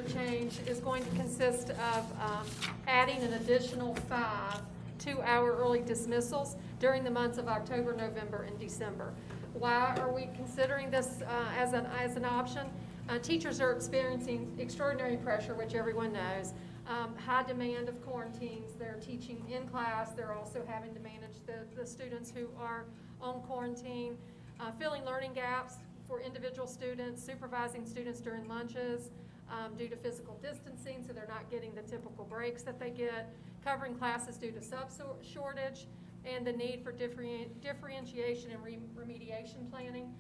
Change is going to consist of adding an additional 5 2-hour early dismissals during the months of October, November, and December. Why are we considering this as an option? Teachers are experiencing extraordinary pressure, which everyone knows. High demand of quarantines. They're teaching in class. They're also having to manage the students who are on quarantine, filling learning gaps for individual students, supervising students during lunches, due to physical distancing, so they're not getting the typical breaks that they get, covering classes due to shortage, and the need for differentiation and remediation planning.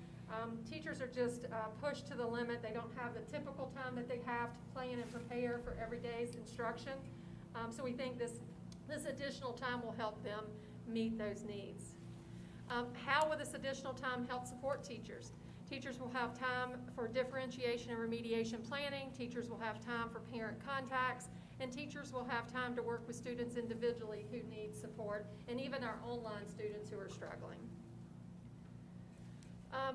Teachers are just pushed to the limit. They don't have the typical time that they have to plan and prepare for every day's instruction. So we think this additional time will help them meet those needs. How will this additional time help support teachers? Teachers will have time for differentiation and remediation planning. Teachers will have time for parent contacts. And teachers will have time to work with students individually who need support, and even our online students who are struggling.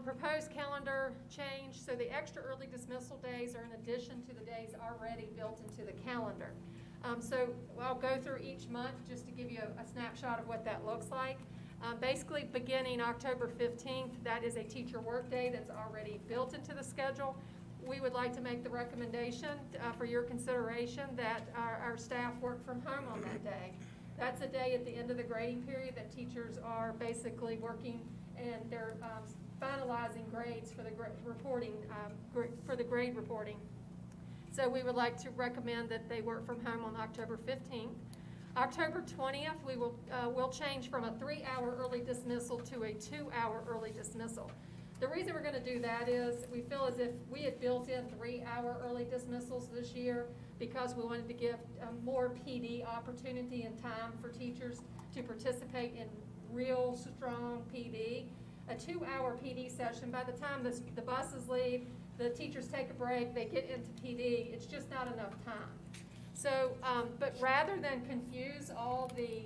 Proposed calendar change. So the extra early dismissal days are in addition to the days already built into the calendar. So I'll go through each month just to give you a snapshot of what that looks like. Basically, beginning October 15th, that is a teacher work day that's already built into the schedule. We would like to make the recommendation for your consideration that our staff work from home on that day. That's a day at the end of the grading period that teachers are basically working, and they're finalizing grades for the reporting, for the grade reporting. So we would like to recommend that they work from home on October 15th. October 20th, we will change from a 3-hour early dismissal to a 2-hour early dismissal. The reason we're going to do that is we feel as if we had built in 3-hour early dismissals this year because we wanted to give more PD opportunity and time for teachers to participate in real strong PD. A 2-hour PD session, by the time the buses leave, the teachers take a break, they get into PD, it's just not enough time. So, but rather than confuse all the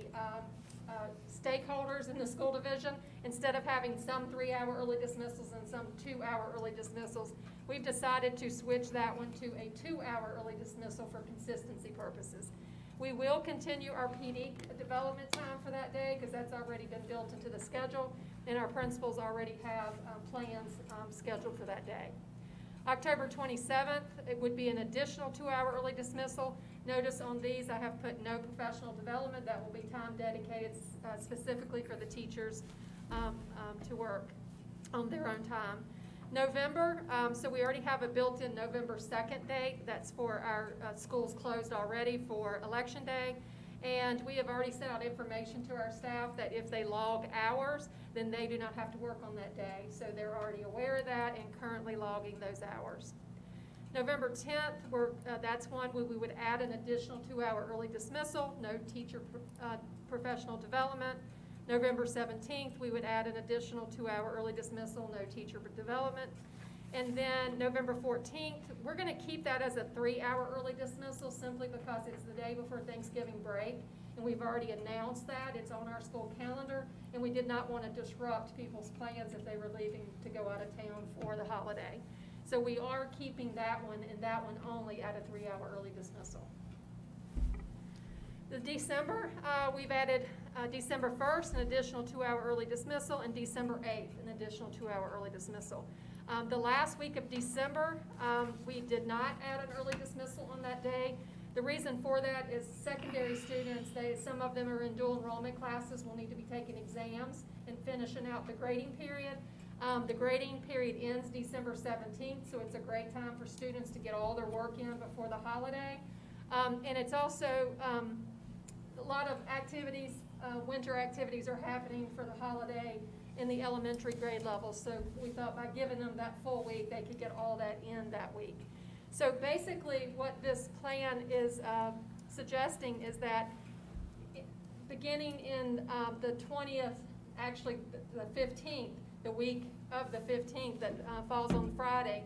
stakeholders in the school division, instead of having some 3-hour early dismissals and some 2-hour early dismissals, we've decided to switch that one to a 2-hour early dismissal for consistency purposes. We will continue our PD development time for that day because that's already been built into the schedule, and our principals already have plans scheduled for that day. October 27th, it would be an additional 2-hour early dismissal. Notice on these I have put no professional development. That will be time dedicated specifically for the teachers to work on their own time. November, so we already have a built-in November 2nd date. That's for our schools closed already for Election Day. And we have already sent out information to our staff that if they log hours, then they do not have to work on that day. So they're already aware of that and currently logging those hours. November 10th, that's one where we would add an additional 2-hour early dismissal, no teacher professional development. November 17th, we would add an additional 2-hour early dismissal, no teacher development. And then November 14th, we're going to keep that as a 3-hour early dismissal simply because it's the day before Thanksgiving break. And we've already announced that. It's on our school calendar. And we did not want to disrupt people's plans if they were leaving to go out of town for the holiday. So we are keeping that one and that one only at a 3-hour early dismissal. The December, we've added December 1st, an additional 2-hour early dismissal, and December 8th, an additional 2-hour early dismissal. The last week of December, we did not add an early dismissal on that day. The reason for that is secondary students, some of them are in dual enrollment classes, will need to be taking exams and finishing out the grading period. The grading period ends December 17th, so it's a great time for students to get all their work in before the holiday. And it's also a lot of activities, winter activities are happening for the holiday in the elementary grade levels. So we thought by giving them that full week, they could get all that in that week. So basically what this plan is suggesting is that beginning in the 20th, actually the 15th, the week of the 15th that falls on Friday,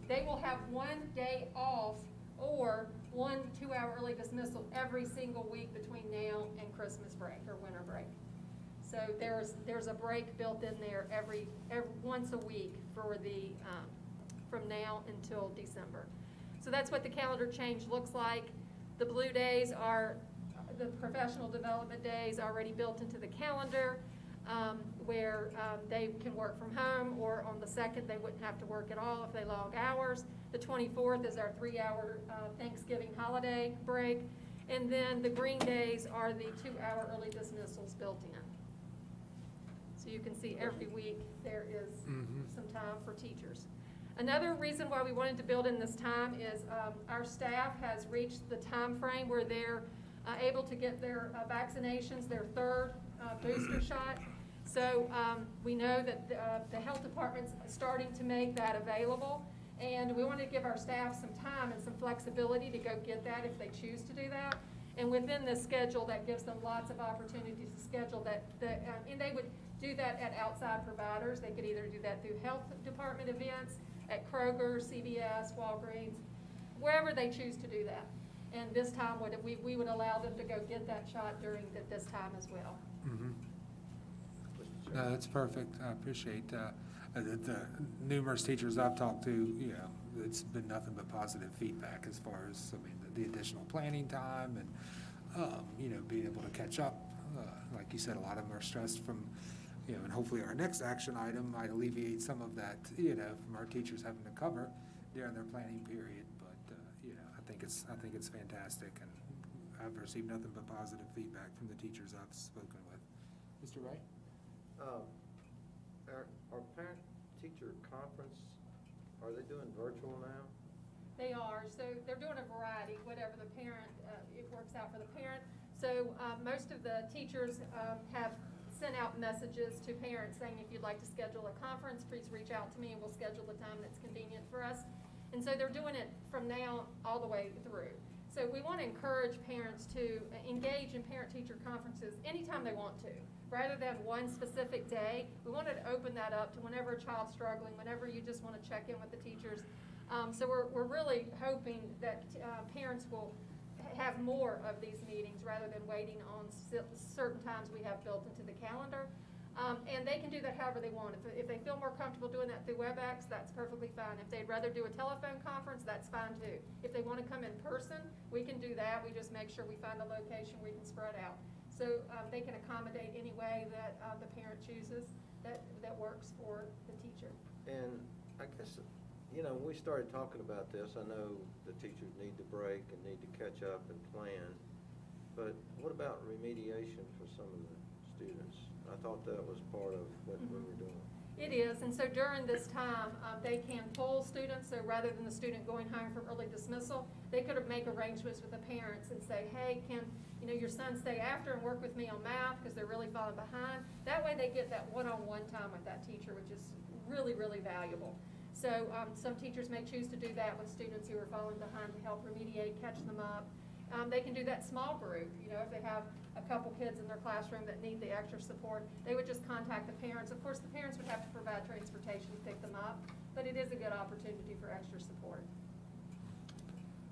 they will have one day off or one 2-hour early dismissal every single week between now and Christmas break or winter break. So there's a break built in there every once a week for the from now until December. So that's what the calendar change looks like. The blue days are the professional development days already built into the calendar, where they can work from home, or on the 2nd they wouldn't have to work at all if they log hours. The 24th is our 3-hour Thanksgiving holiday break. And then the green days are the 2-hour early dismissals built in. So you can see every week there is some time for teachers. Another reason why we wanted to build in this time is our staff has reached the time frame where they're able to get their vaccinations, their 3rd booster shot. So we know that the health department's starting to make that available, and we want to give our staff some time and some flexibility to go get that if they choose to do that. And within this schedule, that gives them lots of opportunities to schedule that, and they would do that at outside providers. They could either do that through health department events, at Kroger, CVS, Walgreens, wherever they choose to do that. And this time, we would allow them to go get that shot during this time as well. No, that's perfect. I appreciate the numerous teachers I've talked to, you know, it's been nothing but positive feedback as far as, I mean, the additional planning time and, you know, being able to catch up. Like you said, a lot of them are stressed from, you know, and hopefully our next action item might alleviate some of that, you know, from our teachers having to cover during their planning period. But, you know, I think it's fantastic, and I've received nothing but positive feedback from the teachers I've spoken with. Mr. Wright? Our parent-teacher conference, are they doing virtual now? They are. So they're doing a variety, whatever the parent, it works out for the parent. So most of the teachers have sent out messages to parents saying, if you'd like to schedule a conference, please reach out to me and we'll schedule the time that's convenient for us. And so they're doing it from now all the way through. So we want to encourage parents to engage in parent-teacher conferences anytime they want to. Rather than one specific day, we wanted to open that up to whenever a child's struggling, whenever you just want to check in with the teachers. So we're really hoping that parents will have more of these meetings rather than waiting on certain times we have built into the calendar. And they can do that however they want. If they feel more comfortable doing that through WebEx, that's perfectly fine. If they'd rather do a telephone conference, that's fine too. If they want to come in person, we can do that. We just make sure we find a location we can spread out. So they can accommodate any way that the parent chooses that works for the teacher. And I guess, you know, when we started talking about this, I know the teachers need to break and need to catch up and plan, but what about remediation for some of the students? I thought that was part of what we were doing. It is, and so during this time, they can pull students, so rather than the student going home from early dismissal, they could make arrangements with the parents and say, hey, can your son stay after and work with me on math because they're really falling behind. That way they get that one-on-one time with that teacher, which is really, really valuable. So some teachers may choose to do that with students who are falling behind to help remediate, catch them up. They can do that small group. If they have a couple kids in their classroom that need the extra support, they would just contact the parents. Of course, the parents would have to provide transportation to pick them up, but it is a good opportunity for extra support.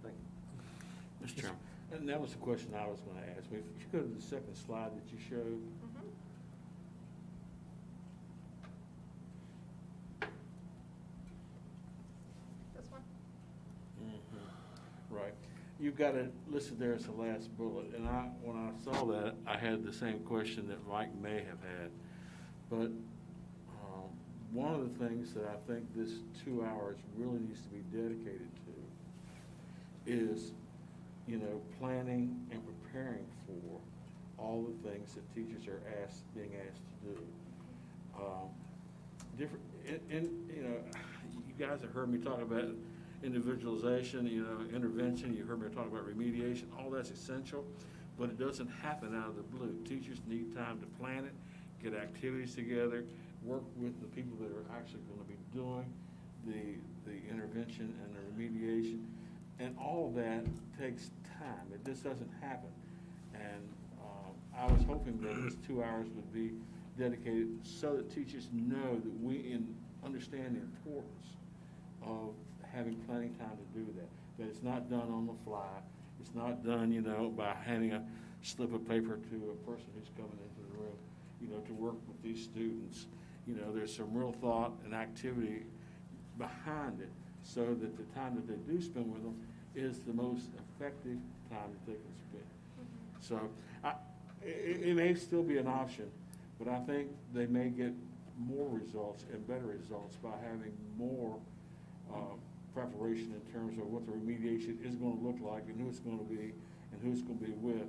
Thank you. Mr. Chairman, and that was the question I was going to ask. If you go to the second slide that you showed. This one? Right. You've got it listed there as the last bullet, and when I saw that, I had the same question that Mike may have had. But one of the things that I think this 2 hours really needs to be dedicated to is, planning and preparing for all the things that teachers are being asked to do. You guys have heard me talk about individualization, intervention. You heard me talk about remediation. All that's essential, but it doesn't happen out of the blue. Teachers need time to plan it, get activities together, work with the people that are actually going to be doing the intervention and the remediation, and all of that takes time. It just doesn't happen. And I was hoping that this 2 hours would be dedicated so that teachers know that we understand the importance of having planning time to do that. That it's not done on the fly. It's not done, by handing a slip of paper to a person who's coming into the room, to work with these students. There's some real thought and activity behind it so that the time that they do spend with them is the most effective time that they can spend. So it may still be an option, but I think they may get more results and better results by having more preparation in terms of what the remediation is going to look like and who it's going to be and who it's going to be with,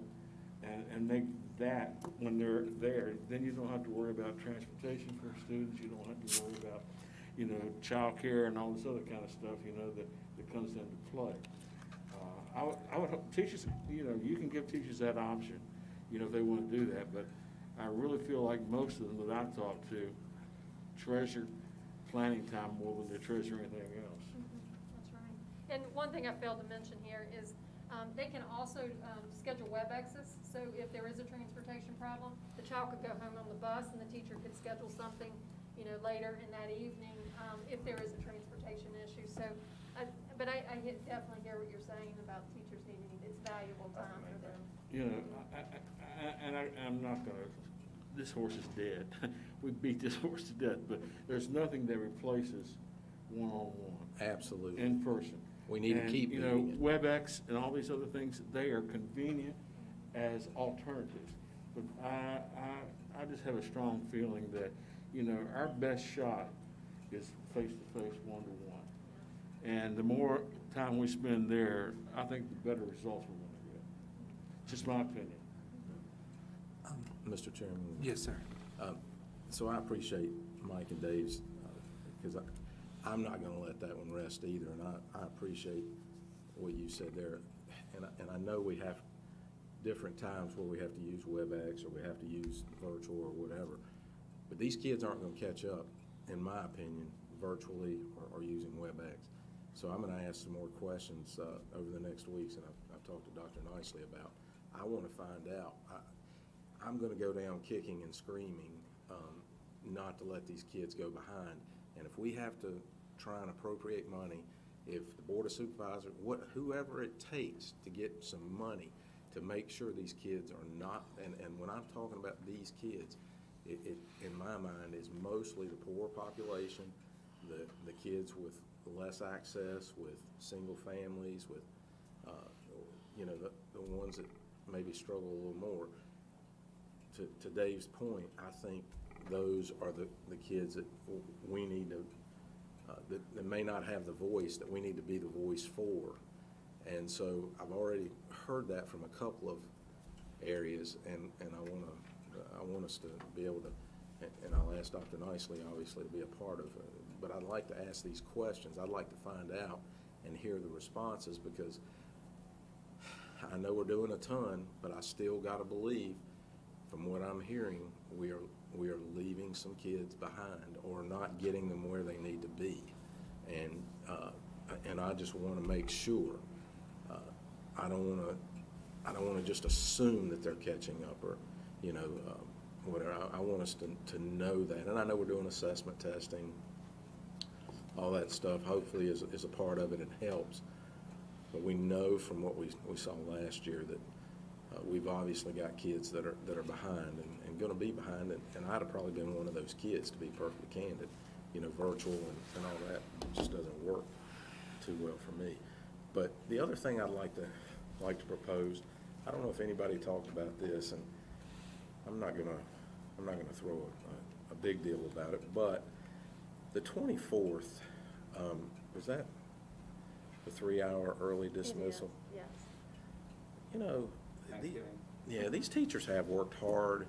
and make that, when they're there, then you don't have to worry about transportation for students, you don't have to worry about, you know, childcare and all this other kind of stuff, you know, that comes into play. I would hope teachers, you know, you can give teachers that option, you know, if they want to do that, but I really feel like most of them that I've talked to treasure planning time more than they treasure anything else. That's right. And one thing I failed to mention here is they can also schedule WebExes. So if there is a transportation problem, the child could go home on the bus and the teacher could schedule something, you know, later in that evening if there is a transportation issue. So, but I definitely hear what you're saying about teachers needing, it's valuable time for them. You know, I'm not gonna, this horse is dead. We beat this horse to death, but there's nothing that replaces one-on-one. Absolutely. In person. We need to keep you know, doing it. WebEx and all these other things, they are convenient as alternatives. But I just have a strong feeling that, you know, our best shot is face-to-face, one-to-one. And the more time we spend there, I think the better results we're gonna get. Just my opinion. Mr. Chairman? Yes, sir. So I appreciate Mike and Dave's, because I'm not gonna let that one rest either, and I appreciate what you said there. And I know we have different times where we have to use WebEx or we have to use virtual or whatever, but these kids aren't gonna catch up, in my opinion, virtually or using WebEx. So I'm gonna ask some more questions over the next weeks, and I've talked to Dr. Nicely about. I wanna find out. I'm gonna go down kicking and screaming, not to let these kids go behind. And if we have to try and appropriate money, if the Board of Supervisors, whoever it takes to get some money to make sure these kids are not, and when I'm talking about these kids, it in my mind is mostly the poor population, the kids with less access, with single families, with, you know, the ones that maybe struggle a little more. To Dave's point, I think those are the kids that we need to, that may not have the voice, that we need to be the voice for. And so I've already heard that from a couple of areas, and I want us to be able to, and I'll ask Dr. Nicely, obviously, to be a part of it. But I'd like to ask these questions. I'd like to find out and hear the responses, because I know we're doing a ton, but I still got to believe, from what I'm hearing, we are leaving some kids behind or not getting them where they need to be. And I just want to make sure. I don't want to just assume that they're catching up, or, you know, whatever. I want us to know that. And I know we're doing assessment testing, all that stuff hopefully is a part of it and helps. But we know from what we saw last year that we've obviously got kids that are behind and going to be behind, and I'd have probably been one of those kids, to be perfectly candid. You know, virtual and all that just doesn't work too well for me. But the other thing I'd like to propose, I don't know if anybody talked about this, and I'm not gonna throw a big deal about it, but the 24th, was that the 3-hour early dismissal? Yes. You know, these teachers have worked hard.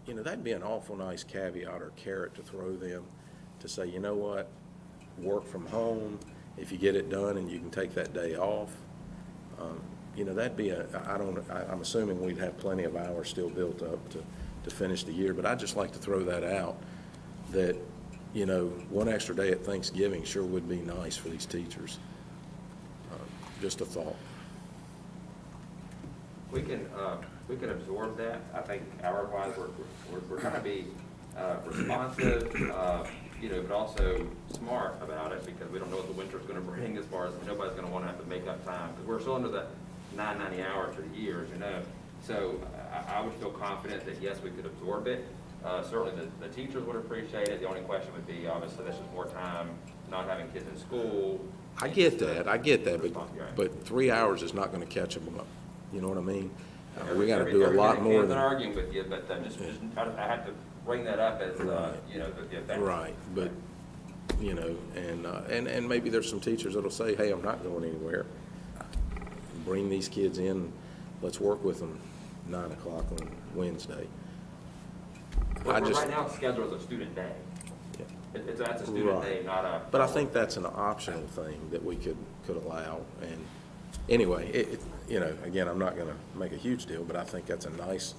You know, that'd be an awful nice caveat or carrot to throw them, to say, you know what, work from home, if you get it done and you can take that day off. You know, that'd be I'm assuming we'd have plenty of hours still built up to finish the year, but I'd just like to throw that out, that, you know, one extra day at Thanksgiving sure would be nice for these teachers. Just a thought. We can absorb that. I think hour-wise, we're trying to be responsive, you know, but also smart about it, because we don't know what the winter's going to bring, as far as nobody's going to want to have to make up time, because we're still under the 990 hours for the year, as you know. So I would feel confident that, yes, we could absorb it. Certainly the teachers would appreciate it. The only question would be, obviously, that's just more time not having kids in school. I get that, Right. but 3 hours is not gonna catch them up, you know what I mean? We gotta Every- do a every lot bit more I'm than. not arguing with you, but I have to bring that up as, Right. you know, the effect. Right, but, you know, and maybe there's some teachers that'll say, hey, I'm not going anywhere. Bring these kids in, let's work with them 9 o'clock on Wednesday. But I just- right now, it's scheduled as a student day. Yeah. That's a student Right. day, not a. But I think that's an optional thing that we could allow, and anyway, you know, again, I'm not gonna make a huge deal, but I think that's a nice,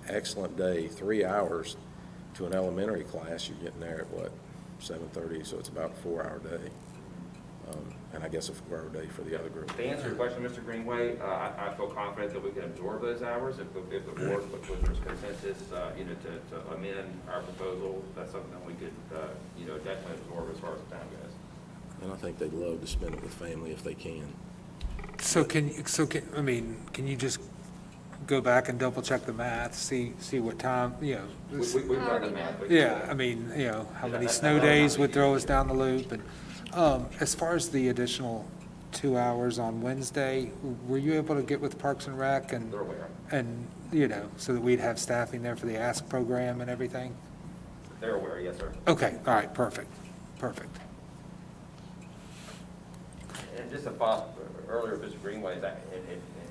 excellent day, 3 hours to an elementary class, you're getting there at what, 7:30, so it's about a 4-hour day. And I guess a 4-hour day for the other group. To answer your question, Mr. Greenway, I feel confident that we can absorb those hours if the board, with there's consensus, you know, to amend our proposal, that's something that we could, you know, definitely absorb as far as the time goes. And I think they'd love to spend it with family if they can. So I mean, can you just go back and double check the math, see what time, you know? We've done the math. but- Yeah, I mean, you know, how many snow That'll days not would be throw easy. us down the loop, and, as far as the additional 2 hours on Wednesday, were you able to get with Parks and Rec and, They're aware. you know, so that we'd have staffing there for the Ask program and everything? They're aware, yes, sir. Okay, all right, perfect. And just to follow earlier, Mr. Greenway, that,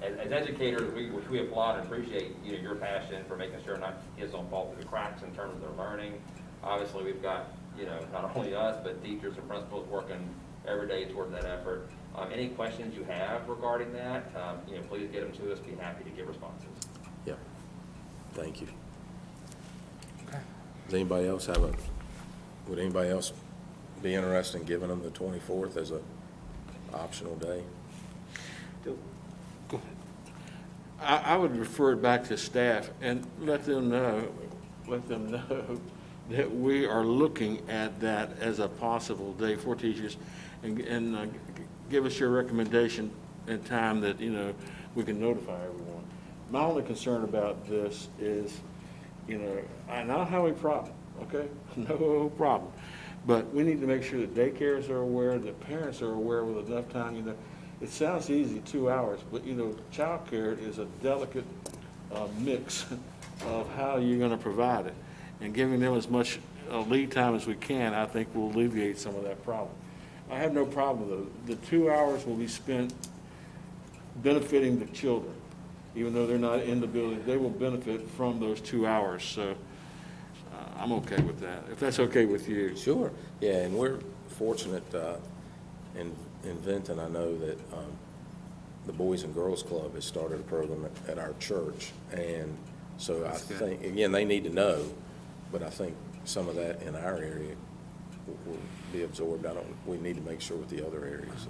as educators, we applaud and appreciate, you know, your passion for making sure not kids don't fall through the cracks in terms of their learning. Obviously, we've got, you know, not only us, but teachers and principals working every day toward that effort. Any questions you have regarding that, you know, please get them to us, be happy to give responses. Yeah, thank you. Okay. Does anybody else would anybody else be interested in giving them the 24th as a optional day? I would refer it back to staff and let them know that we are looking at that as a possible day for teachers, and give us your recommendation and time that, you know, we can notify everyone. My only concern about this is, you know, I don't have a problem, okay? No problem. But we need to make sure that daycares are aware, that parents are aware with enough time, you know. It sounds easy, 2 hours, but, you know, childcare is a delicate mix of how you're gonna provide it. And giving them as much lead time as we can, I think will alleviate some of that problem. I have no problem, though. The 2 hours will be spent benefiting the children. Even though they're not in the building, they will benefit from those 2 hours, so I'm okay with that, if that's okay with you. Sure, yeah, and we're fortunate in Vinton, I know that the Boys and Girls Club has started a program at our church, and so I That's good. think, again, they need to know, but I think some of that in our area will be absorbed. We need to make sure with the other areas.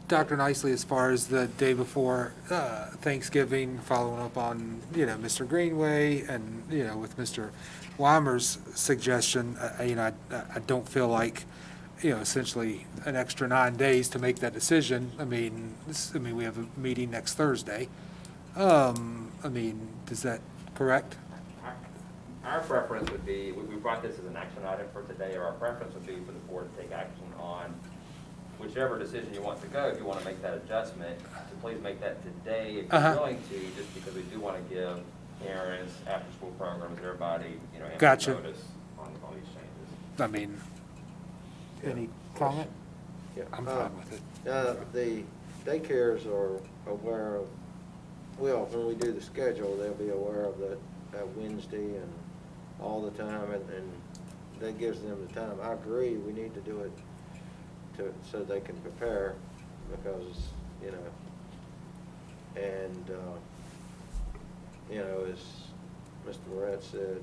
Dr. Nicely, as far as the day before Thanksgiving, following up on, you know, Mr. Greenway and, you know, with Mr. Weimer's suggestion, you know, I don't feel like, you know, essentially an extra 9 days to make that decision. I mean, we have a meeting next Thursday. I mean, is that correct? Our preference would be, we brought this as an action item for today, or our preference would be for the board to take action on whichever decision you want to go. If you want to make that adjustment, to please make that today if you're willing to, just because we do want to give parents, after-school programs, everybody, you know, ample Gotcha. notice on these changes. I mean, any comment? Yeah. I'm fine with it. The daycares are aware of, well, when we do the schedule, they'll be aware of that Wednesday and all the time, and that gives them the time. I agree, we need to do it so they can prepare, because, you know, and, you know, as Mr. Moret said,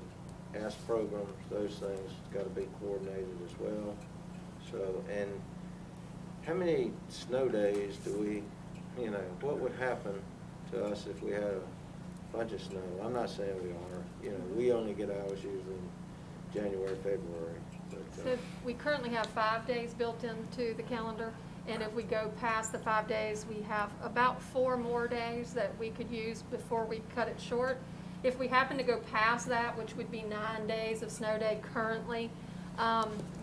ASK programs, those things gotta be coordinated as well. So, and how many snow days do we, you know, what would happen to us if we had a bunch of snow? I'm not saying we are, you know, we only get ours usually in January, February. But, So we currently have 5 days built into the calendar, and if we go past the 5 days, we have about 4 more days that we could use before we cut it short. If we happen to go past that, which would be 9 days of snow day currently,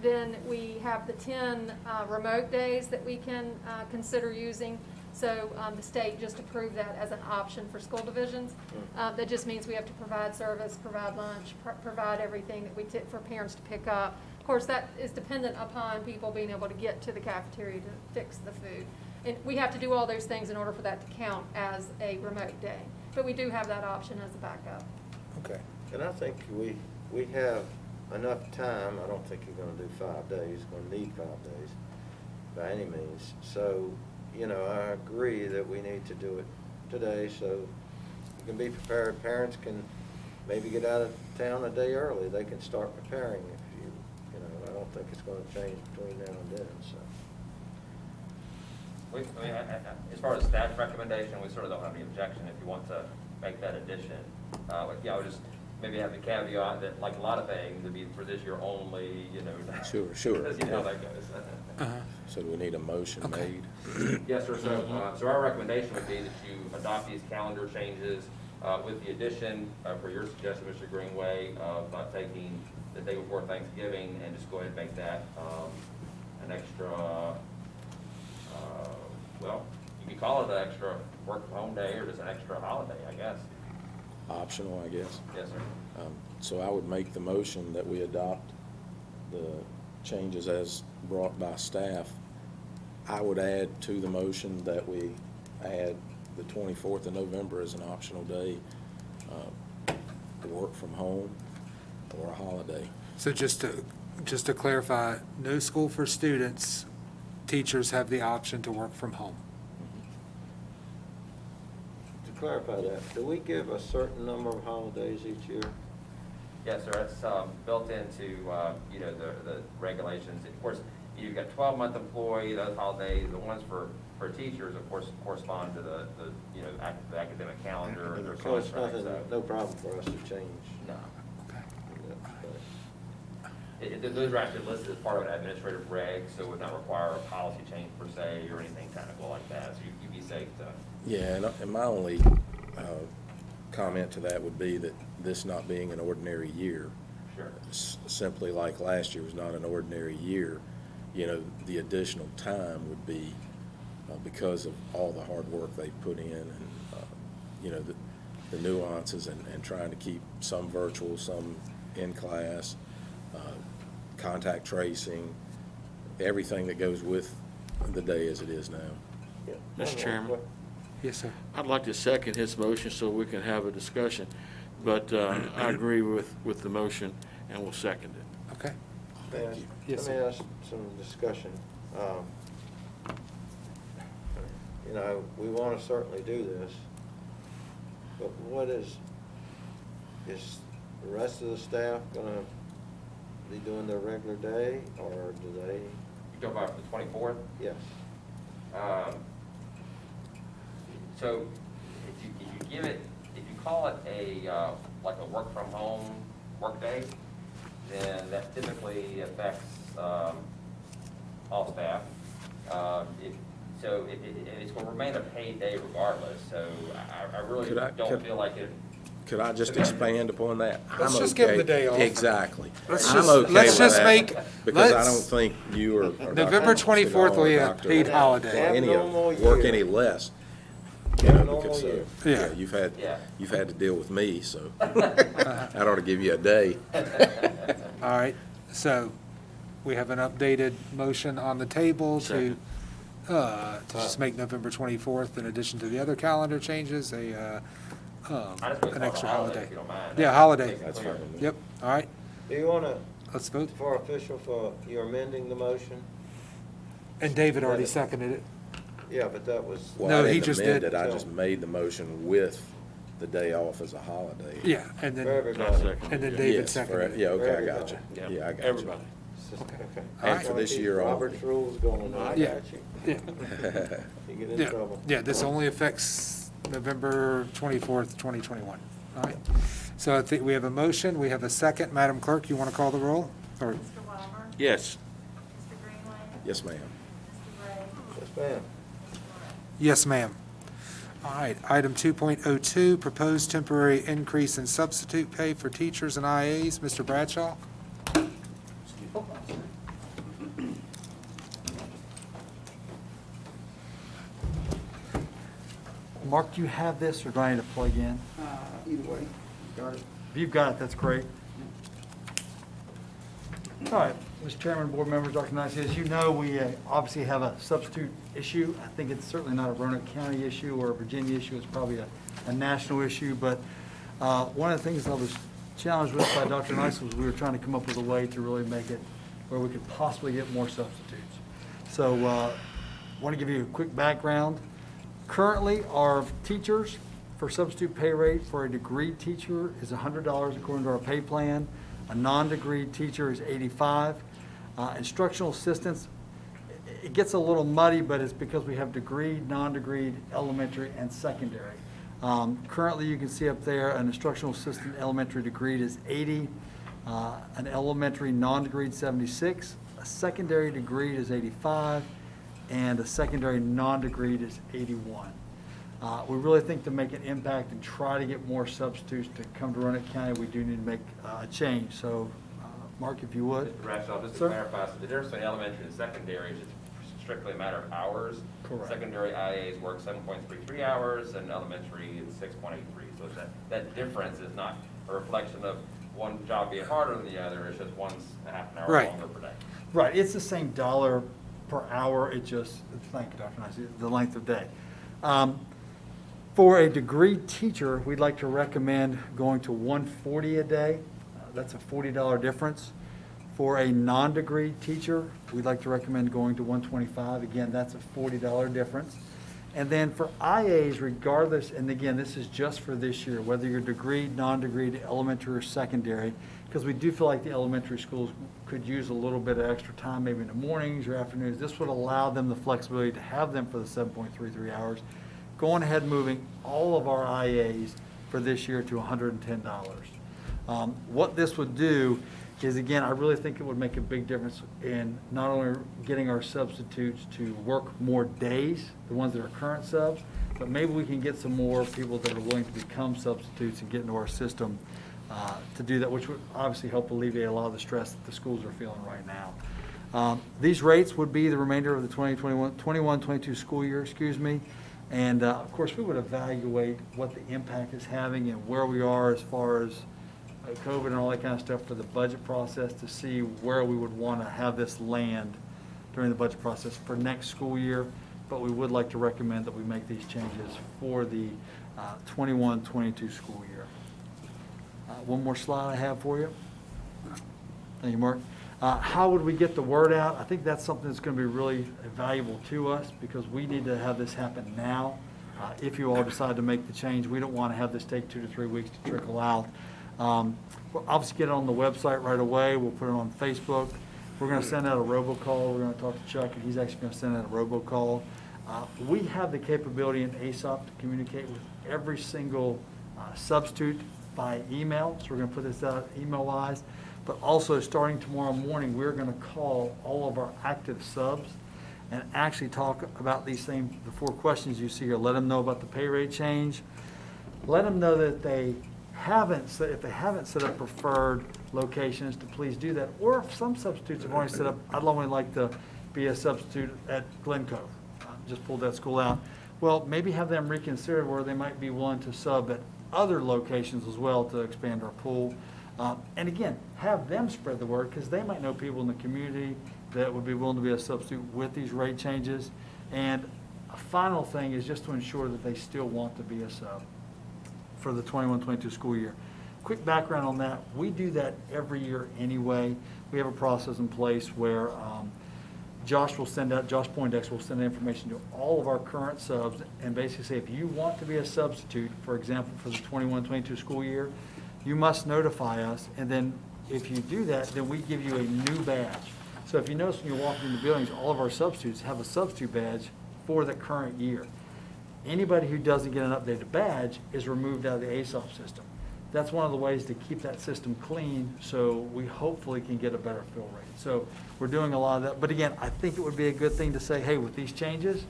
Then we have the 10 remote days that we can consider using. So the state just approved that as an option for school divisions. That just means we have to provide service, provide lunch, provide everything that for parents to pick up. Of course, that is dependent upon people being able to get to the cafeteria to fix the food. And we have to do all those things in order for that to count as a remote day. But we do have that option as a backup. Okay. And I think we have enough time. I don't think you're gonna do 5 days, gonna need 5 days by any means. So, you know, I agree that we need to do it today, so you can be prepared. Parents can maybe get out of town a day early. They can start preparing if you know, I don't think it's gonna change between now and then, so. As far as staff recommendation, we sort of don't have any objection if you want to make that addition. I would just maybe have the caveat that, like a lot of things, it'd be for this year only, you know. Sure. Because you know how that goes. So do we need a motion Okay. made? Yes, sir. So our recommendation would be that you adopt these calendar changes with the addition, for your suggestion, Mr. Greenway, of taking the day before Thanksgiving and just go ahead and make that an extra, well, you can call it an extra work from home day or just an extra holiday, I guess. Optional, I guess. Yes, sir. So I would make the motion that we adopt the changes as brought by staff. I would add to the motion that we add the 24th of November as an optional day, to work from home or a holiday. So just to clarify, no school for students, teachers have the option to work from home. To clarify that, do we give a certain number of holidays each year? Yes, sir, it's built into, you know, the regulations. Of course, you've got 12-month employee, those holidays, the ones for teachers, of course, correspond to the you know, the academic calendar or their So it's contract, nothing, so. no problem for us to change. No. Okay. Those are actually listed as part of an administrative reg, so it would not require a policy change per se or anything technical like that, so you'd be safe to. Yeah, and my only comment to that would be that this not being an ordinary year, Sure. simply like last year was not an ordinary year, you know, the additional time would be because of all the hard work they've put in and, you know, the nuances and trying to keep some virtual, some in class, contact tracing, everything that goes with the day as it is now. Yeah. Mr. Chairman. Yes, sir. I'd like to second his motion so we can have a discussion, but I agree with the motion and will second it. Okay. Let Yes, me sir. ask some discussion. You know, we want to certainly do this, but what is the rest of the staff gonna be doing their regular day, or do they? You talk about the 24th? Yes. So if you call it like a work from home work day, then that typically affects all staff. It's going to remain a paid day regardless, so I really don't feel like it. Could I just expand upon that? Let's I'm just give 'em the okay- day off. Exactly. Let's I'm just- okay let's with just that, make- because I let's- don't think you or Dr. November 24th will be a Dr. paid or holiday. any of Abnormal work year. any less, you know, Abnormal because, year. Yeah. you've Yeah. had to deal with me, so that ought to give you a day. All right, so we have an updated motion on the table Second. to just make November 24th, in addition to the other calendar changes, I just an would call it a extra holiday, holiday. if you don't mind. Yeah, holiday. Make it That's clear. fine with me. Yep, all right, Do you wanna, let's vote. for official, for, you're amending the motion? And David already seconded it. Yeah, but that was. Well, No, I he didn't just amend did. it, I just made the motion with the day off as a holiday. Yeah, and For then, everybody. and then Yeah. David Yes, for- seconded it. Yeah, okay, I Everybody. got you. Yeah, Yeah, I got you. everybody. Okay. Okay. All And for right. this year only. Robert's rules going on, I got Yeah. you. Yeah, You get in yeah, trouble. yeah, this only affects November 24th, 2021. All right, so I think we have a motion, we have a second. Madam Clerk, you want to call the roll? Or, Mr. Wilmer? Yes. Mr. Greenway? Yes, ma'am. Mr. Gray? Yes, ma'am. yes, ma'am. All right, item 2.02, proposed temporary increase in substitute pay for teachers and IAs. Mr. Bradshaw? Mark, do you have this, or do I need to plug in? Either way, got it. If you've got it, that's great. All right, Mr. Chairman, board members, Dr. Nicey, as you know, we obviously have a substitute issue. I think it's certainly not a Roanoke County issue or a Virginia issue. It's probably a national issue. But one of the things I was challenged with by Dr. Nicey was we were trying to come up with a way to really make it where we could possibly get more substitutes. So I want to give you a quick background. Currently, our teachers for substitute pay rate for a degree teacher is $100 according to our pay plan. A non-degree teacher is $85. Instructional assistants, it gets a little muddy, but it's because we have degree, non-degree, elementary, and secondary. Currently, you can see up there, an instructional assistant elementary degree is $80, an elementary non-degree 76, a secondary degree is $85, and a secondary non-degree is $81. We really think to make an impact and try to get more substitutes to come to Roanoke County, we do need to make a change. So, Mark, if you would. Mr. Ragshaw, just to Sir? clarify, so the difference between elementary and secondary is just strictly a matter of hours. Correct. Secondary IAs work 7.33 hours and elementary is 6.83. So that difference is not a reflection of one job being harder than the other, it's just one's a half an hour Right. longer per day. Right, it's the same dollar per hour, it just, thank you, Dr. Nicey, the length of day. For a degree teacher, we'd like to recommend going to $140 a day. That's a $40 difference. For a non-degree teacher, we'd like to recommend going to $125. Again, that's a $40 difference. And then for IAs, regardless, and again, this is just for this year, whether you're degree, non-degree, elementary or secondary, because we do feel like the elementary schools could use a little bit of extra time, maybe in the mornings or afternoons. This would allow them the flexibility to have them for the 7.33 hours. Going ahead and moving all of our IAs for this year to $110. What this would do is, again, I really think it would make a big difference in not only getting our substitutes to work more days, the ones that are current subs, but maybe we can get some more people that are willing to become substitutes and get into our system to do that, which would obviously help alleviate a lot of the stress that the schools are feeling right now. These rates would be the remainder of the 21-22 school year, and of course, we would evaluate what the impact is having and where we are as far as COVID and all that kind of stuff for the budget process to see where we would want to have this land during the budget process for next school year. But we would like to recommend that we make these changes for the 21-22 school year. One more slide I have for you. Thank you, Mark. How would we get the word out? I think that's something that's going to be really valuable to us because we need to have this happen now. If you all decide to make the change, we don't want to have this take 2 to 3 weeks to trickle out. We'll obviously get it on the website right away. We'll put it on Facebook. We're going to send out a robocall. We're going to talk to Chuck, and he's actually going to send out a robocall. We have the capability in ASOP to communicate with every single substitute by email. So we're going to put this out email-wise. But also, starting tomorrow morning, we're going to call all of our active subs and actually talk about these same, the 4 questions you see here. Let them know about the pay rate change. Let them know that if they haven't set up preferred locations, to please do that. Or if some substitutes have already set up, I'd only like to be a substitute at Glen Cove. Just pulled that school out. Well, maybe have them reconsider where they might be willing to sub at other locations as well to expand our pool. And again, have them spread the word because they might know people in the community that would be willing to be a substitute with these rate changes. And a final thing is just to ensure that they still want to be a sub for the 21-22 school year. Quick background on that, we do that every year anyway. We have a process in place where Josh Poindexter will send information to all of our current subs and basically say, if you want to be a substitute, for example, for the 21-22 school year, you must notify us, and then if you do that, then we give you a new badge. So if you notice when you walk into the buildings, all of our substitutes have a substitute badge for the current year. Anybody who doesn't get an updated badge is removed out of the ASOP system. That's one of the ways to keep that system clean, so we hopefully can get a better fill rate. So we're doing a lot of that, but again, I think it would be a good thing to say, hey, with these changes,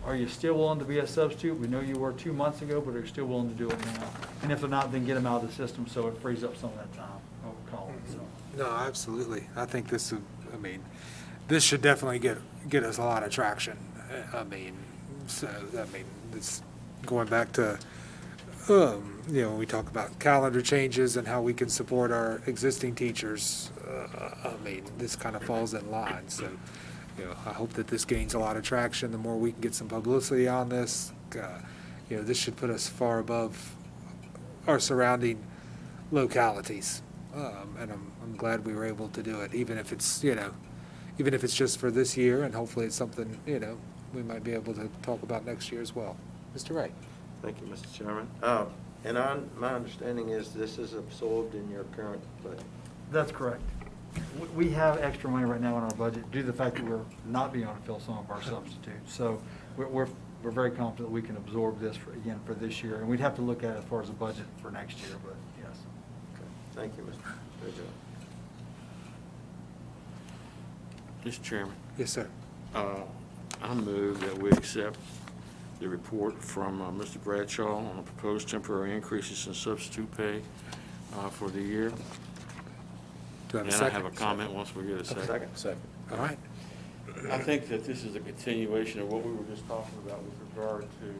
are you still willing to be a substitute? We know you were 2 months ago, but are you still willing to do it now? And if they're not, then get them out of the system so it frees up some of that time over calling. So. No, absolutely. I think this should definitely get us a lot of traction. It's going back to, when we talk about calendar changes and how we can support our existing teachers, this kind of falls in line. So, I hope that this gains a lot of traction. The more we can get some publicity on this, this should put us far above our surrounding localities. And I'm glad we were able to do it, even if it's just for this year, and hopefully it's something, we might be able to talk about next year as well. Mr. Ray? Thank you, Mr. Chairman. And my understanding is this is absorbed in your current budget. That's correct. We have extra money right now in our budget due to the fact that we're not being able to fill some of our substitutes. So we're very confident we can absorb this for this year. And we'd have to look at it as far as the budget for next year, but yes. Okay. Thank you, Mr. Rizzo. Mr. Chairman, Yes, sir. I move that we accept the report from Mr. Bradshaw on the proposed temporary increases in substitute pay for the year. Do I have a And I second? have a comment once we get a second. Second. All right. I think that this is a continuation of what we were just talking about with regard to,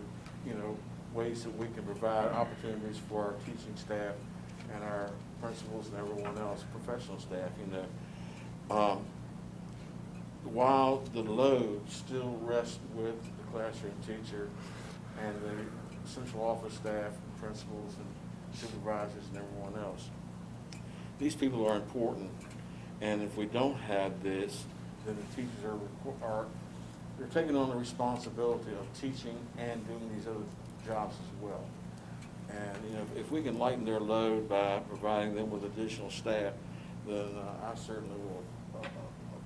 ways that we can provide opportunities for our teaching staff and our principals and everyone else, professional staff, While the load still rests with the classroom teacher and the central office staff, principals and supervisors and everyone else. These people are important, and if we don't have this, then the teachers they're taking on the responsibility of teaching and doing these other jobs as well. And, if we can lighten their load by providing them with additional staff, then I certainly will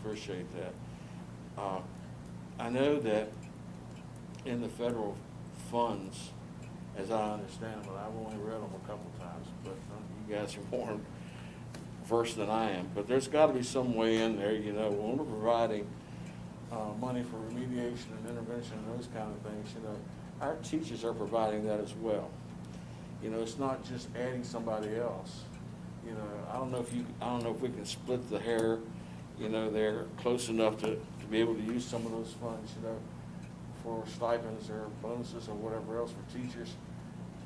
appreciate that. I know that in the federal funds, as I understand them, I've only read them a couple times, but you guys are more versed than I am. But there's got to be some way in there, when we're providing money for remediation and intervention and those kind of things, our teachers are providing that as well. It's not just adding somebody else. I don't know if we can split the hair, they're close enough to be able to use some of those funds, for stipends or bonuses or whatever else for teachers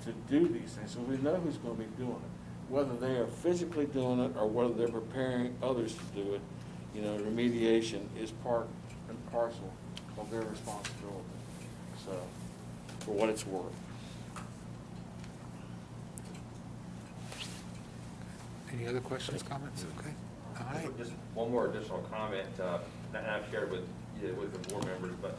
to do these things. So we know who's going to be doing it, whether they are physically doing it or whether they're preparing others to do it. Remediation is part and parcel of their responsibility. So, for what it's worth. Any other questions, comments? Okay. All right. Just one more additional comment, and I've shared with the board members, but,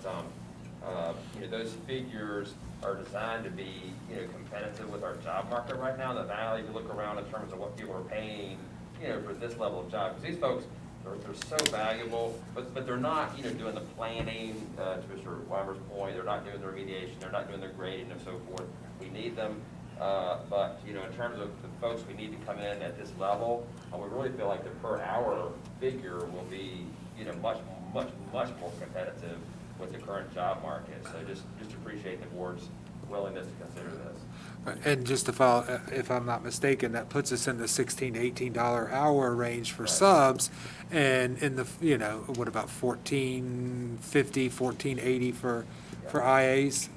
those figures are designed to be, competitive with our job market right now in the valley. If you look around in terms of what people are paying, for this level of job, because these folks, they're so valuable, but they're not, doing the planning, to Mr. Weimer's point, they're not doing the remediation, they're not doing the grading and so forth. We need them, but, in terms of the folks we need to come in at this level, we really feel like the per hour figure will be, much more competitive with the current job market. So just appreciate the board's willingness to consider this. And just to follow, if I'm not mistaken, that puts us in the $16 to $18 hour range for Right. subs, and in the, what about $14.50, $14.80 for IAs?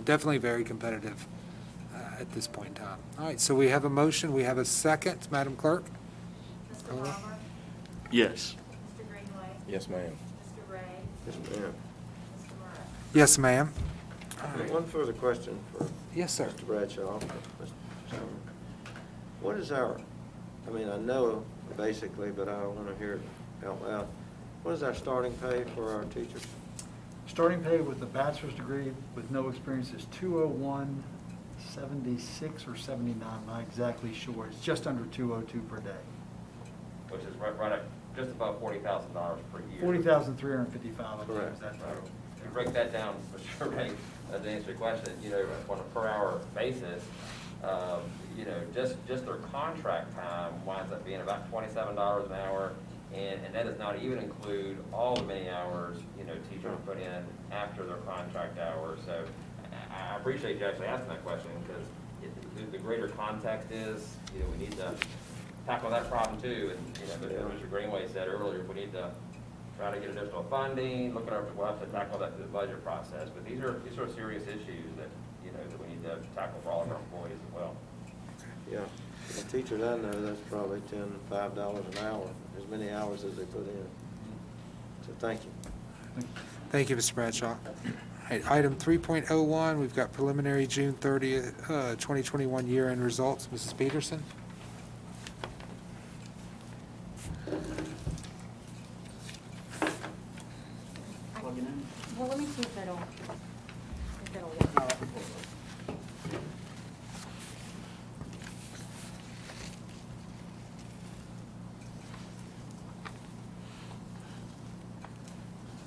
Definitely very competitive at this point in time. All right, so we have a motion, we have a second, Madam Clerk? Mr. Palmer? Yes. Mr. Greenway? Yes, ma'am. Mr. Ray? Yes, ma'am. Mr. Murray? Yes, ma'am. All right. One further question for Yes, sir. Mr. Bradshaw. Mr. Chairman. What is our, I know basically, but I want to hear it out loud. What is our starting pay for our teachers? Starting pay with a bachelor's degree with no experience is $201.76 or 79. I'm not exactly sure. It's just under $202 per day. Which is right at just about $40,000 per year. $40,355, I think Correct. is that So, total. if you break that down, Mr. Ray, to answer your question, on a per hour basis, just their contract time winds up being about $27 an hour, and that does not even include all the many hours, teachers put in after their contract hours. So I appreciate you actually asking that question, because the greater context is, we need to tackle that problem too, and, as Mr. Greenway said earlier, we need to try to get additional funding, look at our, we'll have to tackle that through the budget process. But these are serious issues that, you know, that we need to tackle for all of our employees as well. Yeah, the teachers I know, that's probably $5 an hour, as many hours as they put in. So thank you. Thank you, Mr. Bradshaw. All right, item 3.01, we've got preliminary June 30th, 2021 year-end results. Mrs. Peterson? Well, let me see if it'll work.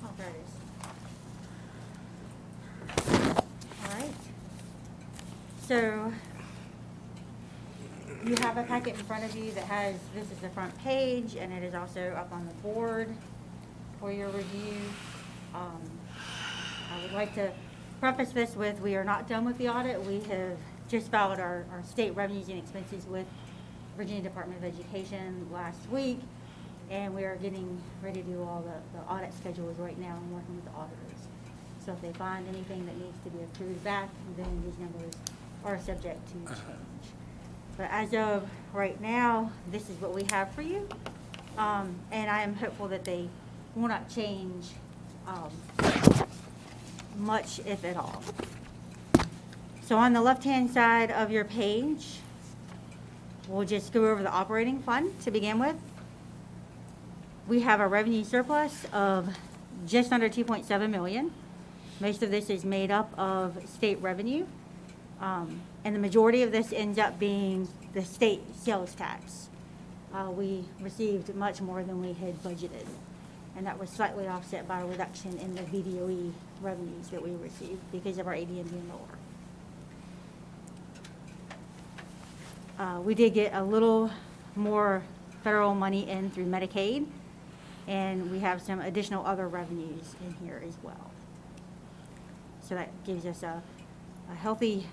Oh, there it is. All right. So you have a packet in front of you that has, this is the front page, and it is also up on the board for your review. I would like to preface this with, we are not done with the audit. We have just filed our state revenues and expenses with Virginia Department of Education last week, and we are getting ready to do all the audit schedules right now and working with the auditors. So if they find anything that needs to be approved back, then these numbers are subject to change. But as of right now, this is what we have for you. And I am hopeful that they will not change much, if at all. So on the left-hand side of your page, we'll just go over the operating fund to begin with. We have a revenue surplus of just under 2.7 million. Most of this is made up of state revenue. And the majority of this ends up being the state sales tax. We received much more than we had budgeted, and that was slightly offset by a reduction in the VDOE revenues that we received because of our ADM being lower. We did get a little more federal money in through Medicaid, and we have some additional other revenues in here as well. So that gives us a healthy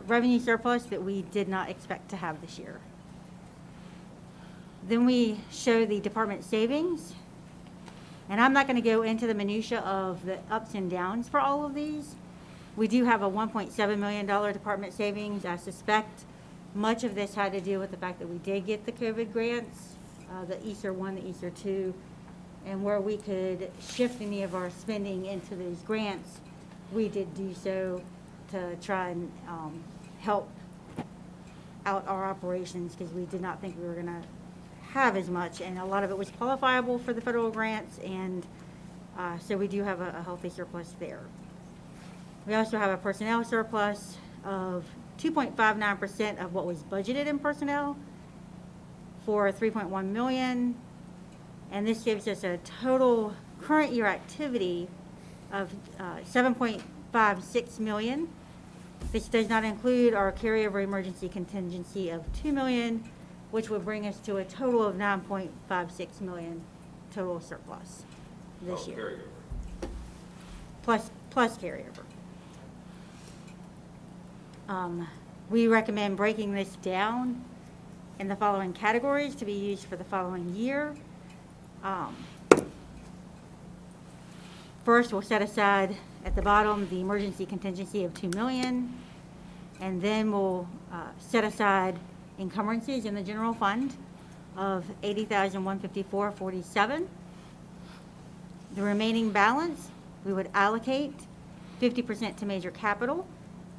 revenue surplus that we did not expect to have this year. Then we show the department savings. And I'm not going to go into the minutia of the ups and downs for all of these. We do have a $1.7 million department savings. I suspect much of this had to do with the fact that we did get the COVID grants, the ESER 1, the ESER 2, and where we could shift any of our spending into those grants, we did do so to try and help out our operations, because we did not think we were going to have as much, and a lot of it was qualifiable for the federal grants, and so we do have a healthy surplus there. We also have a personnel surplus of 2.59% of what was budgeted in personnel for 3.1 million, and this gives us a total current year activity of 7.56 million. This does not include our carryover emergency contingency of 2 million, which would bring us to a total of 9.56 million total surplus this year. Carryover. Plus carryover. We recommend breaking this down in the following categories to be used for the following year. First, we'll set aside at the bottom the emergency contingency of 2 million, and then we'll set aside encumbrances in the general fund of $80,154.47. The remaining balance, we would allocate 50% to major capital.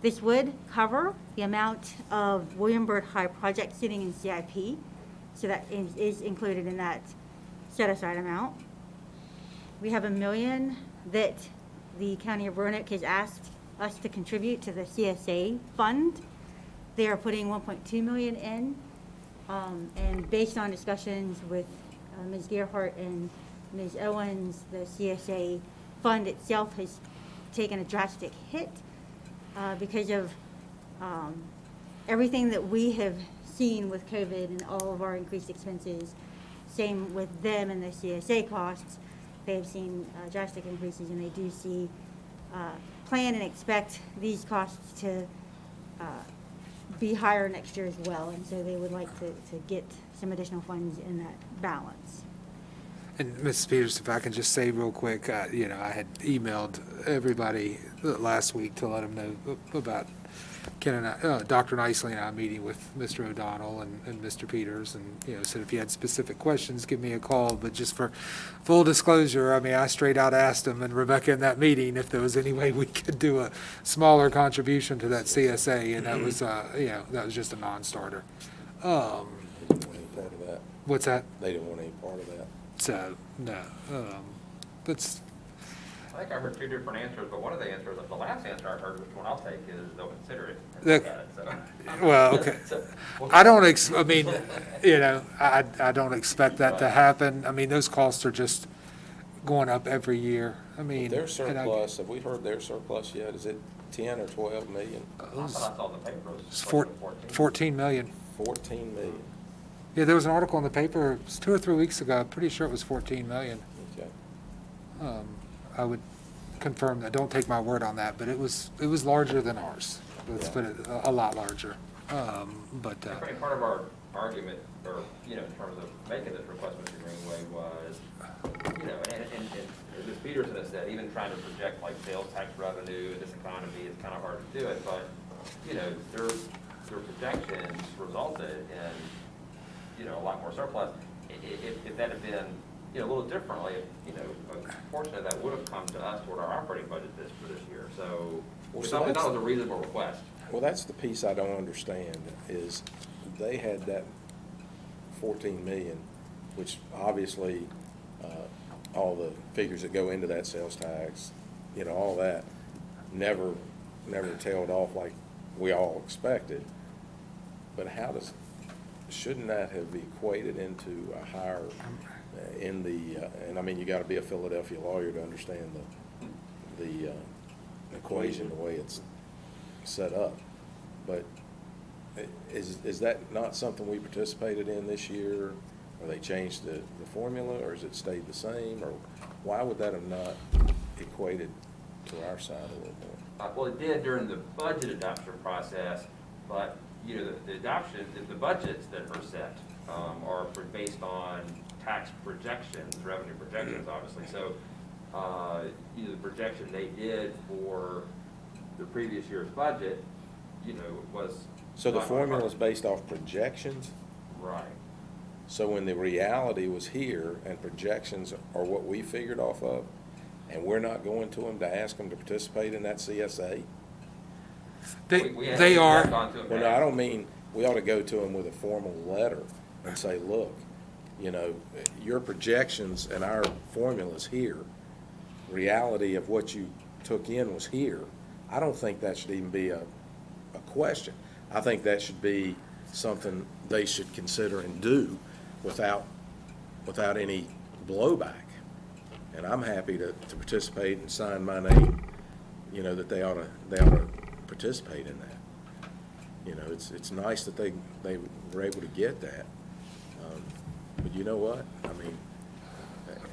This would cover the amount of William Byrd High project sitting in CIP, so that is included in that set aside amount. We have $1 million that the County of Roanoke has asked us to contribute to the CSA fund. They are putting 1.2 million in, and based on discussions with Ms. Gerhardt and Ms. Owens, the CSA fund itself has taken a drastic hit because of everything that we have seen with COVID and all of our increased expenses. Same with them and the CSA costs. They have seen drastic increases, and they do see, plan and expect these costs to be higher next year as well, and so they would like to get some additional funds in that balance. And Mrs. Peters, if I can just say real quick, you know, I had emailed everybody last week to let them know about Ken and I, Dr. Nicely and I meeting with Mr. O'Donnell and Mr. Peters, and, you know, said if you had specific questions, give me a call. But just for full disclosure, I mean, I straight out asked him and Rebecca in that meeting if there was any way we could do a smaller contribution to that CSA, and that was, you know, that was just a non-starter. They didn't want any part of that. What's that? They didn't want any part of that. So, no, that's, I think I heard two different answers, but one of the answers, the last answer I heard, which one I'll take, is they'll consider it. and Look, look at it, so. well, okay. So, I don't I mean, you know, I don't expect that to happen. I mean, those costs are just going up every year. I mean. Their and I- surplus, have we heard their surplus yet? Is it 10 or 12 million? I thought I saw in the paper, it was It's close to 14 million. 14 million, Yeah, there was an article in the paper, it was 2 or 3 weeks ago, I'm pretty sure it was 14 million. okay. I would confirm that, don't take my word on that, but it was larger than ours. Let's Yeah. put it, a lot larger. But, I think part of our argument, or, you know, in terms of making this request, Mr. Greenway, was, you know, and Ms. Peterson has said, even trying to project like sales tax revenue in this economy is kind of hard to do it, but, you know, their projections resulted in, you know, a lot more surplus. If that had been, you know, a little differently, you know, a portion of that would have come to us toward our operating budget for this year, so Well, we so thought it that's- was a reasonable request. Well, that's the piece I don't understand, is they had that 14 million, which obviously, all the figures that go into that sales tax, you know, all that, never tailed off like we all expected. But shouldn't that have equated into a higher, and I mean, you gotta be a Philadelphia lawyer to understand the equation, the way it's set up. But is that not something we participated in this year? Or they changed the formula, or has it stayed the same? Or why would that have not equated to our side a little more? Well, it did during the budget adoption process, but, you know, the adoption, the budgets that are set are based on tax projections, revenue projections, obviously. So, you know, the projection they did for the previous year's budget, you know, was. So the formula is based off projections? Right. So when the reality was here and projections are what we figured off of, and we're not going to them to ask them to participate in that CSA? they are, Well, no, I don't mean, we ought to go to them with a formal letter and say, look, you know, your projections and our formula's here. Reality of what you took in was here. I don't think that should even be a question. I think that should be something they should consider and do without any blowback. And I'm happy to participate and sign my name, you know, that they ought to participate in that. You know, it's nice that they were able to get that. But you know what? I mean,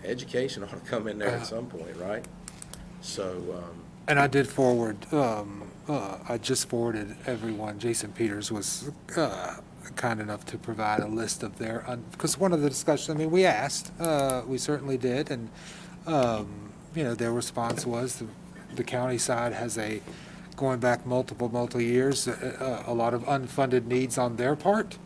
education ought to come in there at some point, right? So, and I did forward, I just forwarded everyone, Jason Peters was kind enough to provide a list of their, because one of the discussions, I mean, we asked, we certainly did, and, you know, their response was the county side has going back multiple years, a lot of unfunded needs on their part.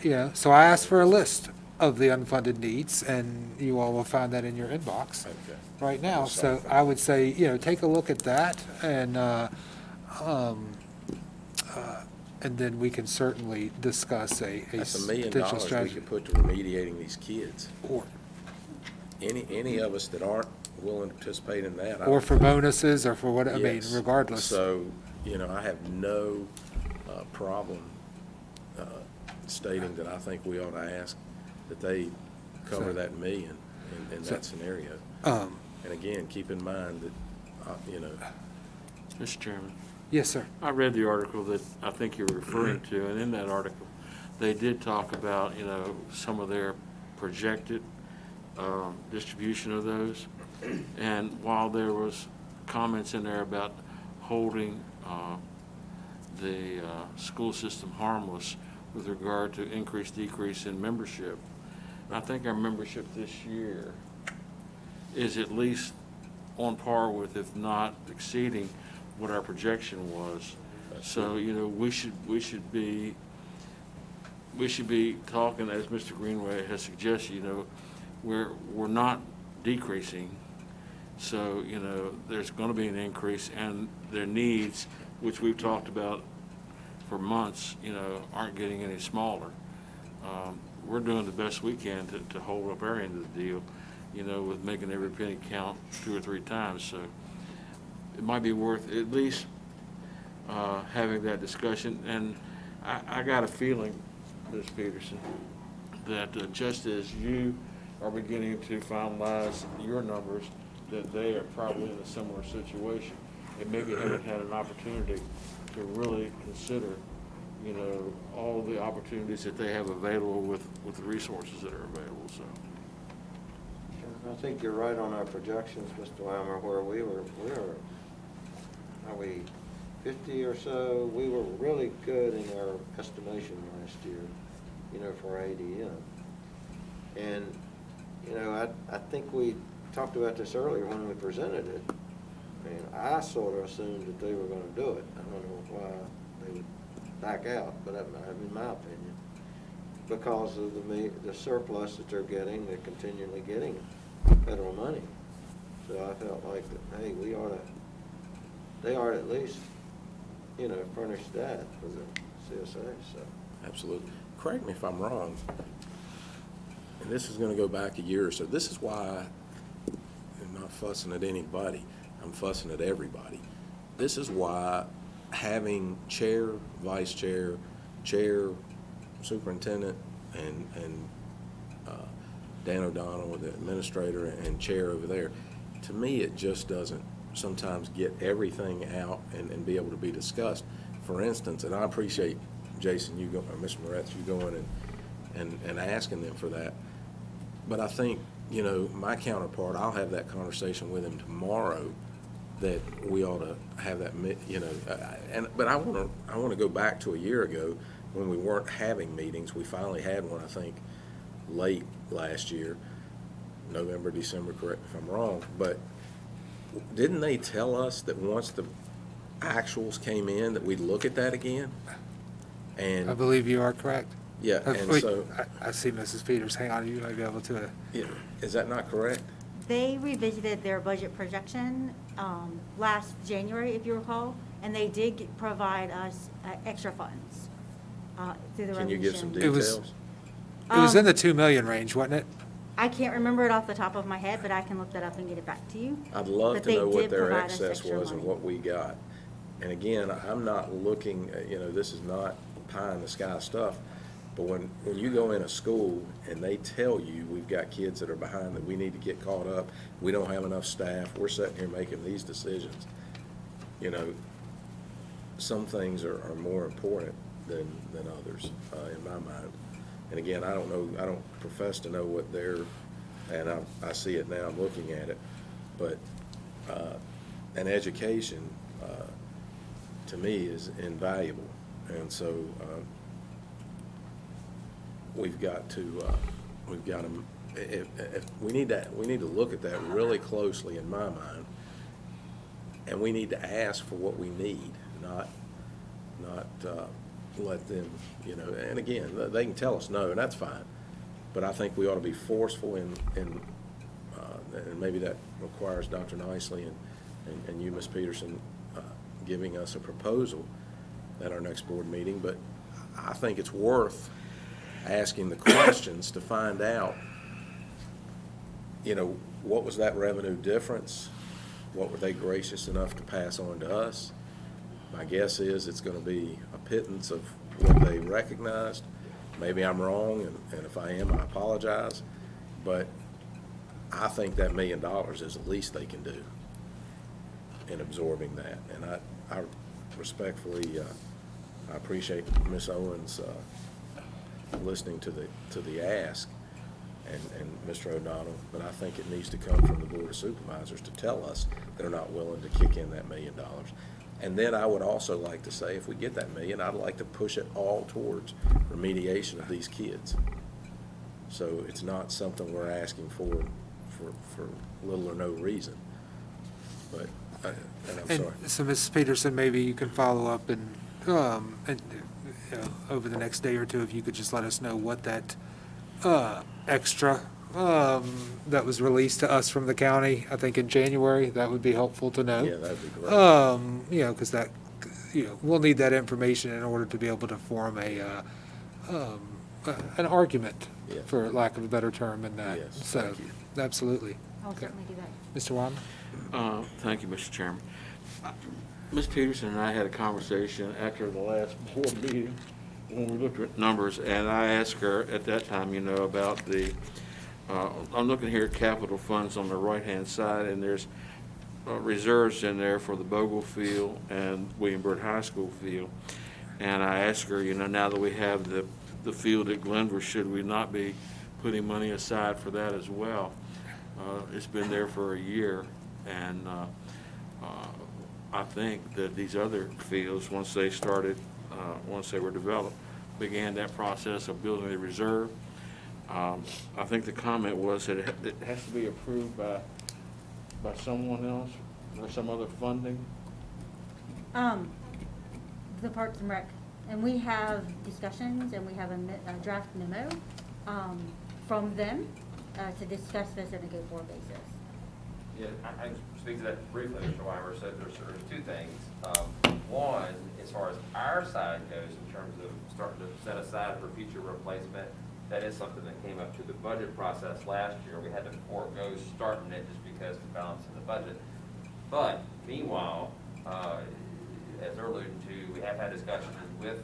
You know, so I asked for a list of the unfunded needs, and you all will find that in your inbox okay. right now. So I would say, you know, take a look at that, and then we can certainly discuss a That's $1 million potential we strategy. could put to remediating these kids. Or Any of us that aren't willing to participate in that. or for bonuses, or for what, I mean, Yes. regardless. So, you know, I have no problem stating that I think we ought to ask that they cover So- that $1 million in So- that scenario. And again, keep in mind that, you know, Mr. Chairman, Yes, sir. I read the article that I think you're referring to, and in that article, they did talk about, you know, some of their projected distribution of those. And while there was comments in there about holding the school system harmless with regard to increase, decrease in membership, I think our membership this year is at least on par with, if not exceeding, what our projection was. So, we should be talking, as Mr. Greenway has suggested, we're not decreasing. So, there's gonna be an increase, and their needs, which we've talked about for months, aren't getting any smaller. We're doing the best we can to hold up our end of the deal, with making every penny count 2 or 3 times. So it might be worth at least having that discussion. And I got a feeling, Ms. Peterson, that just as you are beginning to finalize your numbers, that they are probably in a similar situation, and maybe haven't had an opportunity to really consider, all the opportunities that they have available with the resources that are available, so. I think you're right on our projections, Mr. Weimer, where we are we 50 or so? We were really good in our estimation last year, for ADM. And, I think we talked about this earlier when we presented it. I mean, I sort of assumed that they were gonna do it. I don't know why they would back out, but in my opinion, because of the surplus that they're getting, they're continually getting federal money. So I felt like that, hey, they ought to at least, furnish that for the CSA, so. Absolutely. Correct me if I'm wrong, and this is gonna go back a year or so. This is why I'm not fussing at anybody. I'm fussing at everybody. This is why having chair, vice chair, superintendent, and Dan O'Donnell, the administrator, and chair over there, to me, it just doesn't sometimes get everything out and be able to be discussed. For instance, and I appreciate, Jason, you go, or Mr. Moretz, you going and asking them for that. But I think, my counterpart, I'll have that conversation with him tomorrow, that we ought to have that, but I want to go back to a year ago when we weren't having meetings. We finally had one, I think, late last year, November, December, correct me if I'm wrong, but didn't they tell us that once the actuals came in, that we'd look at that again? And I believe you are correct. yeah, and Wait, so, I see Mrs. Peters. Hang on, you might be able to. yeah, is that not correct? They revisited their budget projection last January, if you recall, and they did provide us extra funds through the Can you give some resolution. It was- details? It was in the Um, 2 million range, wasn't it? I can't remember it off the top of my head, but I can look that up and get it back to you. I'd love But to they know what did their provide us excess extra was and money. what we got. And again, I'm not looking, this is not pie in the sky stuff, but when you go in a school and they tell you, we've got kids that are behind, that we need to get caught up, we don't have enough staff, we're sitting here making these decisions, some things are more important than others, in my mind. And again, I don't know, I don't profess to know what they're, and I see it now, I'm looking at it, but, an education, to me, is invaluable. And so, we've got to, we need to look at that really closely in my mind. And we need to ask for what we need, not let them, and again, they can tell us no, and that's fine. But I think we ought to be forceful and maybe that requires Dr. Nicely and you, Ms. Peterson, giving us a proposal at our next board meeting. But I think it's worth asking the questions to find out, what was that revenue difference? What were they gracious enough to pass on to us? My guess is it's gonna be a pittance of what they recognized. Maybe I'm wrong, and if I am, I apologize. But I think that $1 million is the least they can do in absorbing that. And I respectfully, I appreciate Ms. Owens, listening to the ask, and Mr. O'Donnell, but I think it needs to come from the Board of Supervisors to tell us they're not willing to kick in that $1 million. And then I would also like to say, if we get that $1 million, I'd like to push it all towards remediation of these kids. So it's not something we're asking for little or no reason. But, and I'm And sorry. so, Mrs. Peterson, maybe you can follow up and, over the next day or two, if you could just let us know what that, extra, that was released to us from the county, I think in January, that would be helpful to know. Yeah, that'd be great. Because that, we'll need that information in order to be able to form an argument, Yeah. for lack of a better term, in that. Yes, So, thank you. absolutely. I'll Okay. certainly do that. Mr. Wyman? Thank you, Mr. Chairman. Ms. Peterson and I had a conversation after the last board meeting when we looked at numbers, and I asked her at that time, about the, I'm looking here at capital funds on the right-hand side, and there's reserves in there for the Bogle Field and William Byrd High School field. And I asked her, now that we have the field at Glenver, should we not be putting money aside for that as well? It's been there for a year, and I think that these other fields, once they were developed, began that process of building a reserve. I think the comment was that it has to be approved by someone else, or some other funding. The Parks and Rec, and we have discussions, and we have a draft memo, from them, to discuss this on a go-forward basis. Yeah, I can speak to that briefly, Mr. Weimer. So there's two things. One, as far as our side goes, in terms of starting to set aside for future replacement, that is something that came up through the budget process last year. We had to forego starting it just because of the balance in the budget. But meanwhile, as alluded to, we have had discussions with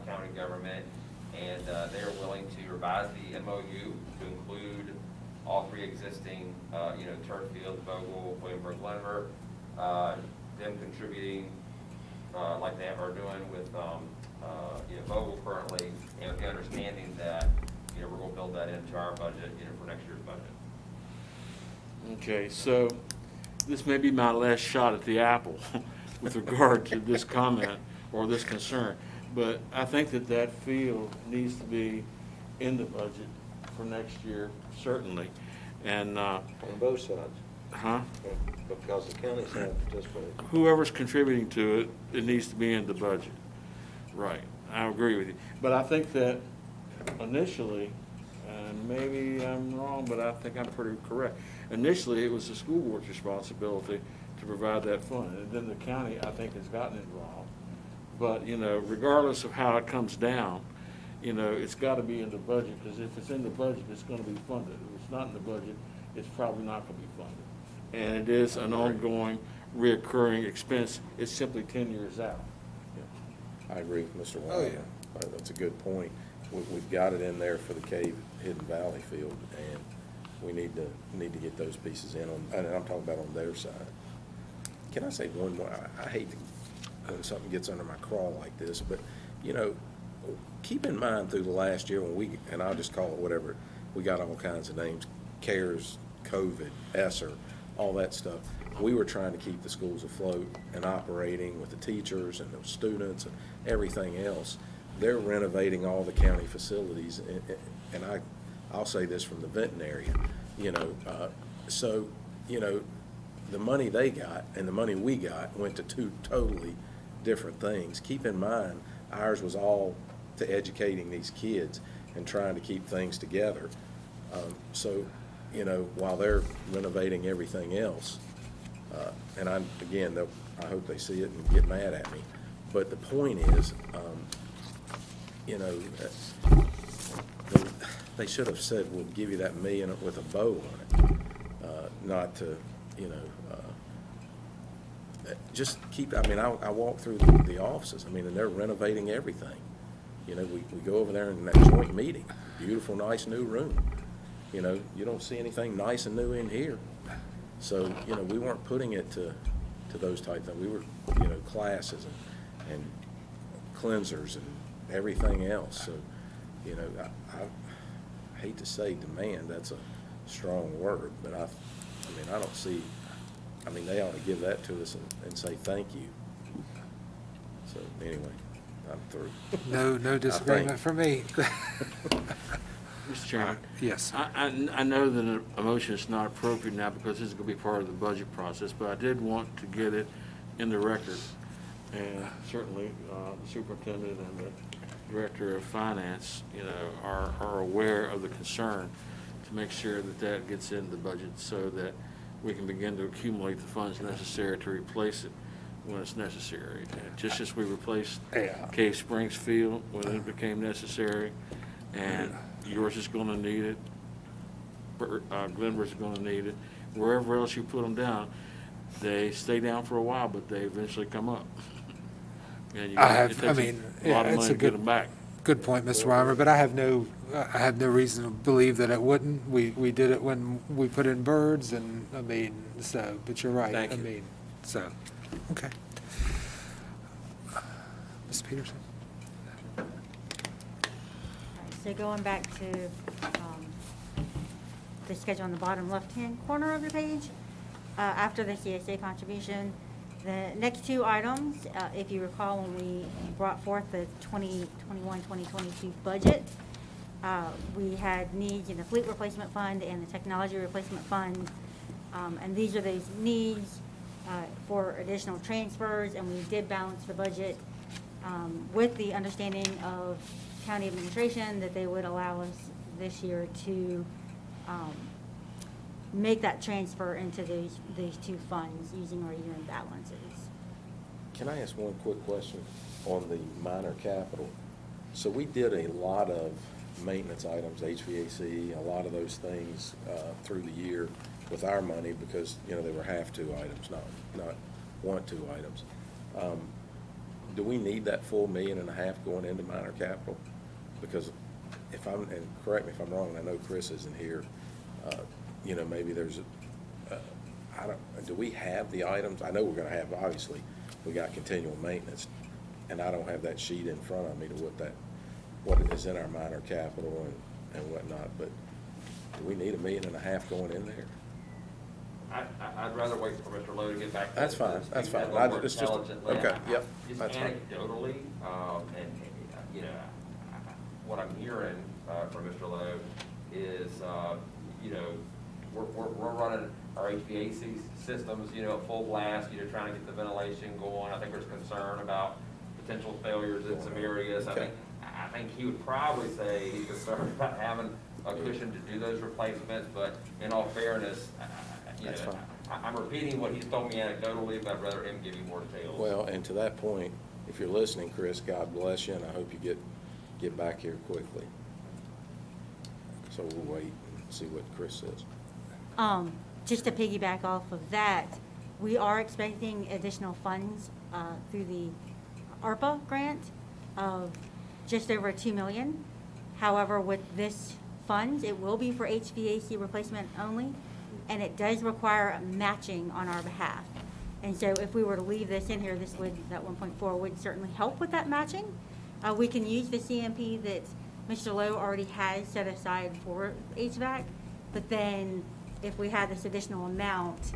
county government, and they are willing to revise the MOU to include all three existing, turf fields, Bogle, Williamsburg, Glenver, them contributing, like they are doing with, Bogle currently, and with the understanding that, we're gonna build that into our budget, for next year's budget. Okay, so this may be my last shot at the apple with regard to this comment or this concern, but I think that field needs to be in the budget for next year, certainly. And, On both sides, because the county's had participated. whoever's contributing to it, it needs to be in the budget. Right, I agree with you. But I think that initially, and maybe I'm wrong, but I think I'm pretty correct. Initially, it was the school board's responsibility to provide that fund, and then the county, I think, has gotten involved. But, regardless of how it comes down, it's gotta be in the budget, because if it's in the budget, it's gonna be funded. If it's not in the budget, it's probably not gonna be funded. And it is an ongoing, reoccurring expense. It's simply 10 years out. I agree with Mr. Oh, Wyman. yeah. That's a good point. We've got it in there for the Cave Hidden Valley field, and we need to get those pieces in on, and I'm talking about on their side. Can I say one more? I hate when something gets under my craw like this, but, keep in mind through the last year when and I'll just call it whatever, we got all kinds of names, CARES, COVID, ESSER, all that stuff. We were trying to keep the schools afloat and operating with the teachers and the students and everything else. They're renovating all the county facilities, and I'll say this from the Benton area, so, the money they got and the money we got went to two totally different things. Keep in mind, ours was all to educating these kids and trying to keep things together. So, while they're renovating everything else, and I hope they see it and get mad at me. But the point is, they should have said, we'll give you that $1 million with a bow on it, not to, just keep, I walk through the offices, and they're renovating everything. We go over there in that joint meeting, beautiful, nice new room. You don't see anything nice and new in here. So, we weren't putting it to those type things. We were, classes and cleansers and everything else. So, I hate to say demand, that's a strong word, but I don't see, they ought to give that to us and say thank you. So, anyway, I'm through. No disagreement from me. Mr. Chairman. Yes. I know that a motion is not appropriate now because this is going to be part of the budget process, but I did want to get it in the record. And certainly, the superintendent and the director of finance, are aware of the concern to make sure that that gets into the budget so that we can begin to accumulate the funds necessary to replace it when it's necessary. And just as we replaced Yeah. Cave Springs Field when it became necessary, and yours is gonna need it, Glenvar's is gonna need it, wherever else you put them down, they stay down for a while, but they eventually come up. And it takes a lot of it's money a to get good, them back. good point, Mr. Weimer, but I have no reason to believe that it wouldn't. We did it when we put in birds and, but you're right. Thank you. Okay. Ms. Peterson? All right, so going back to the schedule on the bottom left-hand corner of the page, after the CSA contribution, the next two items, if you recall, when we brought forth the 2021-2022 budget, we had needs in the fleet replacement fund and the technology replacement fund. And these are those needs for additional transfers, and we did balance the budget with the understanding of county administration that they would allow us this year to make that transfer into these two funds using our year-end balances. Can I ask one quick question on the minor capital? So we did a lot of maintenance items, HVAC, a lot of those things through the year with our money because, they were have-to items, not want-to items. Do we need that full $1.5 million going into minor capital? Because and correct me if I'm wrong, and I know Chris isn't here, maybe there's do we have the items? I know we're gonna have, obviously, we got continual maintenance, and I don't have that sheet in front of me to what is in our minor capital and whatnot, but do we need $1.5 million going in there? I'd rather wait for Mr. Lowe to get back. That's fine, that's fine. A little more It's just, intelligently. okay, yep, Just that's fine. anecdotally, what I'm hearing from Mr. Lowe is, we're running our HVAC systems, at full blast, trying to get the ventilation going. I think there's concern about potential failures in some areas. Okay. I think he would probably say he's concerned about having a cushion to do those replacements, but in all fairness, That's fine. I'm repeating what he's told me anecdotally, but I'd rather him give you more details. Well, and to that point, if you're listening, Chris, God bless you, and I hope you get back here quickly. So we'll wait and see what Chris says. Just to piggyback off of that, we are expecting additional funds through the ARPA grant of just over $2 million. However, with this funds, it will be for HVAC replacement only, and it does require matching on our behalf. And so if we were to leave this in here, that 1.4 would certainly help with that matching. We can use the CMP that Mr. Lowe already has set aside for HVAC, but then if we had this additional amount,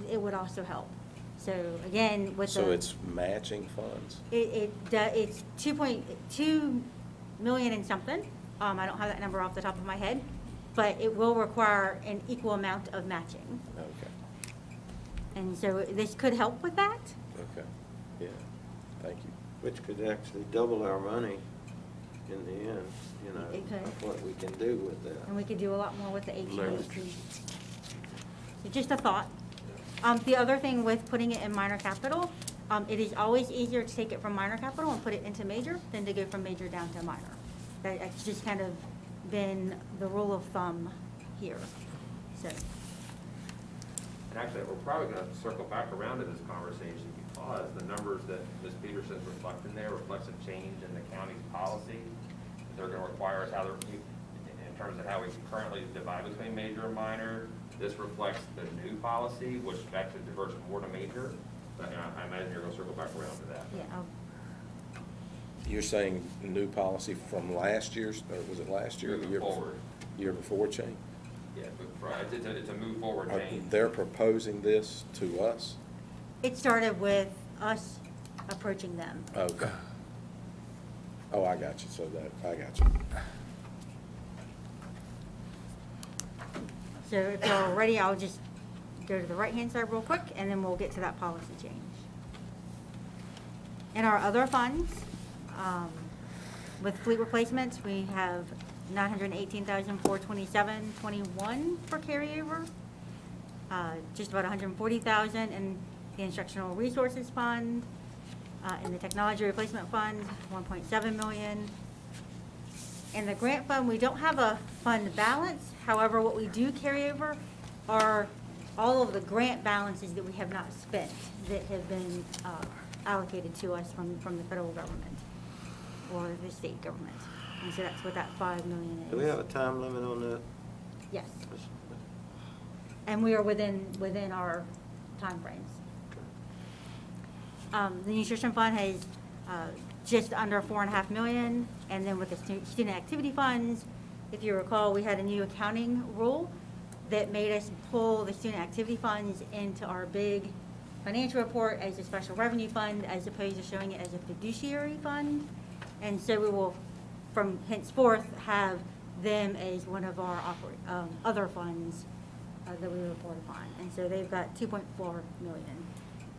it would also help. So again, with the. So it's matching funds? It's 2.2 million and something. I don't have that number off the top of my head, but it will require an equal amount of matching. Okay, And so this could help with that. okay, yeah, thank you. Which could actually double our money in the end, It could. of what we can do with that. And we could do a lot more with the Leverage. HVAC. So just a thought. The other thing with putting it in minor capital, it is always easier to take it from minor capital and put it into major than to go from major down to minor. That's just kind of been the rule of thumb here, so. And actually, we're probably gonna circle back around to this conversation because the numbers that Ms. Peterson's reflecting there reflects a change in the county's policy. They're gonna require us in terms of how we currently divide between major and minor. This reflects the new policy, which actually diverts more to major. But I imagine you're gonna circle back around to that. Yeah, You're saying new policy from last year's, or was it last year or the year Moving before? forward. Year before change? Yeah, but it's a move forward change. They're proposing this to us? it started with us approaching them. Okay. Oh, I got you, I got you. So if y'all are ready, I'll just go to the right-hand side real quick, and then we'll get to that policy change. In our other funds, with fleet replacements, we have $918,427.21 for carryover. Just about $140,000 in the instructional resources fund. In the technology replacement fund, $1.7 million. In the grant fund, we don't have a fund balance. However, what we do carry over are all of the grant balances that we have not spent that have been allocated to us from the federal government or the state government. And so that's what that $5 million is. Do we have a time limit on that? Yes. And we are within our timeframes. The nutrition fund has just under $4.5 million, and then with the student activity funds, if you recall, we had a new accounting rule that made us pull the student activity funds into our big financial report as a special revenue fund, as opposed to showing it as a fiduciary fund. And so we will, from henceforth, have them as one of our other funds that we report upon. And so they've got $2.4 million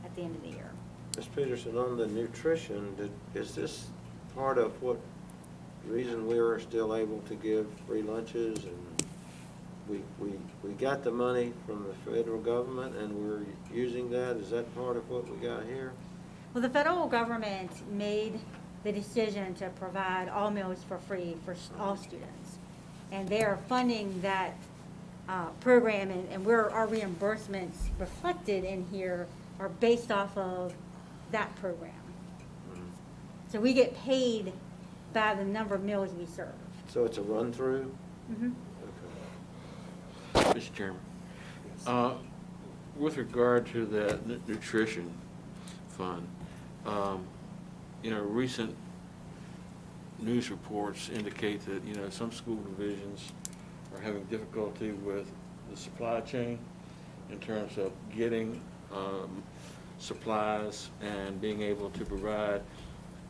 at the end of the year. Ms. Peterson, on the nutrition, is this part of what reason we are still able to give free lunches? And we got the money from the federal government and we're using that? Is that part of what we got here? Well, the federal government made the decision to provide all meals for free for all students. And they are funding that program, and our reimbursements reflected in here are based off of that program. So we get paid by the number of meals we serve. So it's a run-through? Mhm. Okay. Mr. Chairman, with regard to that nutrition fund, recent news reports indicate that, some school divisions are having difficulty with the supply chain in terms of getting supplies and being able to provide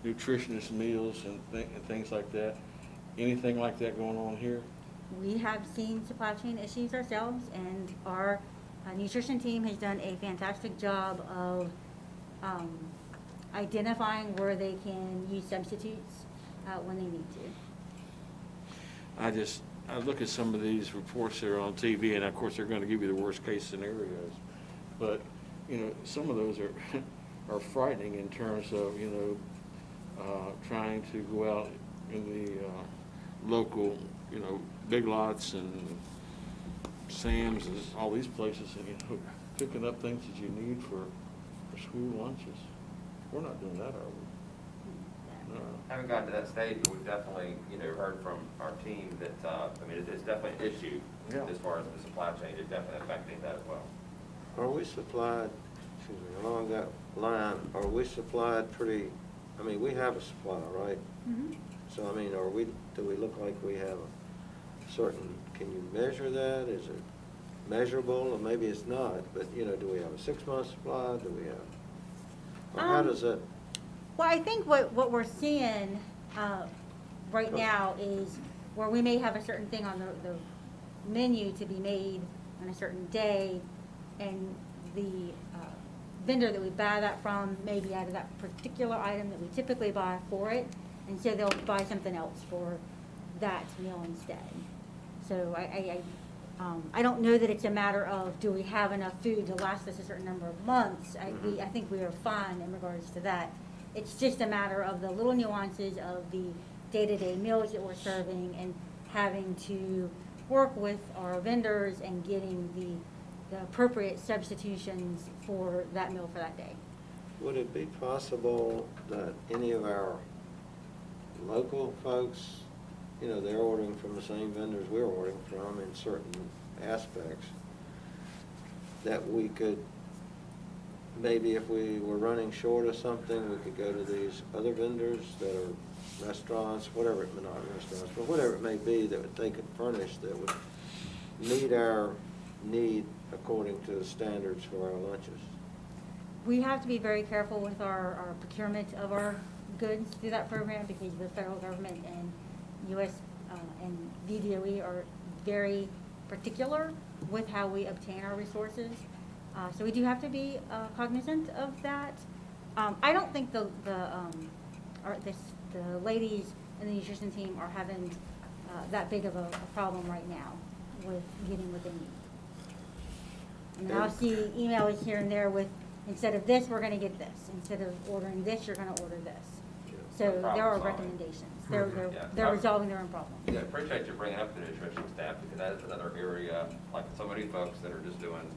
nutritious meals and things like that. Anything like that going on here? We have seen supply chain issues ourselves, and our nutrition team has done a fantastic job of identifying where they can use substitutes when they need to. I look at some of these reports that are on TV, and of course, they're going to give you the worst case scenarios. But, some of those are frightening in terms of, trying to go out in the local, Big Lots and Sam's and all these places and, picking up things that you need for school lunches. We're not doing that, are we? No. Haven't gotten to that stage, but we've definitely, heard from our team that, it's definitely an issue Yeah. as far as the supply chain, it's definitely affecting that as well. Are we supplied, along that line, are we supplied we have a supply, right? Mhm. So, do we look like we have a certain, can you measure that? Is it measurable? Or maybe it's not, but, do we have a 6-month supply? Do we have, or how does that? Well, I think what we're seeing right now is where we may have a certain thing on the menu to be made on a certain day, and the vendor that we buy that from may be out of that particular item that we typically buy for it, and so they'll buy something else for that meal instead. So I don't know that it's a matter of, do we have enough food to last us a certain number of months? I think we are fine in regards to that. It's just a matter of the little nuances of the day-to-day meals that we're serving and having to work with our vendors and getting the appropriate substitutions for that meal for that day. Would it be possible that any of our local folks, they're ordering from the same vendors we're ordering from in certain aspects, that we could, maybe if we were running short of something, we could go to these other vendors that are restaurants, whatever, not restaurants, but whatever it may be that they could furnish that would meet our need according to the standards for our lunches? We have to be very careful with our procurement of our goods through that program, because the federal government and U.S. And VDOE are very particular with how we obtain our resources. So we do have to be cognizant of that. I don't think the ladies in the nutrition team are having that big of a problem right now with getting what they need. I mean, I'll see emails here and there with, instead of this, we're gonna get this. Instead of ordering this, you're gonna order this. So there are Problem solving. recommendations. They're Yeah. resolving their own problems. Yeah, appreciate you bringing up the nutrition staff, because that is another area, like so many folks that are just doing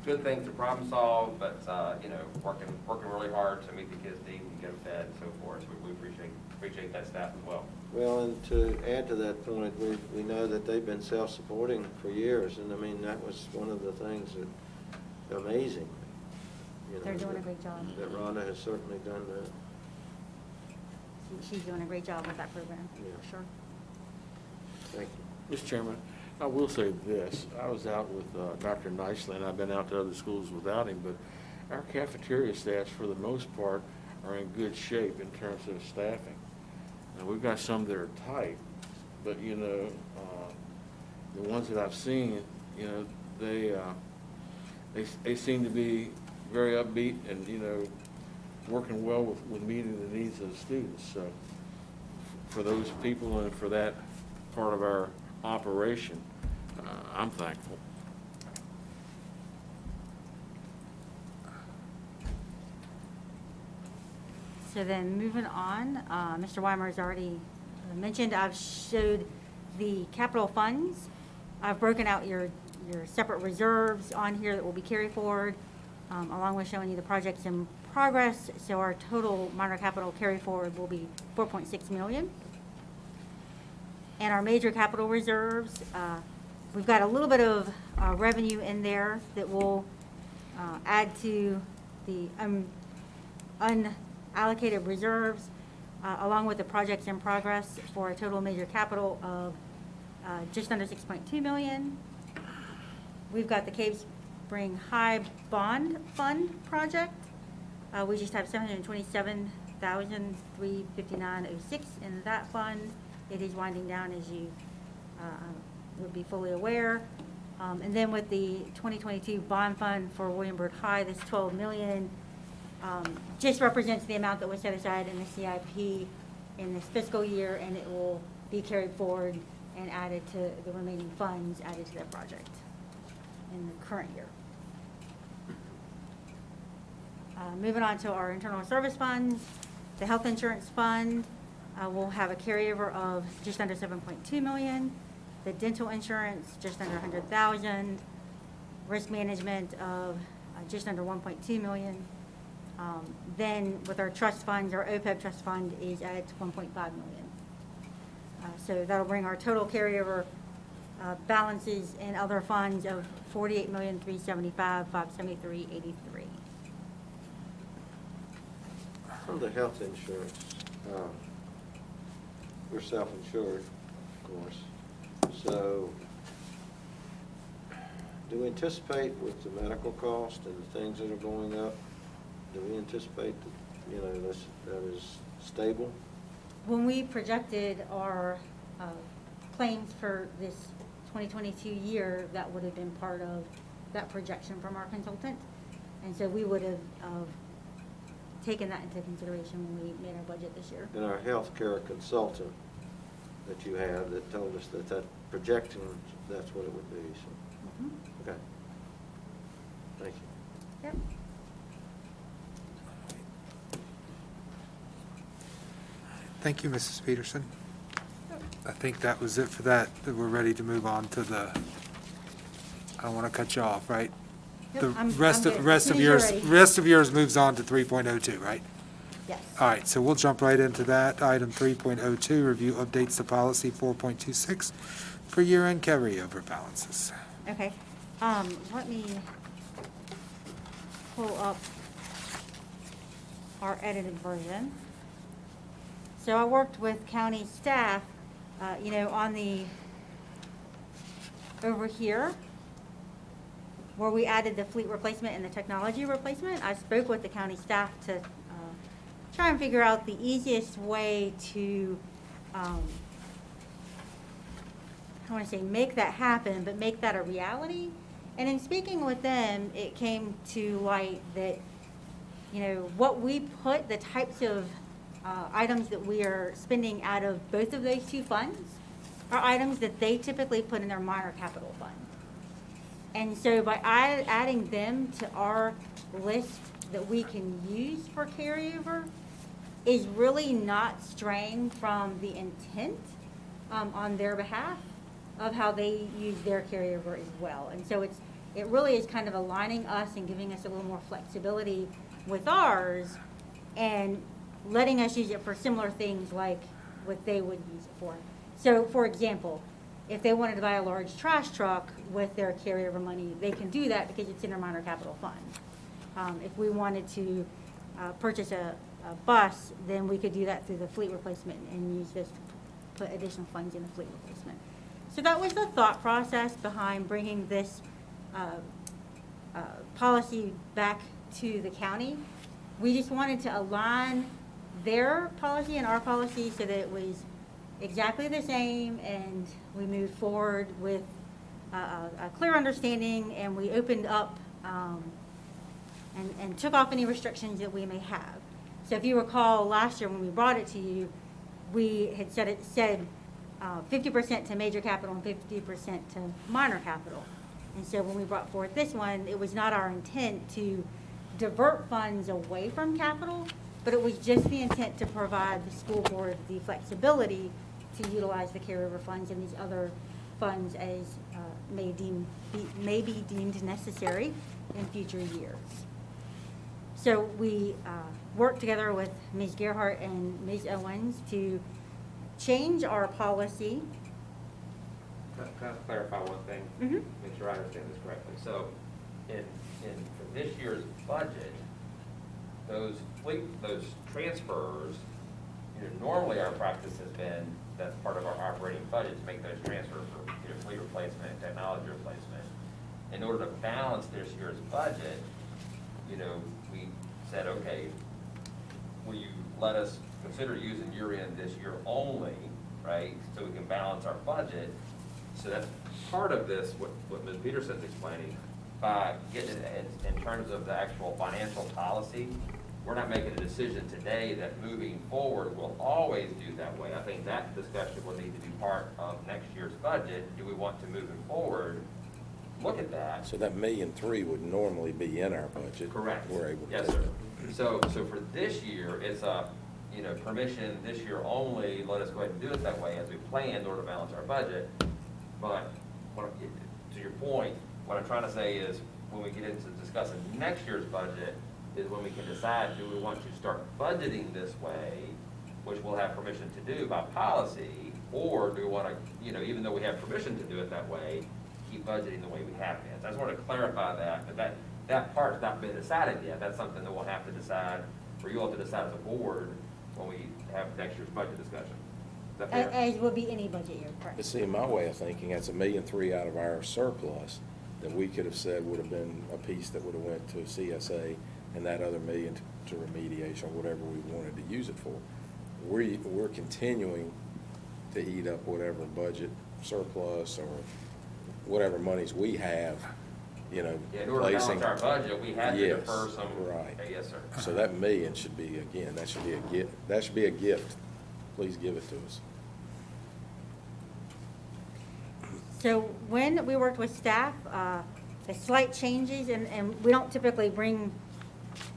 good things to problem solve, but, you know, working really hard to meet the kids' needs and get them fed and so forth. So we appreciate that staff as well. Well, and to add to that point, we know that they've been self-supporting for years, and I mean, that was one of the things that amazing. You know, They're doing a that- great job. That Rhonda has certainly done that. She's doing a great job with that program, Yeah. for sure. Thank you. Mr. Chairman, I will say this. I was out with Dr. Nicely, and I've been out to other schools without him, but our cafeteria staffs, for the most part, are in good shape in terms of staffing. Now, we've got some that are tight, but, you know, the ones that I've seen, you know, they seem to be very upbeat and, you know, working well with meeting the needs of the students. So for those people and for that part of our operation, I'm thankful. So then, moving on, Mr. Weimer has already mentioned, I've showed the capital funds. I've broken out your separate reserves on here that will be carried forward, along with showing you the projects in progress. So our total minor capital carry forward will be 4.6 million. And our major capital reserves, we've got a little bit of revenue in there that will add to the unallocated reserves, along with the projects in progress, for a total major capital of just under 6.2 million. We've got the Cave Spring High Bond Fund project. We just have $727,359.06 in that fund. It is winding down, as you would be fully aware. And then with the 2022 bond fund for Williamsburg High, this 12 million just represents the amount that was set aside in the CIP in this fiscal year, and it will be carried forward and added to the remaining funds added to that project in the current year. Moving on to our internal service funds, the health insurance fund will have a carryover of just under 7.2 million. The dental insurance, just under 100,000. Risk management of just under 1.2 million. Then with our trust funds, our OPEB trust fund is at 1.5 million. So that'll bring our total carryover balances in other funds of 48,375,573.83. On the health insurance, we're self-insured, of course. So do we anticipate with the medical cost and the things that are going up, do we anticipate that, you know, that is stable? When we projected our claims for this 2022 year, that would have been part of that projection from our consultant. And so we would have taken that into consideration when we made our budget this year. And our healthcare consultant that you have that told us that projection, that's what it would be, so, Mhm. okay. Thank you. Yep. Thank you, Mrs. Peterson. I think that was it for that we're ready to move on to the, I don't want to cut you off, right? Yep, The I'm rest good. of As soon as you're yours, ready. rest of yours moves on to 3.02, right? Yes. All right, so we'll jump right into that. Item 3.02, review updates to policy 4.26 for year-end carryover balances. Okay, let me pull up our edited version. So I worked with county staff, you know, on the, over here, where we added the fleet replacement and the technology replacement. I spoke with the county staff to try and figure out the easiest way to I want to say, make that happen, but make that a reality. And in speaking with them, it came to light that, you know, what we put, the types of items that we are spending out of both of those two funds are items that they typically put in their minor capital fund. And so by adding them to our list that we can use for carryover is really not straying from the intent on their behalf of how they use their carryover as well. And so it really is kind of aligning us and giving us a little more flexibility with ours and letting us use it for similar things like what they would use it for. So, for example, if they wanted to buy a large trash truck with their carryover money, they can do that because it's in their minor capital fund. If we wanted to purchase a bus, then we could do that through the fleet replacement and use this to put additional funds in the fleet replacement. So that was the thought process behind bringing this policy back to the county. We just wanted to align their policy and our policy so that it was exactly the same, and we moved forward with a clear understanding, and we opened up and took off any restrictions that we may have. So if you recall, last year when we brought it to you, we had said 50% to major capital and 50% to minor capital. And so when we brought forth this one, it was not our intent to divert funds away from capital, but it was just the intent to provide the school board the flexibility to utilize the carryover funds and these other funds as may be deemed necessary in future years. So we worked together with Ms. Gerhart and Ms. Owens to change our policy. Can I clarify one thing? Mhm. Make sure I understand this correctly. So, for this year's budget, those transfers, normally our practice has been, that's part of our operating budget, to make those transfers for, fleet replacement and technology replacement. In order to balance this year's budget, we said, okay, will you let us consider using year end this year only, right? So we can balance our budget. So that's part of this, what Ms. Peterson's explaining, by getting it in terms of the actual financial policy. We're not making a decision today that moving forward we'll always do that way. I think that discussion will need to be part of next year's budget. Do we want to, moving forward, look at that? So that $1.3 million would normally be in our budget. Correct. We're able to. Yes, sir. So for this year, it's a, permission this year only, let us go ahead and do it that way as we plan in order to balance our budget. But to your point, what I'm trying to say is, when we get into discussing next year's budget, is when we can decide, do we want to start budgeting this way, which we'll have permission to do by policy, or do we want to, even though we have permission to do it that way, keep budgeting the way we have been. So I just want to clarify that, but that part's not been decided yet. That's something that we'll have to decide, or you'll have to decide as a board when we have next year's budget discussion. Is that fair? As would be any budget year, But correct? see, in my way of thinking, that's $1.3 million out of our surplus that we could have said would have been a piece that would have went to CSA, and that other $1 million to remediation, or whatever we wanted to use it for. We're continuing to eat up whatever budget surplus or whatever monies we have, Yeah, in order to placing. balance our budget, we had to Yes, defer some. right. Yes, sir. So that $1 million should be, again, that should be a gift. That should be a gift. Please give it to us. So when we worked with staff, the slight changes, and we don't typically bring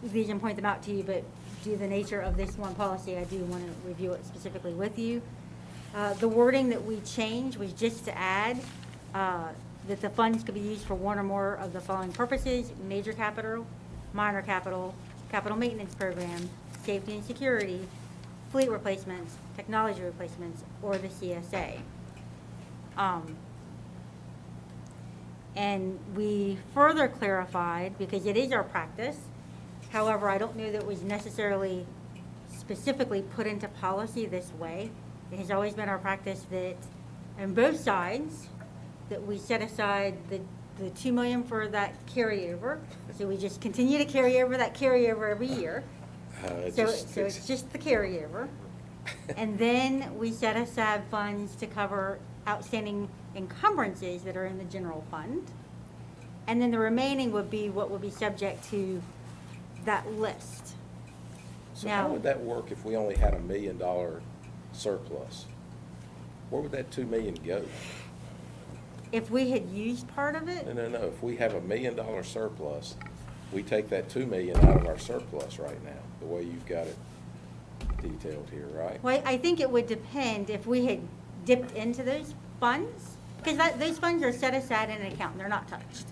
these and point them out to you, but due to the nature of this one policy, I do want to review it specifically with you. The wording that we changed was just to add that the funds could be used for one or more of the following purposes: major capital, minor capital, capital maintenance program, safety and security, fleet replacements, technology replacements, or the CSA. And we further clarified, because it is our practice, however, I don't know that it was necessarily specifically put into policy this way. It has always been our practice that, on both sides, that we set aside the $2 million for that carryover. So we just continue to carry over that carryover every year. So it's just the carryover. And then we set aside funds to cover outstanding encumbrances that are in the general fund. And then the remaining would be what would be subject to that list. So how Now- would that work if we only had $1 million surplus? Where would that 2 million go? If we had used part of it, No. If we have $1 million surplus, we take that 2 million out of our surplus right now, the way you've got it detailed here, right? well, I think it would depend if we had dipped into those funds, because those funds are set aside in an account, they're not touched.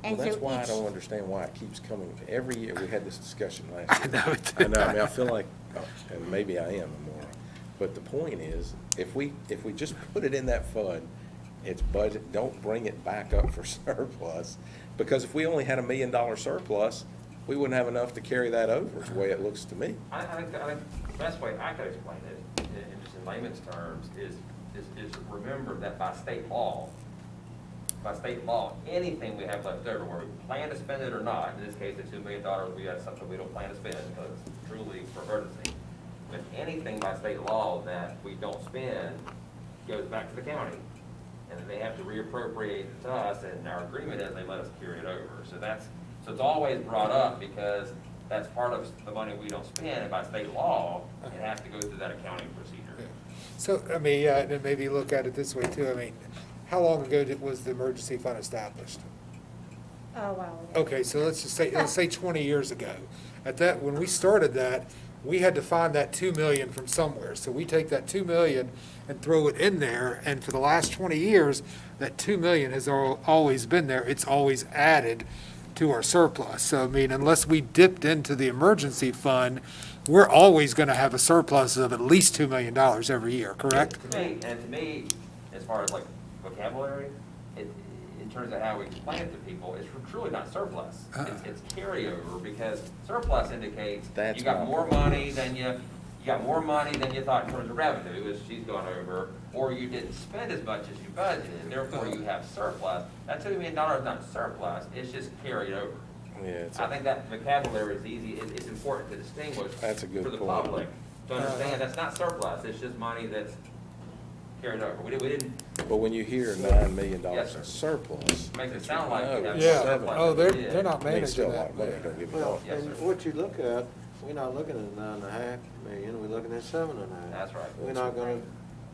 Well, And so that's why I each- don't understand why it keeps coming. Every year, we had this discussion last year. I know it. I know, I mean, I feel like, and maybe I am a moron, but the point is, if we just put it in that fund, it's budget, don't bring it back up for surplus, because if we only had $1 million surplus, we wouldn't have enough to carry that over, is the way it looks to me. I think the best way I could explain it, just in layman's terms, is remember that by state law, anything we have left over, whether we plan to spend it or not, in this case, the $2 million, we got something we don't plan to spend because it's truly for emergency. But anything by state law that we don't spend goes back to the county. And then they have to reappropriate it to us, and our agreement is they let us carry it over. So it's always brought up because that's part of the money we don't spend, and by state law, it has to go through that accounting procedure. So, I mean, and maybe look at it this way too, I mean, how long ago was the emergency fund established? Oh, wow. Okay, so let's say 20 years ago. At that, when we started that, we had to find that 2 million from somewhere. So we take that 2 million and throw it in there, and for the last 20 years, that 2 million has always been there. It's always added to our surplus. So, I mean, unless we dipped into the emergency fund, we're always gonna have a surplus of at least $2 million every year, correct? To me, as far as like vocabulary, in terms of how we explain it to people, it's truly not surplus. It's carryover, because surplus indicates That's you got my more point. money than you thought in terms of revenue, as she's gone over, or you didn't spend as much as you budgeted, and therefore you have surplus. That $2 million is not surplus, it's just carried over. Yeah, it's, I think that vocabulary is easy, it's important to distinguish That's a good for the point. public, to understand that's not surplus, it's just money that's carried over. We didn't but when you hear $9 million Yes, sir. in surplus. make it it's- sound like we no, have it's Yeah, seven. oh, they're they're not I mean, it's still managing a lot that. of money, don't get me Well, wrong. Yes, and sir. what you look at, we're not looking at 9.5 million, we're looking at 7.5. That's right. We're not gonna,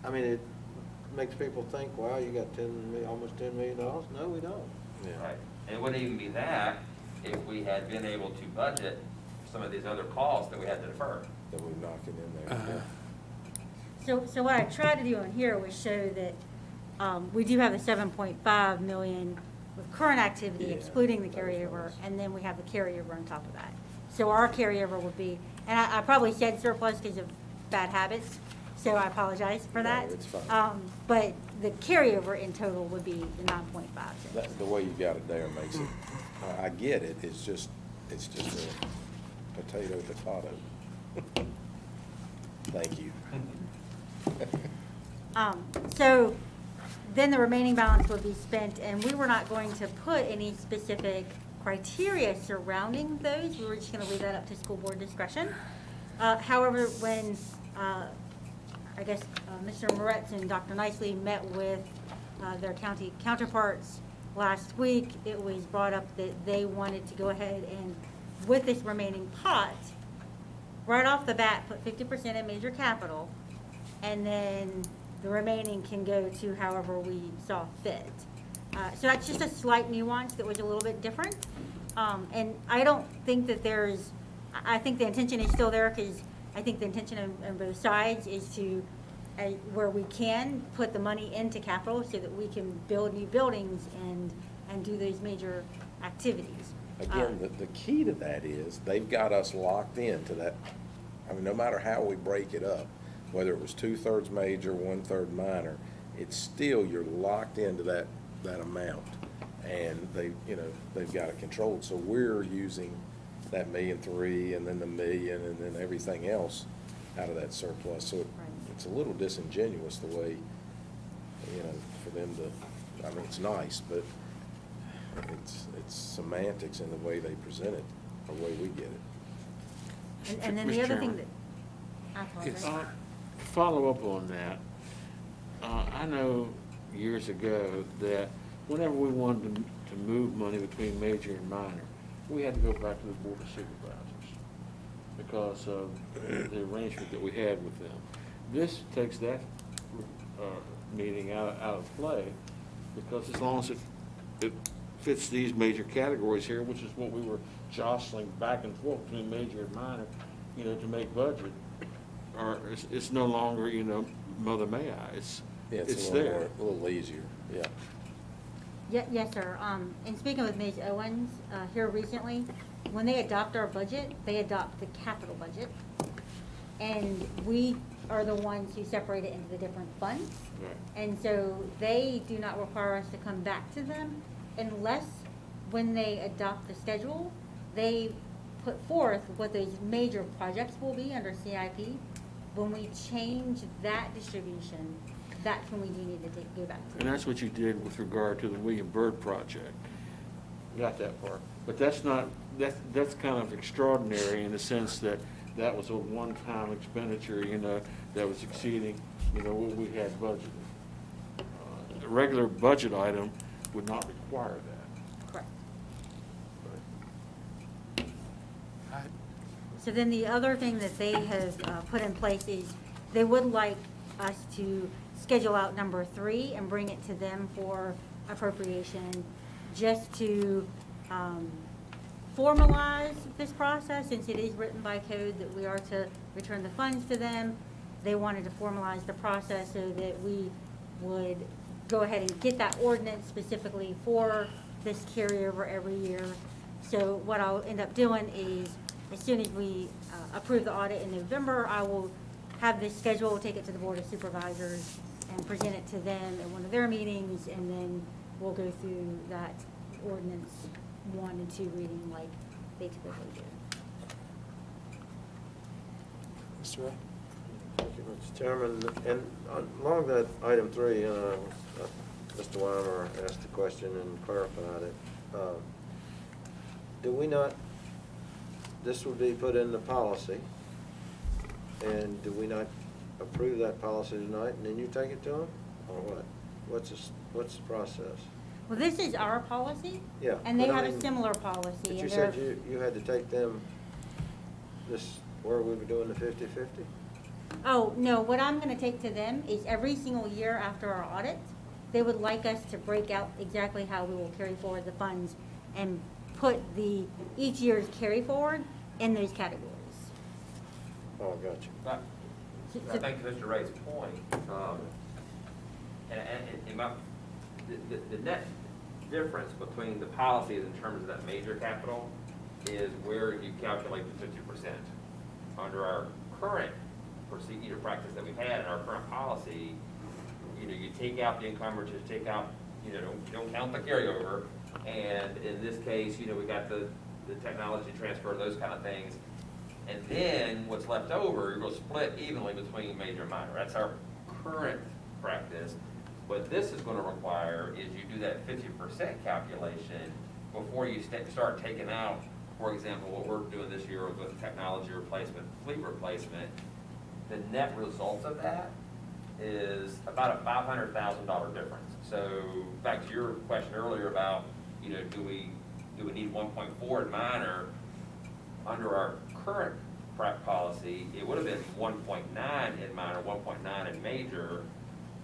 I mean, it makes people think, wow, you got almost $10 million. No, we don't. Yeah. Right, and it wouldn't even be that if we had been able to budget some of these other costs that we had to defer. That we're knocking in there, Uh-huh. yeah. So what I tried to do on here was show that we do have the 7.5 million with current activity Yeah, excluding the that was carryover, nice. and then we have the carryover on top of that. So our carryover would be, and I probably said surplus because of bad habits, so I apologize for No, that. it's fine. But the carryover in total would be the 9.5. That, the way you got it there makes it, I get it, it's just a potato. Thank you. So then the remaining balance would be spent, and we were not going to put any specific criteria surrounding those. We were just gonna leave that up to school board discretion. However, when, I guess, Mr. Moretz and Dr. Nicely met with their county counterparts last week, it was brought up that they wanted to go ahead and, with this remaining pot, right off the bat, put 50% in major capital, and then the remaining can go to however we saw fit. So that's just a slight nuance that was a little bit different. And I don't think that I think the intention is still there, because I think the intention on both sides is to, where we can, put the money into capital so that we can build new buildings and do those major activities. Again, the key to that is, they've got us locked into that, I mean, no matter how we break it up, whether it was 2/3 major, 1/3 minor, it's still, you're locked into that amount. And they've got it controlled, so we're using that $1.3 million, and then the $1 million, and then everything else out of that surplus. So it's a little disingenuous the way, for them to, I mean, it's nice, but it's semantics in the way they present it, or the way we get it. And then Mr. the other thing Chairman. that, I apologize. Yes. Follow up on I know years ago that whenever we wanted to move money between major and minor, we had to go back to the Board of Supervisors because of the arrangement that we had with them. This takes that meeting out of play, because as long as it fits these major categories here, which is what we were jostling back and forth between major and minor, to make budget, or it's no longer, Mother May I, it's It's there. a little easier, yeah. Yes, sir. And speaking with Ms. Owens, here recently, when they adopt our budget, they adopt the capital budget. And we are the ones who separate it into the different funds. Right. And so they do not require us to come back to them unless, when they adopt the schedule, they put forth what those major projects will be under CIP. When we change that distribution, that's when we do need to go back to And them. that's what you did with regard to the William Byrd project. Got that part. But that's not, that's kind of extraordinary in the sense that that was a one-time expenditure, that was exceeding, what we had budgeted. A regular budget item would not require that. Correct. I- So then the other thing that they have put in place is they would like us to schedule out number 3 and bring it to them for appropriation, just to formalize this process, since it is written by code that we are to return the funds to them. They wanted to formalize the process so that we would go ahead and get that ordinance specifically for this carryover every year. So what I'll end up doing is, as soon as we approve the audit in November, I will have this schedule, take it to the Board of Supervisors, and present it to them at one of their meetings, and then we'll go through that ordinance 1 and 2 reading like they typically do. Mr. Ray? Thank you, Mr. Chairman. And along that item 3, Mr. Weimer asked the question and clarified it. Do we not, this would be put in the policy, and do we not approve that policy tonight, and then you take it to them, or what? What's the process? Well, this is our policy. Yeah, And they but I have a mean, similar policy. But you and said they're- you had to take them this, where we were doing the 50/50? Oh, no, what I'm gonna take to them is every single year after our audit, they would like us to break out exactly how we will carry forward the funds and put each year's carry forward in those categories. Oh, gotcha. But I think to Mr. Ray's point, the net difference between the policies in terms of that major capital is where you calculate the 50%. Under our current procedure practice that we've had in our current policy, you take out the encumbrances, take out, don't count the carryover. And in this case, we got the technology transfer, those kind of things. And then what's left over, you're gonna split evenly between major and minor. That's our current practice. What this is gonna require is you do that 50% calculation before you start taking out, for example, what we're doing this year with technology replacement, fleet replacement. The net result of that is about a $500,000 difference. So back to your question earlier about, do we need 1.4 in minor? Under our current policy, it would have been 1.9 in minor, 1.9 in major.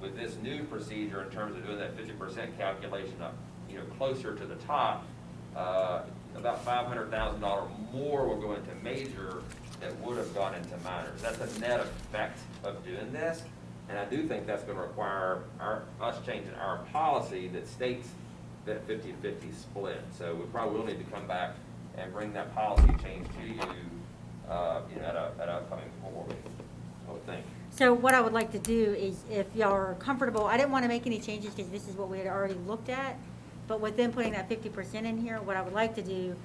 With this new procedure, in terms of doing that 50% calculation up, closer to the top, about $500,000 more will go into major that would have gone into minor. That's a net effect of doing this, and I do think that's going to require us changing our policy that states that 50-50 split. So we probably will need to come back and bring that policy change to you, at an upcoming board meeting, I would think. So what I would like to do is, if y'all are comfortable, I didn't want to make any changes because this is what we had already looked at, but with them putting that 50% in here, what I would like to do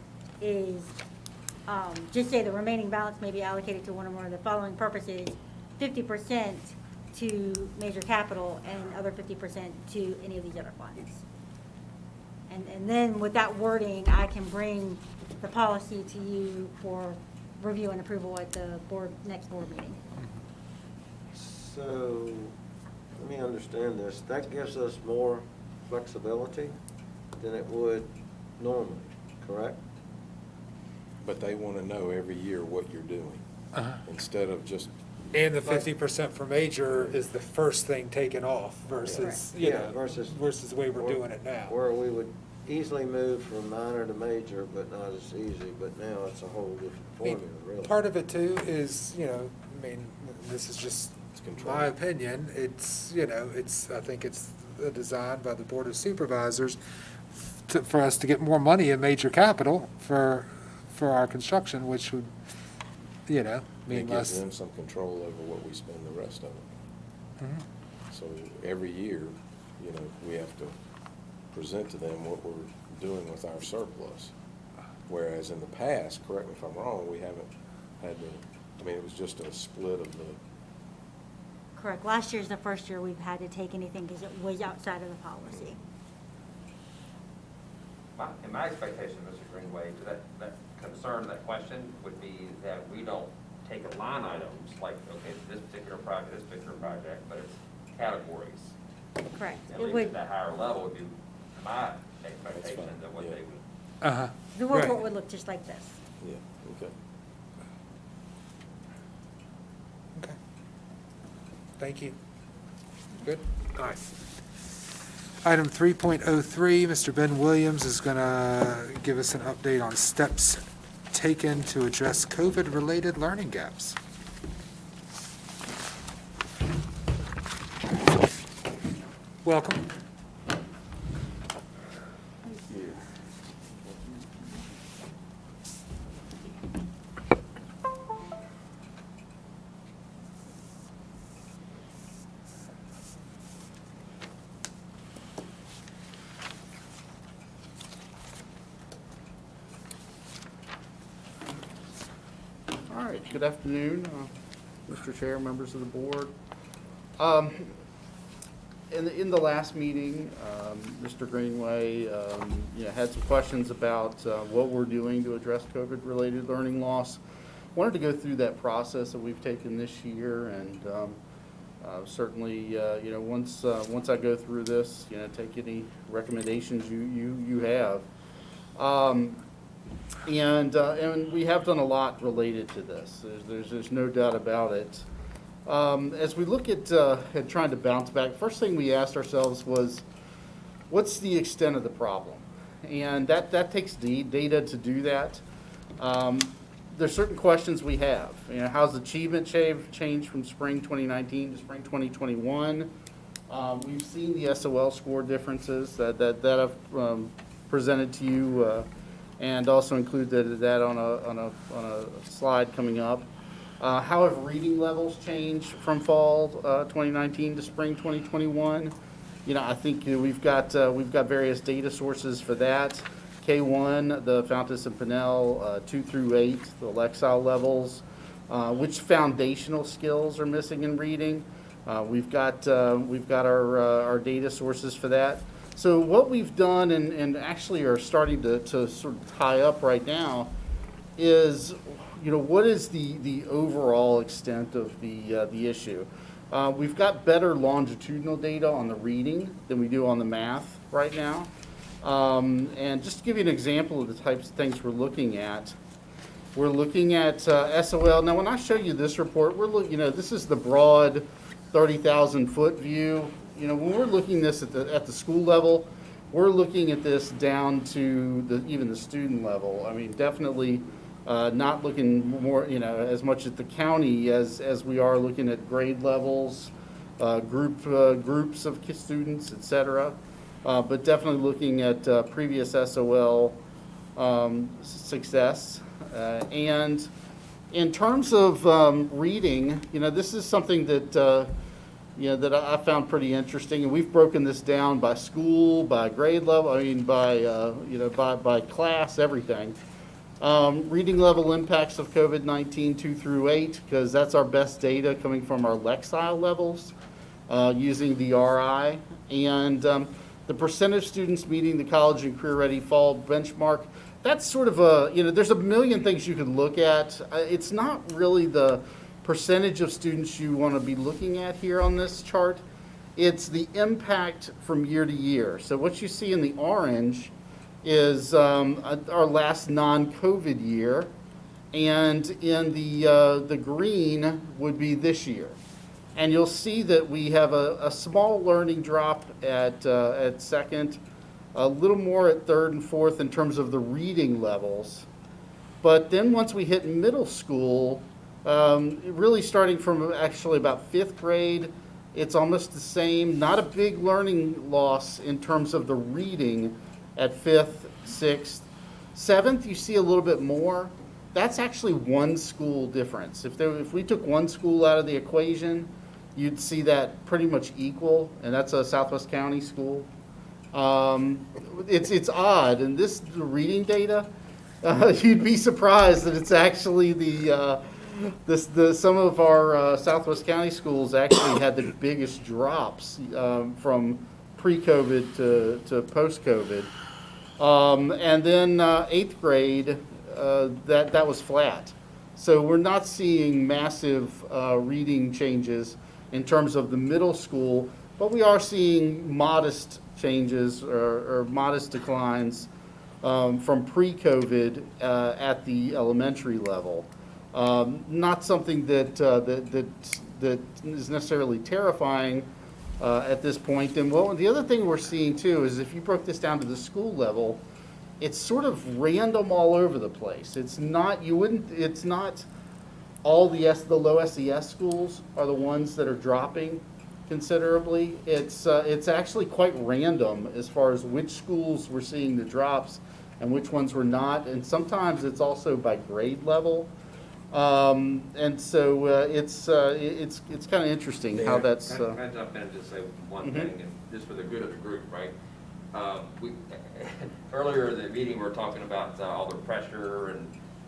is just say the remaining balance may be allocated to one or more of the following purposes: 50% to major capital and other 50% to any of these other funds. And then with that wording, I can bring the policy to you for review and approval at the next board meeting. So, let me understand this. That gives us more flexibility than it would normally, correct? But they want to know every year what you're doing, Uh-huh. instead of just, And the 50% for major is the first thing taken off versus, you Yeah, know, versus- versus the way we're doing it now. Where we would easily move from minor to major, but not as easy, but now it's a whole different I mean, formula, really. part of it too is, you know, I mean, this is just It's control. my opinion, it's, you know, I think it's a design by the Board of Supervisors for us to get more money in major capital for our construction, which would, you know, mean it less. gives them some control over what we spend the rest of it. Mhm. So every year, you know, we have to present to them what we're doing with our surplus. Whereas in the past, correct me if I'm wrong, we haven't had to, I mean, it was just a split of the, Correct. Last year's the first year we've had to take anything because it was outside of the policy. In my expectation, Mr. Greenway, to that concern, that question would be that we don't take line items like, okay, this particular project, but it's categories. Correct. At It least would, at that higher level would be my expectation fine, of what yeah. they would. Uh-huh. the Right. report would look just like this. yeah, okay. Okay. Thank you. Good? All right. Item 3.03, Mr. Ben Williams is going to give us an update on steps taken to address COVID-related learning gaps. Welcome. All right, good afternoon, Mr. Chair, members of the board. In the last meeting, Mr. Greenway, had some questions about what we're doing to address COVID-related learning loss. Wanted to go through that process that we've taken this year, and certainly, once I go through this, take any recommendations you have. And we have done a lot related to this. There's no doubt about it. As we look at trying to bounce back, first thing we asked ourselves was, what's the extent of the problem? And that takes data to do that. There's certain questions we have. How's achievement changed from spring 2019 to spring 2021? We've seen the SOL score differences that I've presented to you, and also included that on a slide coming up. How have reading levels changed from fall 2019 to spring 2021? I think we've got various data sources for that. K1, the Fountas and Pinnell, 2 through 8, the Lexile levels, which foundational skills are missing in reading. We've got our data sources for that. So what we've done and actually are starting to sort of tie up right now is, what is the overall extent of the issue? We've got better longitudinal data on the reading than we do on the math right now. And just to give you an example of the types of things we're looking at SOL. Now, when I show you this report, this is the broad 30,000 foot view. When we're looking this at the school level, we're looking at this down to even the student level. I mean, definitely not looking more, as much at the county as we are looking at grade levels, groups of students, et cetera. But definitely looking at previous SOL success. And in terms of reading, this is something that that I found pretty interesting, and we've broken this down by school, by grade level. I mean, by class, everything. Reading level impacts of COVID-19 2 through 8, because that's our best data coming from our Lexile levels using the RI, and the percent of students meeting the college and career ready fall benchmark. That's sort of there's a million things you could look at. It's not really the percentage of students you want to be looking at here on this chart. it's the impact from year to year. So what you see in the orange is our last non-COVID year, and in the green would be this year. And you'll see that we have a small learning drop at second, a little more at third and fourth in terms of the reading levels. But then once we hit middle school, really starting from actually about fifth grade, it's almost the same. Not a big learning loss in terms of the reading at fifth, sixth. Seventh, you see a little bit more. That's actually one school difference. If we took one school out of the equation, you'd see that pretty much equal, and that's a Southwest County school. It's odd, and the reading data, you'd be surprised that it's actually some of our Southwest County schools actually had the biggest drops from pre-COVID to post-COVID. And then eighth grade, that was flat. So we're not seeing massive reading changes in terms of the middle school, but we are seeing modest changes or modest declines from pre-COVID at the elementary level. Not something that is necessarily terrifying at this point. And the other thing we're seeing too is if you broke this down to the school level, it's sort of random all over the place. It's not all the low SES schools are the ones that are dropping considerably. It's actually quite random as far as which schools we're seeing the drops and which ones we're not. And sometimes it's also by grade level. And so it's kind of interesting how that's. Can I jump in and just say one thing, and just for the good of the group, right? Earlier in the meeting, we were talking about all the pressure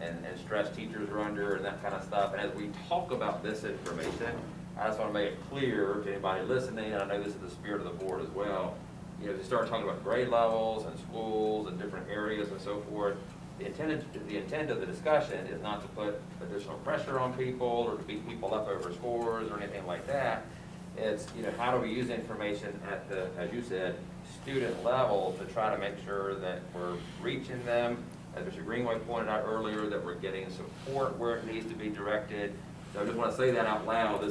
and stress teachers are under and that kind of stuff. And as we talk about this information, I just want to make it clear to anybody listening, and I know this is the spirit of the board as well, you know, to start talking about grade levels and schools and different areas and so forth. The intent of the discussion is not to put additional pressure on people or to beat people up over scores or anything like that. It's, you know, how do we use information at the, as you said, student level to try to make sure that we're reaching them. As Mr. Greenway pointed out earlier, that we're getting support where it needs to be directed. So I just want to say that out loud.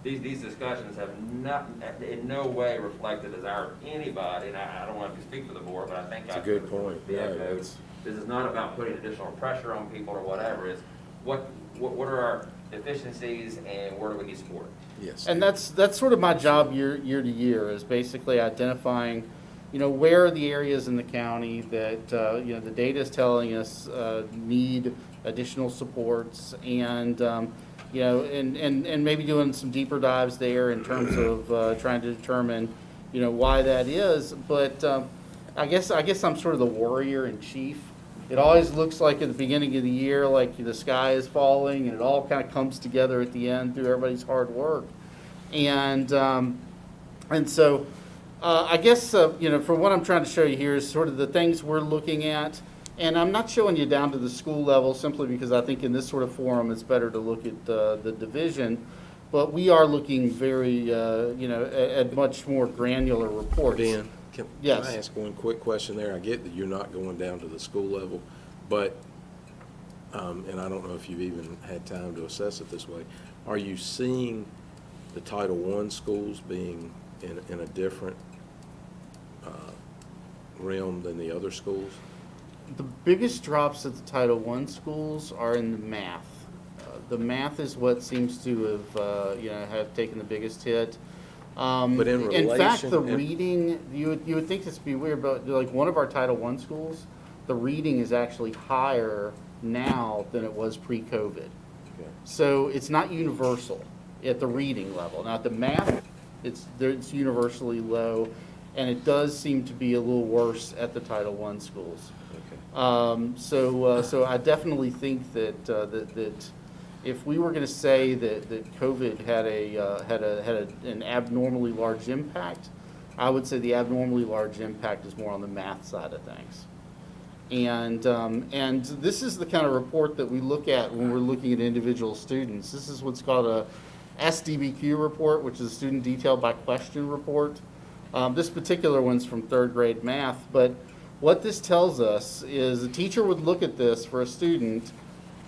These discussions have not, in no way reflected as anybody, and I don't want to speak for the board, but I think It's a good point. Yeah, this is not about putting additional pressure on people or whatever. It's what are our deficiencies and where do we need support? Yes. And that's sort of my job year to year, is basically identifying, you know, where are the areas in the county that, you know, the data is telling us need additional supports, and, you know, and maybe doing some deeper dives there in terms of trying to determine, you know, why that is. But I guess I'm sort of the warrior in chief. It always looks like at the beginning of the year, like the sky is falling, and it all kind of comes together at the end through everybody's hard work. And so I guess, you know, for what I'm trying to show you here is sort of the things we're looking at. And I'm not showing you down to the school level simply because I think in this sort of forum it's better to look at the division. But we are looking very, you know, at much more granular reports. Ben, can Yes. I ask one quick question there? I get that you're not going down to the school level, but, and I don't know if you've even had time to assess it this way, are you seeing the Title I schools being in a different realm than the other schools? The biggest drops at the Title I schools are in the math. The math is what seems to have, you know, have taken the biggest hit. But in fact, the relation- reading, you would think this would be weird, but like one of our Title I schools, the reading is actually higher now than it was pre-COVID. Okay. So it's not universal at the reading level. Now, at the math, it's universally low, and it does seem to be a little worse at the Title I schools. Okay. So I definitely think that if we were going to say that COVID had an abnormally large impact, I would say the abnormally large impact is more on the math side of things. And this is the kind of report that we look at when we're looking at individual students. This is what's called SDBQ report, which is a student detail by question report. This particular one's from third grade math, but what this tells us is a teacher would look at this for a student,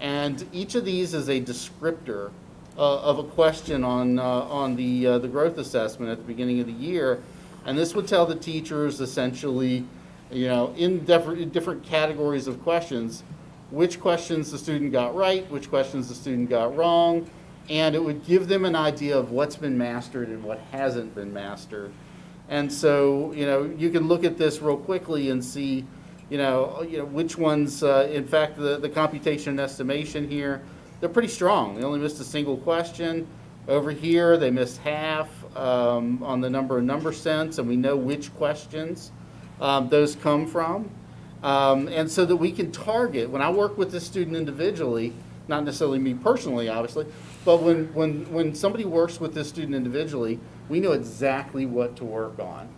and each of these is a descriptor of a question on the growth assessment at the beginning of the year, and this would tell the teachers essentially, in different categories of questions, which questions the student got right, which questions the student got wrong, and it would give them an idea of what's been mastered and what hasn't been mastered. And so, you can look at this real quickly and see, which ones, in fact, the computation and estimation here, they're pretty strong. They only missed a single question. Over here, they missed half on the number sense, and we know which questions those come from. And so that we can target, when I work with the student individually, not necessarily me personally, obviously, but when somebody works with this student individually, we know exactly what to work on.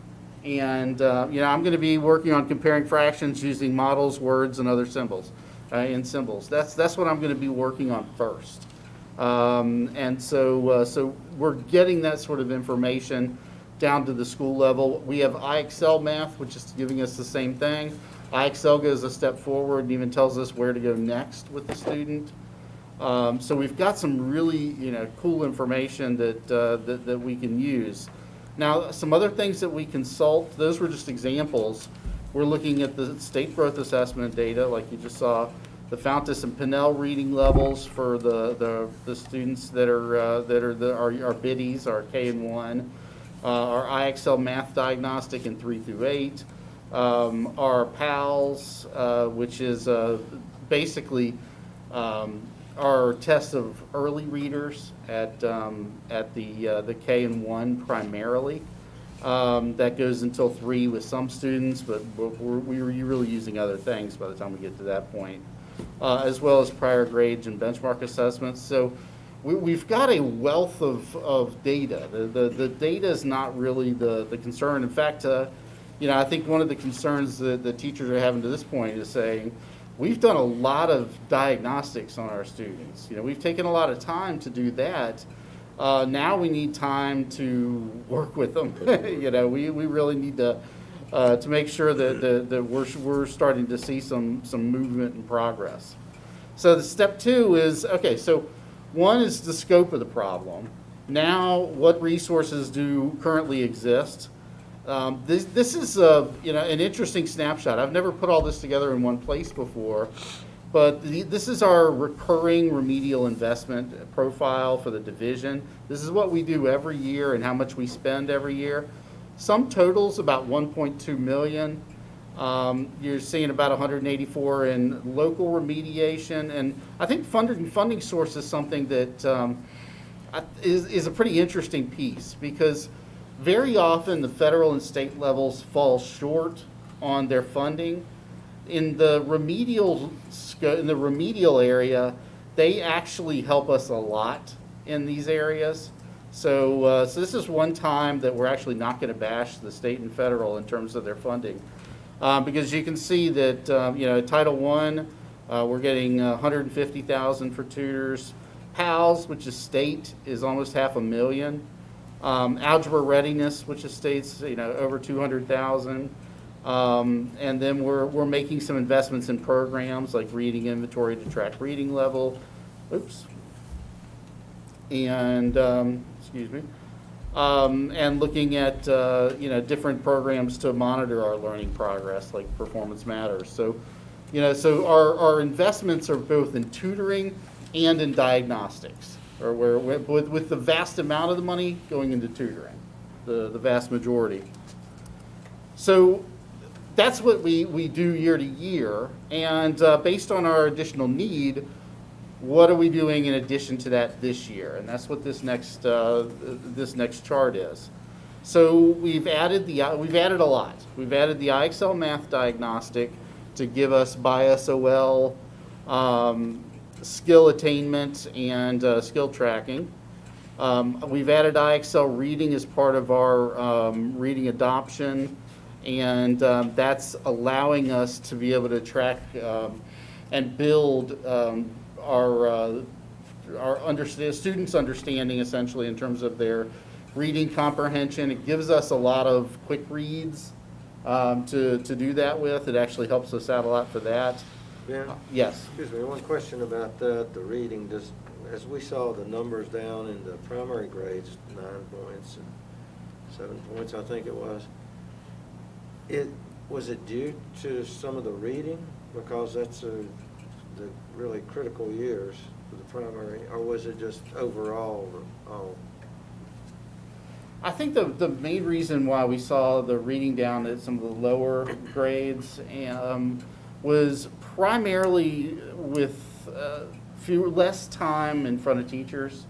And, I'm going to be working on comparing fractions using models, words, and other symbols, and symbols. That's what I'm going to be working on first. And so we're getting that sort of information down to the school level. We have IXL math, which is giving us the same thing. IXL goes a step forward and even tells us where to go next with the student. So we've got some really, cool information that we can use. Now, some other things that we consult, those were just examples. We're looking at the state growth assessment data, like you just saw, the Fountas and Pinnell reading levels for the students that are our biddies, our K and 1, our IXL math diagnostic in 3 through 8, our PALS, which is basically our test of early readers at the K and 1 primarily. That goes until 3 with some students, but we're really using other things by the time we get to that point, as well as prior grades and benchmark assessments. So we've got a wealth of data. The data is not really the concern. In fact, I think one of the concerns that the teachers are having to this point is saying, we've done a lot of diagnostics on our students. We've taken a lot of time to do that. Now we need time to work with them. We really need to make sure that we're starting to see some movement and progress. So the step 2 is, okay, so 1 is the scope of the problem. Now, what resources do currently exist? This is an interesting snapshot. I've never put all this together in one place before, but this is our recurring remedial investment profile for the division. This is what we do every year and how much we spend every year. Sum total's about $1.2 million. You're seeing about 184 in local remediation, and I think funding source is something that is a pretty interesting piece, because very often the federal and state levels fall short on their funding. In the remedial area, they actually help us a lot in these areas. So this is one time that we're actually not going to bash the state and federal in terms of their funding, because you can see that Title I, we're getting $150,000 for tutors. PALS, which is state, is almost $500,000. Algebra readiness, which is states, over 200,000. And then we're making some investments in programs like reading inventory to track reading level. Oops. And excuse me. And looking at different programs to monitor our learning progress, like Performance Matters. So, so our investments are both in tutoring and in diagnostics, or with the vast amount of the money going into tutoring, the vast majority. So that's what we do year to year, and based on our additional need, what are we doing in addition to that this year? And that's what this next chart is. So we've added a lot. We've added the IXL math diagnostic to give us BISOL skill attainment and skill tracking. We've added IXL reading as part of our reading adoption, and that's allowing us to be able to track and build our students' understanding essentially in terms of their reading comprehension. It gives us a lot of quick reads to do that with. It actually helps us out a lot for that. Ben? Yes. Excuse me, one question about that, the reading, just, as we saw the numbers down in the primary grades, 9 points and 7 points, I think it was. Was it due to some of the reading? Because that's the really critical years for the primary, or was it just overall? I think the main reason why we saw the reading down at some of the lower grades was primarily with less time in front of teachers.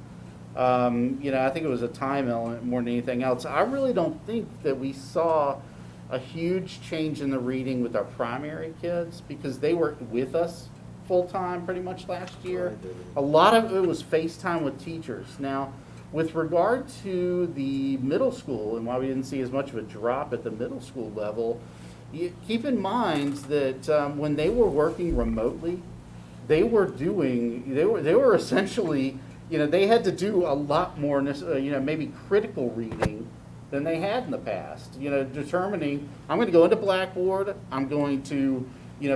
I think it was a time element more than anything else. I really don't think that we saw a huge change in the reading with our primary kids because they were with us full-time pretty much last year. Right. A lot of it was FaceTime with teachers. Now, with regard to the middle school and why we didn't see as much of a drop at the middle school level, keep in mind that when they were working remotely, they were essentially, they had to do a lot more, maybe critical reading than they had in the past. Determining, I'm going to go into Blackboard, I'm going to,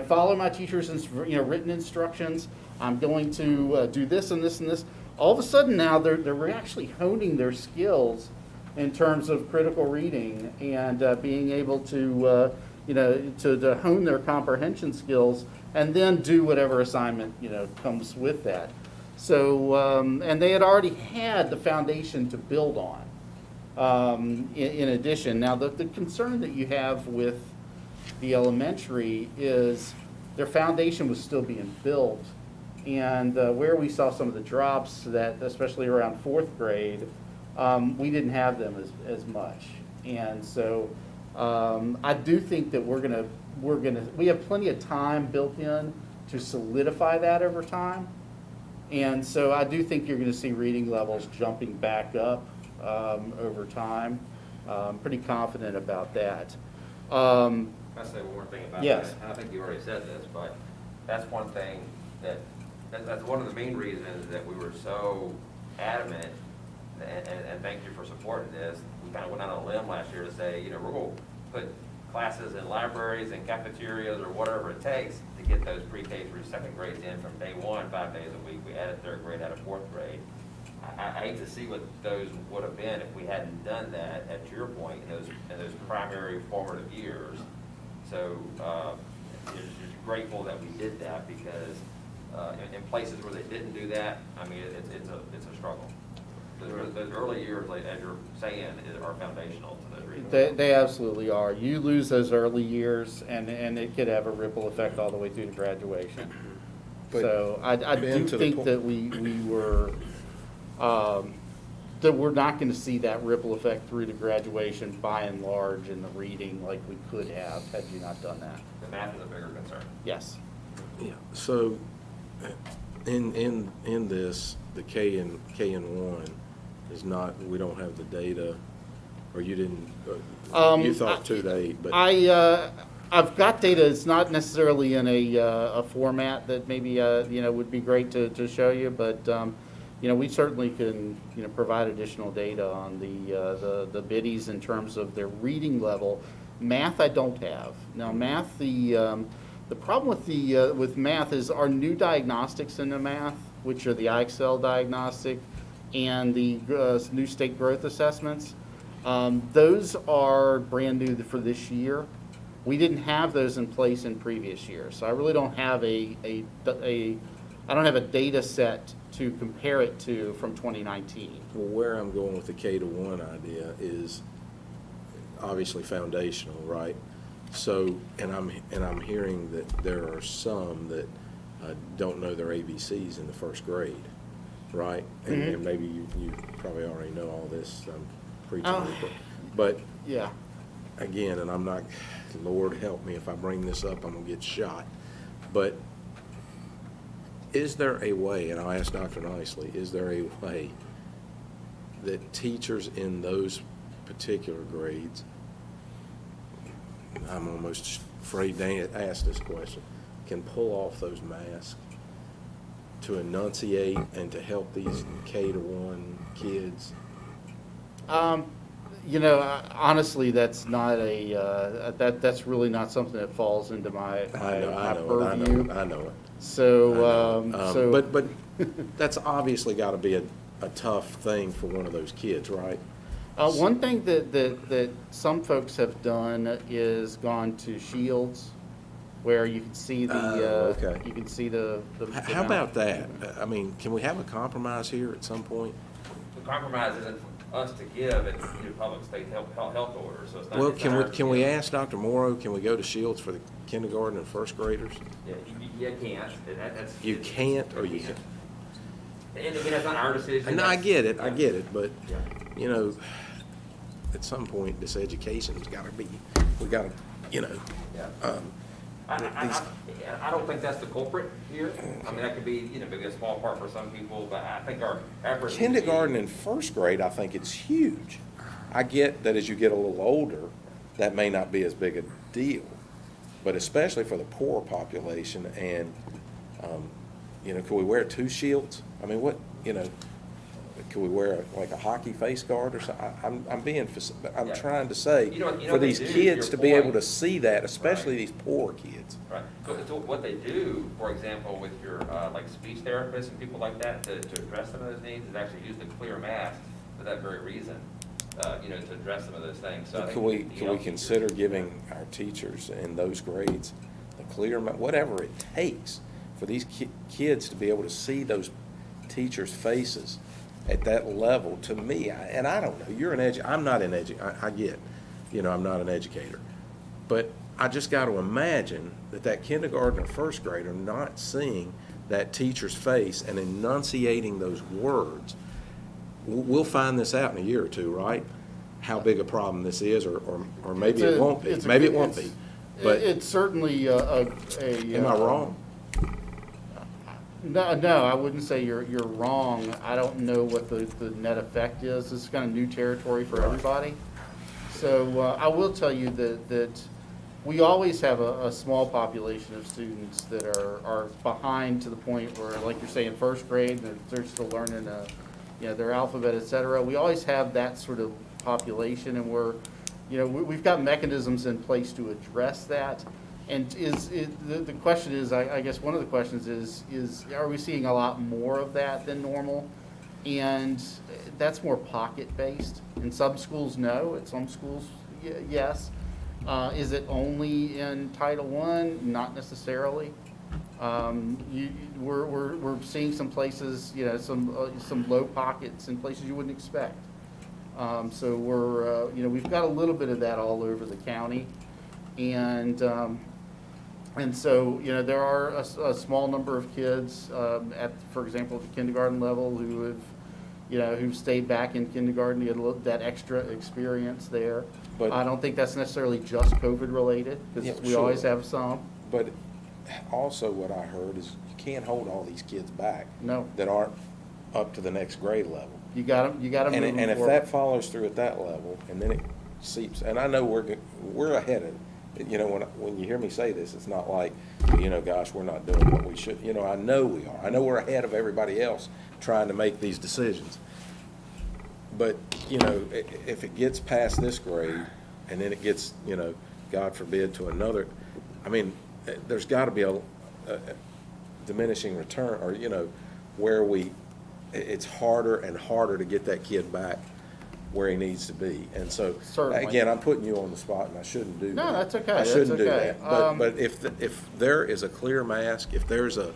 follow my teacher's, written instructions, I'm going to do this and this and this. All of a sudden now they're actually honing their skills in terms of critical reading and being able to, to hone their comprehension skills and then do whatever assignment, comes with that. So, and they had already had the foundation to build on. In addition, now the concern that you have with the elementary is their foundation was still being built. And where we saw some of the drops that, especially around 4th grade, we didn't have them as much. And so I do think that we have plenty of time built in to solidify that over time. And so I do think you're going to see reading levels jumping back up over time. Pretty confident about that. Can I say one more thing about that? Yes. And I think you already said this, but that's one thing that's one of the main reasons that we were so adamant, and thank you for supporting this. We kind of went out on a limb last year to say, we're going to put classes in libraries and cafeterias or whatever it takes to get those pre-K through 2nd grades in from day 1, 5 days a week. We added 3rd grade, added 4th grade. I hate to see what those would have been if we hadn't done that, at your point, in those primary formative years. So just grateful that we did that because in places where they didn't do that, I mean, it's a struggle. Those early years, like, as you're saying, are foundational to those reading. They absolutely are. You lose those early years, and it could have a ripple effect all the way through to graduation. But So I Ben, do to the think point- that we were, that we're not going to see that ripple effect through to graduation by and large in the reading like we could have had you not done that. The math is a bigger concern. Yes. Yeah, so in this, the K and 1 is not, we don't have the data, or you didn't, you thought 2 to 8, but. I've got data. It's not necessarily in a format that maybe would be great to show you, but we certainly can provide additional data on the biddies in terms of their reading level. Math I don't have. Now math, the problem with math is our new diagnostics in the math, which are the IXL diagnostic and the new state growth assessments. Those are brand new for this year. We didn't have those in place in previous years, so I really don't have I don't have a data set to compare it to from 2019. Well, where I'm going with the K to 1 idea is obviously foundational, right? So, and I'm hearing that there are some that don't know their ABCs in the 1st grade, right? And maybe you probably already know all this. I'm preaching, but Yeah. again, and I'm not, Lord help me if I bring this up, I'm gonna get shot. But is there a way, and I'll ask Dr. Nicely, is there a way that teachers in those particular grades, I'm almost afraid to ask this question, can pull off those masks to enunciate and to help these K-1 kids? You know, honestly, that's not that's really not something that falls into my purview. I know it. So, But that's obviously gotta be a tough thing for one of those kids, right? One thing that some folks have done is gone to Shields, where you can see Okay. you can see the. How about that? I mean, can we have a compromise here at some point? The compromise isn't for us to give it to public state health orders, so it's not. Well, it's not ours to can we give. ask Dr. Morrow, can we go to Shields for the kindergarten and first graders? Yeah, you can't. That's. You can't, or you can? And again, that's not our decision. No, I that's- get it, yeah. but, Yeah. you know, at some point, this education's gotta be, we gotta, you know, Yeah. I these- don't think that's the culprit here. I mean, that could be, maybe a small part for some people, but I think our efforts. kindergarten and first grade, I think it's huge. I get that as you get a little older, that may not be as big a deal, but especially for the poor population and, could we wear 2 shields? I mean, could we wear like a hockey face guard or something? I'm Yeah. trying to say, You know what for they these do, to kids your to be able point. to see that, especially Right. these poor kids. Right. So what they do, for example, with your, like speech therapists and people like that, to address some of those needs, is actually use the clear mask for that very reason, to address some of those things. So I think Could we, the could we health consider teachers- giving our teachers in those grades the clear, whatever it takes for these kids to be able to see those teachers' faces at that level? To me, and I don't know, you're I'm not an I get, I'm not an educator. But I just got to imagine that kindergarten or first grader not seeing that teacher's face and enunciating those words. We'll find this out in a year or two, right? How big a problem this is, or maybe it won't be. Maybe it won't be. But It's certainly am I wrong? No, I wouldn't say you're wrong. I don't know what the net effect is. This is kind of new territory for everybody. So I will tell you that we always have a small population of students that are behind to the point where, like you're saying, first grade, they're still learning, their alphabet, et cetera. We always have that sort of population, and we've got mechanisms in place to address that. And the question is, I guess one of the questions is are we seeing a lot more of that than normal? And that's more pocket-based. In some schools, no. At some schools, yes. Is it only in Title I? Not necessarily. We're seeing some places, some low pockets in places you wouldn't expect. So we've got a little bit of that all over the county. And so, there are a small number of kids for example, at the kindergarten level who've stayed back in kindergarten to get that extra experience there. But- I don't think that's necessarily just COVID related, because Yeah, we sure. always have some. But also what I heard is you can't hold all these kids back No, that aren't up to the next grade level. you got to move them And if forward. that follows through at that level, and then it seeps, and I know we're ahead of it. When you hear me say this, it's not like, gosh, we're not doing what we should. I know we are. I know we're ahead of everybody else trying to make these decisions. But, if it gets past this grade, and then it gets, God forbid, to another, I mean, there's got to be a diminishing return, or, where it's harder and harder to get that kid back where he needs to be. And so, Certainly. again, I'm putting you on the spot, and I shouldn't do that. No, that's okay. I That's shouldn't do okay. that. But if there is a clear mask, if there's a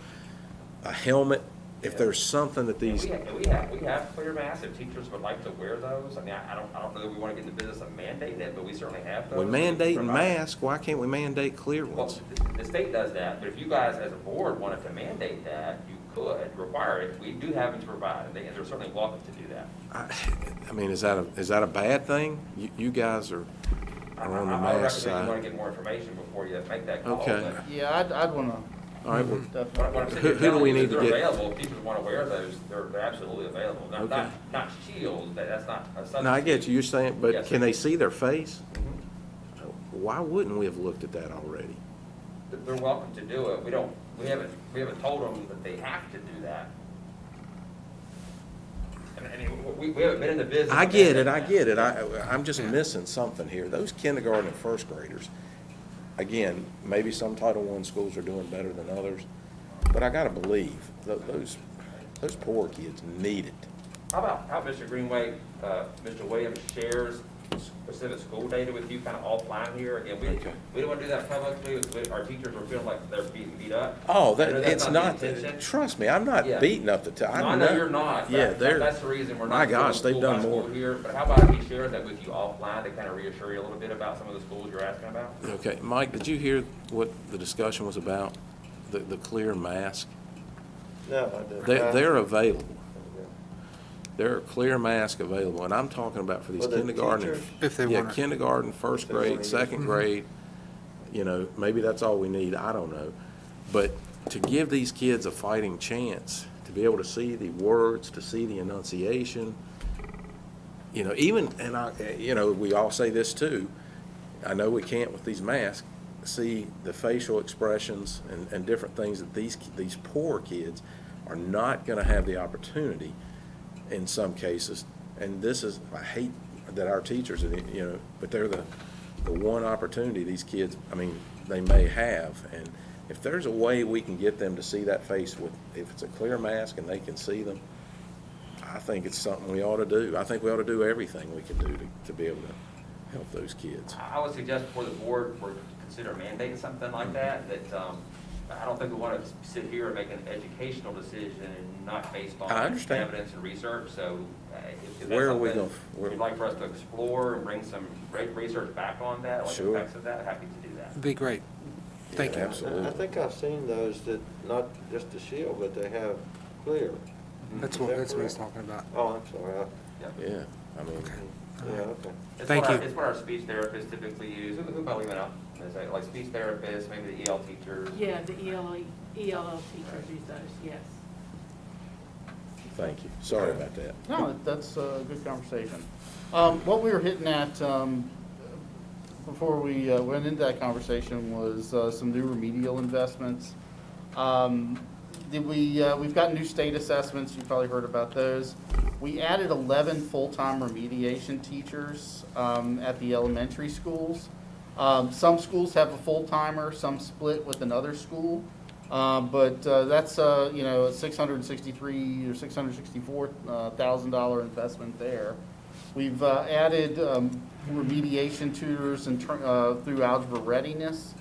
helmet, if there's something that these, We have clear masks, if teachers would like to wear those. I mean, I don't know that we want to get in the business of mandating it, but we certainly have those. we mandate Provide- masks, why can't we mandate clear Well, ones? the state does that, but if you guys as a board wanted to mandate that, you could require it. We do have it to provide, and they're certainly welcome to do that. I mean, is that a bad thing? You guys are on the I would mask recommend you side. want to get more information before you make that call. Okay. but- Yeah, I'd want to. All right, well, What I'm saying Who is do we telling you need that to they're get? available, if people want to wear those, they're absolutely available. Okay. Not shields, that's not a substitute. no, I get you, you're saying, but Yes, can sir. they see their face? Mhm. Why wouldn't we have looked at that already? They're welcome to do it. We don't we haven't told them that they have to do that. I mean, we haven't been in the business. I of get it, mandating I that. get it. I'm just Yeah. missing something here. Those kindergarten and first graders, again, maybe some Title I schools are doing better than others, but I gotta believe, those poor kids need it. How about Mr. Greenway, Mr. Williams shares specific school data with you kind of offline here? Again, Okay. we don't want to do that publicly, our teachers are feeling like they're being beat up. Oh, I know that's it's the not, intention. trust me, I'm not Yeah. beating up the, No, I know you're not. Yeah, That's the reason we're my not. gosh, doing they've school by done more. school here. But how about if he shares that with you offline to kind of reassure you a little bit about some of the schools you're asking about? Okay, Mike, did you hear what the discussion was about? The clear mask? No, I didn't. They're available. There are clear masks available, and I'm talking about for these For the kindergarten. teachers? If they Yeah, want it. kindergarten, first If they wanna grade, use second it. grade, you know, maybe that's all we need, I don't know. But to give these kids a fighting chance, to be able to see the words, to see the enunciation, you know, even, and you know, we all say this too, I know we can't with these masks, see the facial expressions and different things that these poor kids are not gonna have the opportunity in some cases. And this is, I hate that our teachers, you know, but they're the one opportunity these kids, I mean, they may have. And if there's a way we can get them to see that face with, if it's a clear mask and they can see them, I think it's something we ought to do. I think we ought to do everything we can do to be able to help those kids. I would suggest before the board were to consider mandating something like that, I don't think we want to sit here and make an educational decision and not based on I understand. evidence and research, so if that's Where are we something gonna- you'd like for us to explore and bring some great research back on that, like the Sure. effects of that, happy to do that. It'd be great. Thank Yeah, you. absolutely. I think I've seen those that, not just the shield, but they have clear. That's Is what that he's correct? talking about. Oh, I'm sorry. Yeah. Yeah, I mean, Yeah, okay. Thank you. It's what our speech therapists typically use, who probably went out, like speech therapists, maybe the EL teachers. Yeah, the ELL teachers use those, yes. thank you. Sorry about that. No, that's a good conversation. What we were hitting at, before we went into that conversation was some new remedial investments. We've got new state assessments, you probably heard about those. We added 11 full-time remediation teachers at the elementary schools. Some schools have a full-timer, some split with another school. But that's, you know, a $663,000 or $664,000 investment there. We've added remediation tutors and through algebra readiness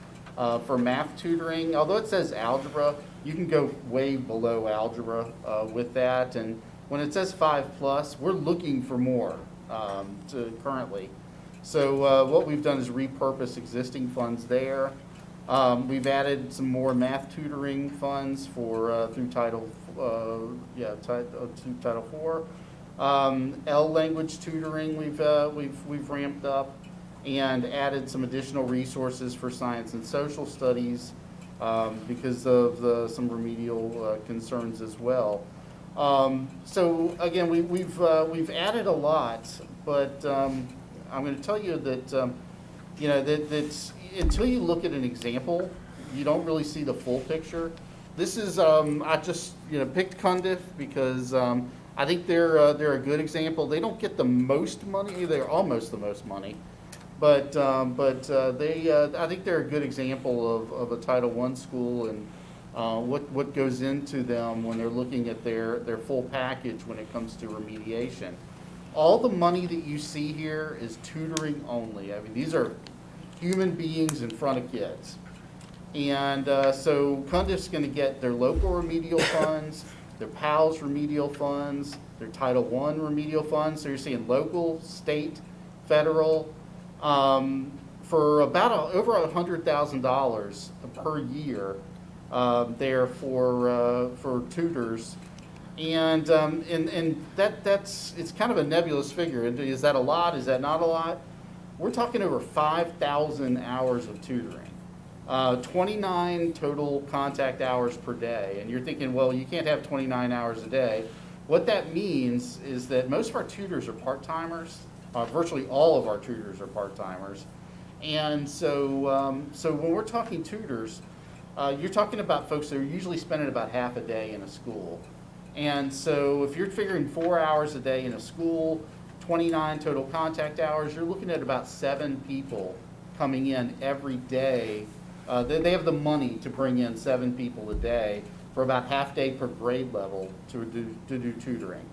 for math tutoring. Although it says algebra, you can go way below algebra with that. And when it says 5+, we're looking for more currently. So what we've done is repurpose existing funds there. We've added some more math tutoring funds for through Title IV. L language tutoring we've ramped up and added some additional resources for science and social studies because of some remedial concerns as well. So again, we've added a lot, but I'm going to tell you that you know that's until you look at an example, you don't really see the full picture. This is I just picked Cundiff because I think they're a good example. They don't get the most money; they're almost the most money, but I think they're a good example of a Title I school and what goes into them when they're looking at their full package when it comes to remediation. All the money that you see here is tutoring only. I mean, these are human beings in front of kids. And so Cundiff's going to get their local remedial funds, their PALS remedial funds, their Title I remedial funds. So you're seeing local, state, federal, for about over $100,000 per year there for tutors. And that's it's kind of a nebulous figure. Is that a lot? Is that not a lot? We're talking over 5,000 hours of tutoring, 29 total contact hours per day. And you're thinking, well, you can't have 29 hours a day. What that means is that most of our tutors are part-timers. Virtually all of our tutors are part-timers. And so when we're talking tutors, you're talking about folks that are usually spending about half a day in a school. And so if you're figuring 4 hours a day in a school, 29 total contact hours, you're looking at about 7 people coming in every day. They have the money to bring in 7 people a day for about half day per grade level to do tutoring.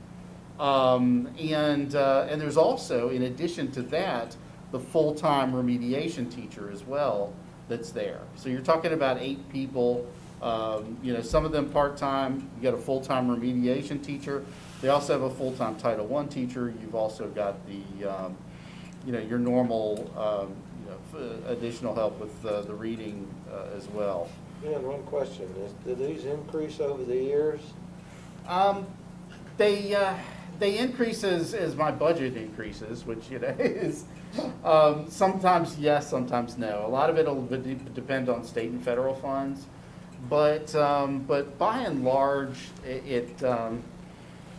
And there's also, in addition to that, the full-time remediation teacher as well that's there. So you're talking about 8 people, some of them part-time. You got a full-time remediation teacher. They also have a full-time Title I teacher. You've also got the, your normal, additional help with the reading as well. Yeah, and one question is, do these increase over the years? They increase as my budget increases, which, is, sometimes yes, sometimes no. A lot of it will depend on state and federal funds. But by and large,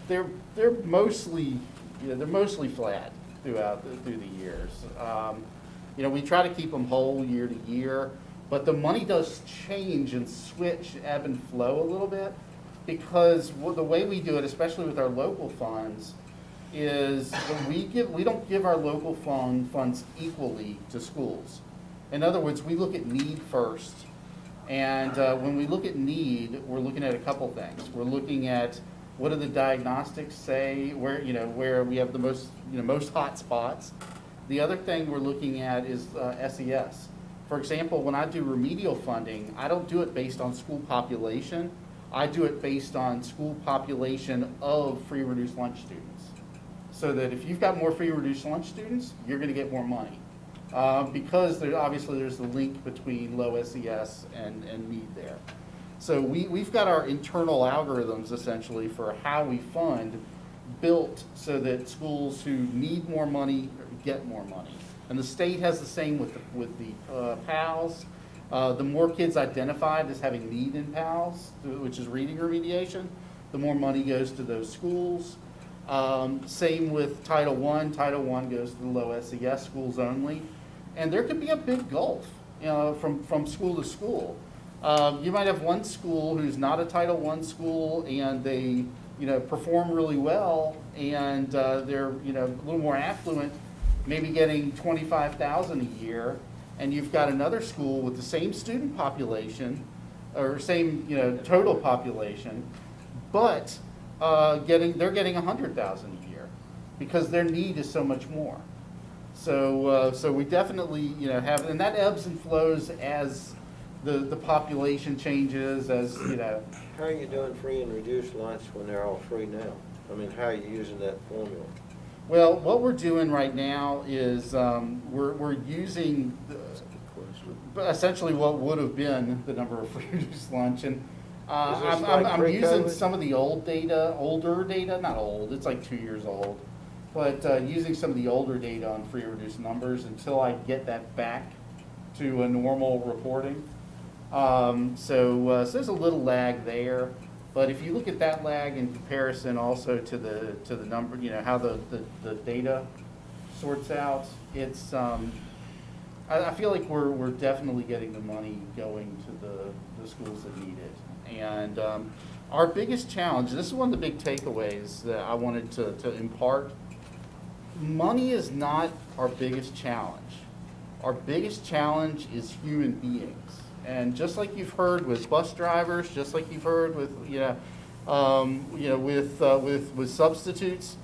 they're mostly, they're mostly flat through the years. We try to keep them whole year to year, but the money does change and switch, ebb and flow a little bit, because the way we do it, especially with our local funds, is we don't give our local funds equally to schools. In other words, we look at need first. And when we look at need, we're looking at a couple things. We're looking at what do the diagnostics say, where we have the most hot spots. The other thing we're looking at is SES. For example, when I do remedial funding, I don't do it based on school population. I do it based on school population of free reduced lunch students. So that if you've got more free reduced lunch students, you're going to get more money. Because obviously there's the link between low SES and need there. So we've got our internal algorithms essentially for how we fund built so that schools who need more money get more money. And the state has the same with the PALS. The more kids identified as having need in PALS, which is reading remediation, the more money goes to those schools. Same with Title I. Title I goes to the low SES schools only. And there could be a big gulf, from school to school. You might have one school who's not a Title I school and they, perform really well and they're, a little more affluent, maybe getting $25,000 a year. And you've got another school with the same student population or same, total population, but they're getting $100,000 a year because their need is so much more. So we definitely, have, and that ebbs and flows as the population changes, as, How are you doing free and reduced lunch when they're all free now? I mean, how are you using that formula? Well, what we're doing right now is we're using essentially what would have been the number of free reduced lunch, and I'm using some of the older data, not old, it's like 2 years old, but using some of the older data on free reduced numbers until I get that back to a normal reporting. So there's a little lag there, but if you look at that lag in comparison also to the number, how the data sorts out, it's I feel like we're definitely getting the money going to the schools that need it. And our biggest challenge, this is one of the big takeaways that I wanted to impart, money is not our biggest challenge. Our biggest challenge is human beings. And just like you've heard with bus drivers, just like you've heard with with substitutes,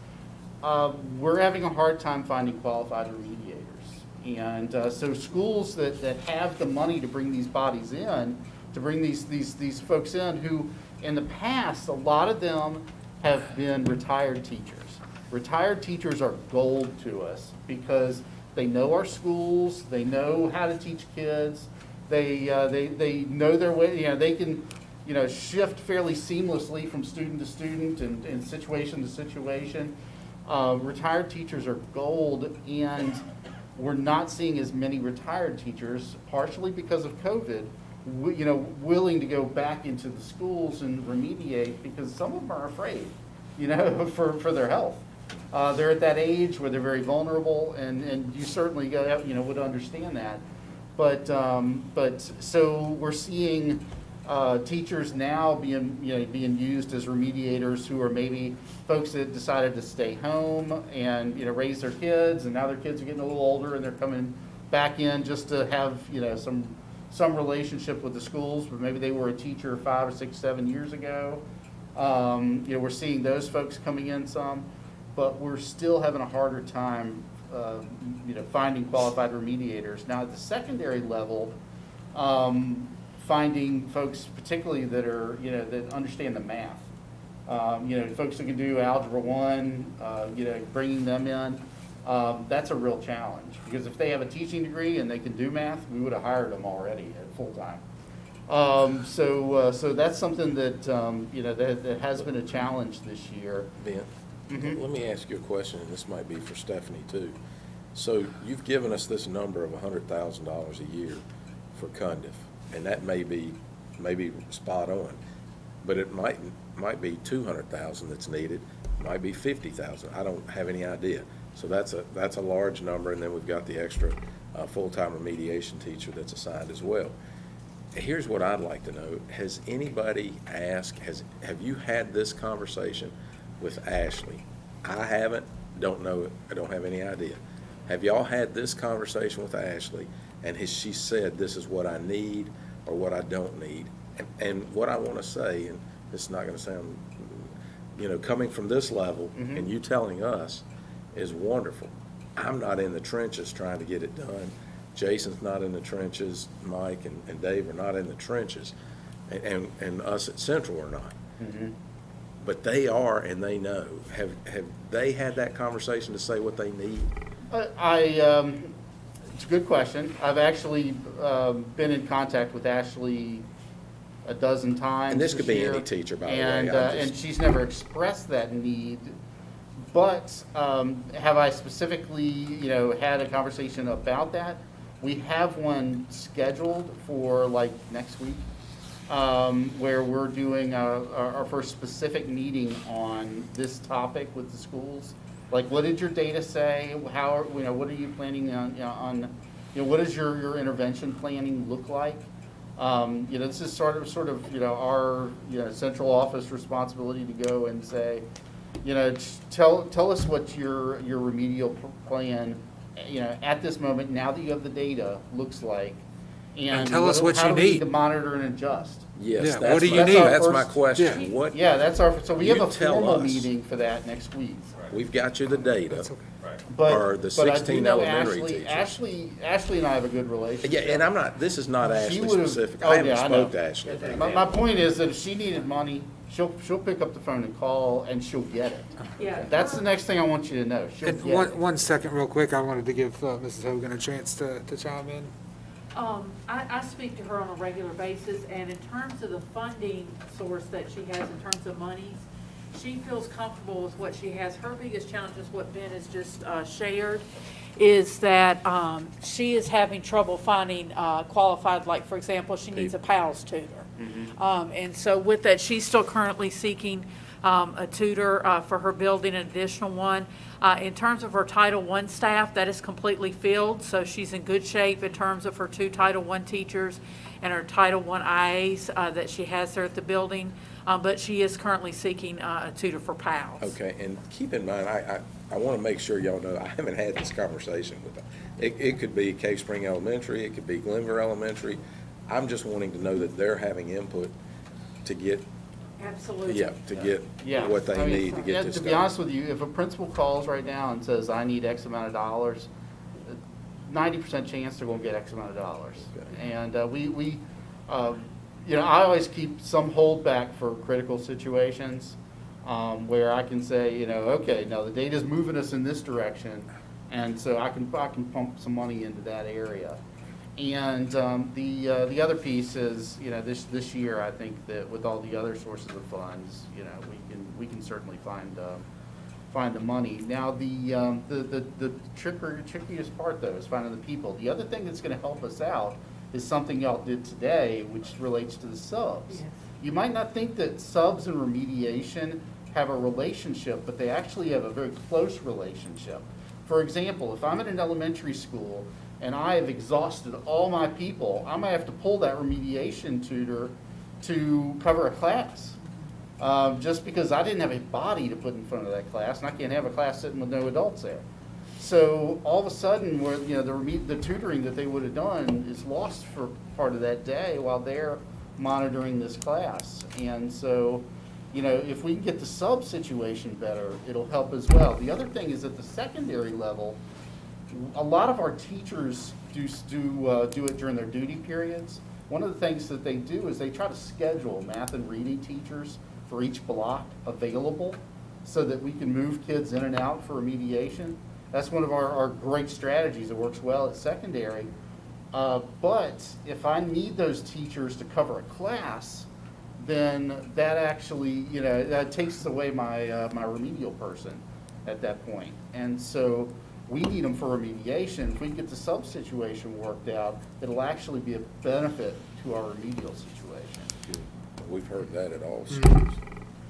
we're having a hard time finding qualified remediators. And so schools that have the money to bring these bodies in, to bring these folks in who, in the past, a lot of them have been retired teachers. Retired teachers are gold to us because they know our schools, they know how to teach kids, they know their way, they can, shift fairly seamlessly from student to student and situation to situation. Retired teachers are gold, and we're not seeing as many retired teachers, partially because of COVID, willing to go back into the schools and remediate because some of them are afraid, for their health. They're at that age where they're very vulnerable, and you certainly would understand that. So we're seeing teachers now being used as remediators who are maybe folks that decided to stay home and, raise their kids, and now their kids are getting a little older and they're coming back in just to have, some relationship with the schools, but maybe they were a teacher 5 or 6, 7 years ago. We're seeing those folks coming in some, but we're still having a harder time, finding qualified remediators. Now, at the secondary level, finding folks particularly that are, that understand the math. Folks that can do Algebra 1, bringing them in, that's a real challenge. Because if they have a teaching degree and they can do math, we would have hired them already at full-time. So that's something that, that has been a challenge this year. Ben, Mhm. let me ask you a question, and this might be for Stephanie too. So you've given us this number of $100,000 a year for Cundiff, and that may be spot on, but it might be 200,000 that's needed, might be 50,000. I don't have any idea. So that's a large number, and then we've got the extra full-time remediation teacher that's assigned as well. Here's what I'd like to know. Has anybody asked, have you had this conversation with Ashley? I haven't, don't know it, I don't have any idea. Have y'all had this conversation with Ashley, and has she said this is what I need or what I don't need? And what I want to say, and it's not going to sound, coming from this level, Mhm. and you telling us is wonderful. I'm not in the trenches trying to get it done. Jason's not in the trenches, Mike and Dave are not in the trenches, and us at Central are not. Mhm. But they are, and they know. Have they had that conversation to say what they need? It's a good question. I've actually been in contact with Ashley a dozen times. And this could be year, any teacher, by the way. And she's never expressed that need. But have I specifically, had a conversation about that? We have one scheduled for like next week, where we're doing our first specific meeting on this topic with the schools. Like, what did your data say? How, what are you planning on, what does your intervention planning look like? This is sort of, our, central office responsibility to go and say, tell us what your remedial plan, at this moment, now that you have the data, looks like. And tell us what how you do we need. to monitor and adjust? Yes, Yeah, that's what do you my- need? That's my First- question. Yeah. What, Yeah, so we have You a tell formal us. meeting for that next week. we've got you the data. That's okay. But, Or the but I do 16 know elementary Ashley, teachers. Ashley and I have a good relationship. Yeah, and I'm not, this is not She Ashley would've- specific. oh, I haven't yeah, I know. spoke to Ashley about My, that. my point is that if she needed money, she'll pick up the phone and call, and she'll get it. Yeah. That's the next thing I want you to know. She'll And get it. one second, real quick, I wanted to give Mrs. Hogan a chance to chime in. I speak to her on a regular basis, and in terms of the funding source that she has in terms of monies, she feels comfortable with what she has. Her biggest challenge is what Ben has just shared, is that she is having trouble finding qualified, like, for example, she needs a PALS tutor. And so with that, she's still currently seeking a tutor for her building, an additional one. In terms of her Title I staff, that is completely filled, so she's in good shape in terms of her 2 Title I teachers and her Title I IAs that she has there at the building. But she is currently seeking a tutor for PALS. Okay, and keep in mind, I want to make sure y'all know, I haven't had this conversation with them. It could be Cave Spring Elementary, it could be Glenver Elementary. I'm just wanting to know that they're having input to get, Absolutely. Yeah. what they I mean, need to get this To be done. honest with you, if a principal calls right now and says, I need X amount of dollars, 90% chance they're gonna get X amount of dollars. Okay. And I always keep some holdback for critical situations, where I can say, okay, now the data's moving us in this direction, and so I can pump some money into that area. And the other piece is, this year, I think that with all the other sources of funds, we can certainly find the money. Now, the trickiest part, though, is finding the people. The other thing that's gonna help us out is something y'all did today, which relates to the subs. Yes. You might not think that subs and remediation have a relationship, but they actually have a very close relationship. For example, if I'm at an elementary school and I have exhausted all my people, I might have to pull that remediation tutor to cover a class. Just because I didn't have a body to put in front of that class, and I can't have a class sitting with no adults there. So all of a sudden, where, you know, the tutoring that they would have done is lost for part of that day while they're monitoring this class. And so, you know, if we can get the sub situation better, it'll help as well. The other thing is at the secondary level, a lot of our teachers do it during their duty periods. One of the things that they do is they try to schedule math and reading teachers for each block available so that we can move kids in and out for remediation. That's one of our great strategies that works well at secondary. But if I need those teachers to cover a class, then that actually, you know, that takes away my, my remedial person at that point. And so we need them for remediation. If we can get the sub situation worked out, it'll actually be a benefit to our remedial situation. We've heard that at all schools.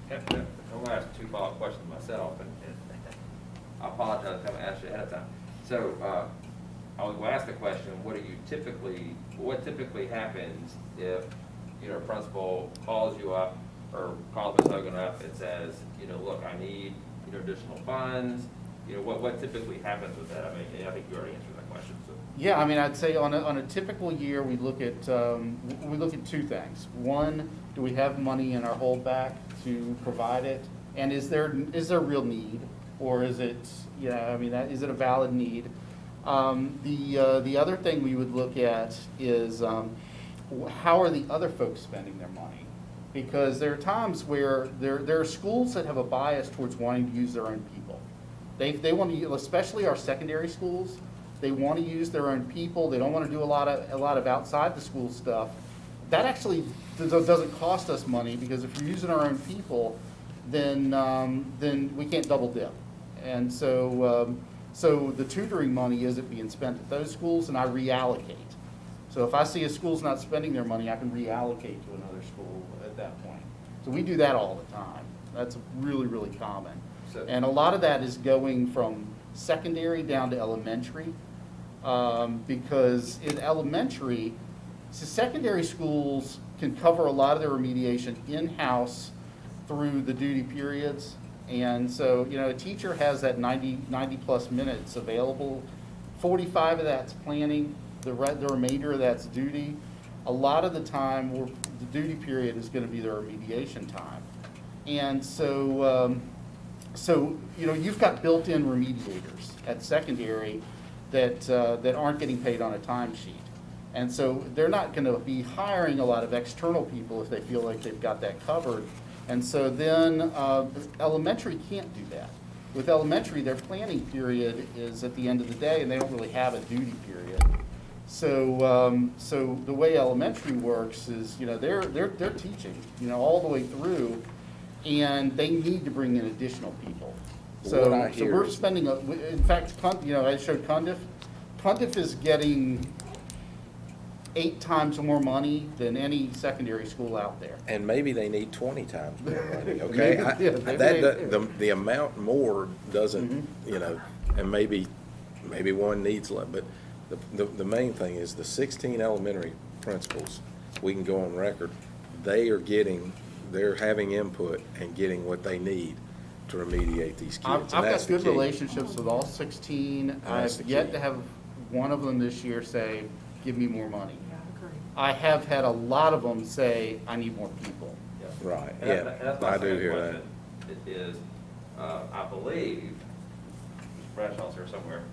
I'm gonna ask 2 follow-up questions myself, and I apologize if I asked you ahead of time. So, I will ask the question, what typically happens if, you know, a principal calls you up or calls Ms. Hogan up and says, you know, look, I need, you know, additional funds, you know, what typically happens with that? I mean, I think you already answered that question, so. Yeah, I mean, I'd say on a typical year, we look at 2 things. One, do we have money in our holdback to provide it? And is there real need, or is it, I mean, is it a valid need? The other thing we would look at is how are the other folks spending their money? Because there are times where there are schools that have a bias towards wanting to use their own people. They want to use, especially our secondary schools, they want to use their own people. They don't want to do a lot of outside the school stuff. That actually doesn't cost us money, because if we're using our own people, then we can't double dip. And so the tutoring money isn't being spent at those schools, and I reallocate. So if I see a school's not spending their money, I can reallocate to another school at that point. So we do that all the time. That's really, really common. And a lot of that is going from secondary down to elementary, because in elementary, so secondary schools can cover a lot of their remediation in-house through the duty periods. And so, you know, a teacher has that 90 plus minutes available. 45 of that's planning, the remainder of that's duty. A lot of the time, the duty period is going to be their remediation time. And so, you know, you've got built-in remediators at secondary that aren't getting paid on a timesheet. And so they're not going to be hiring a lot of external people if they feel like they've got that covered. And so then elementary can't do that. With elementary, their planning period is at the end of the day, and they don't really have a duty period. So the way elementary works is, you know, they're teaching, you know, all the way through, and they need to bring in additional people. So we're spending, in fact, you know, I showed Cundiff. Cundiff is getting 8 times more money than any secondary school out there. And maybe they need 20 times more money, okay? The amount more doesn't, you know, and maybe one needs less, but the main thing is the 16 elementary principals, we can go on record, they're having input and getting what they need to remediate these kids. I've got good relationships with all 16. I've yet to have one of them this year say, give me more money. Yeah, I agree. I have had a lot of them say, I need more people. Right, And yeah, that's my I do second hear that. question, is, I believe, Bradshaw's here somewhere,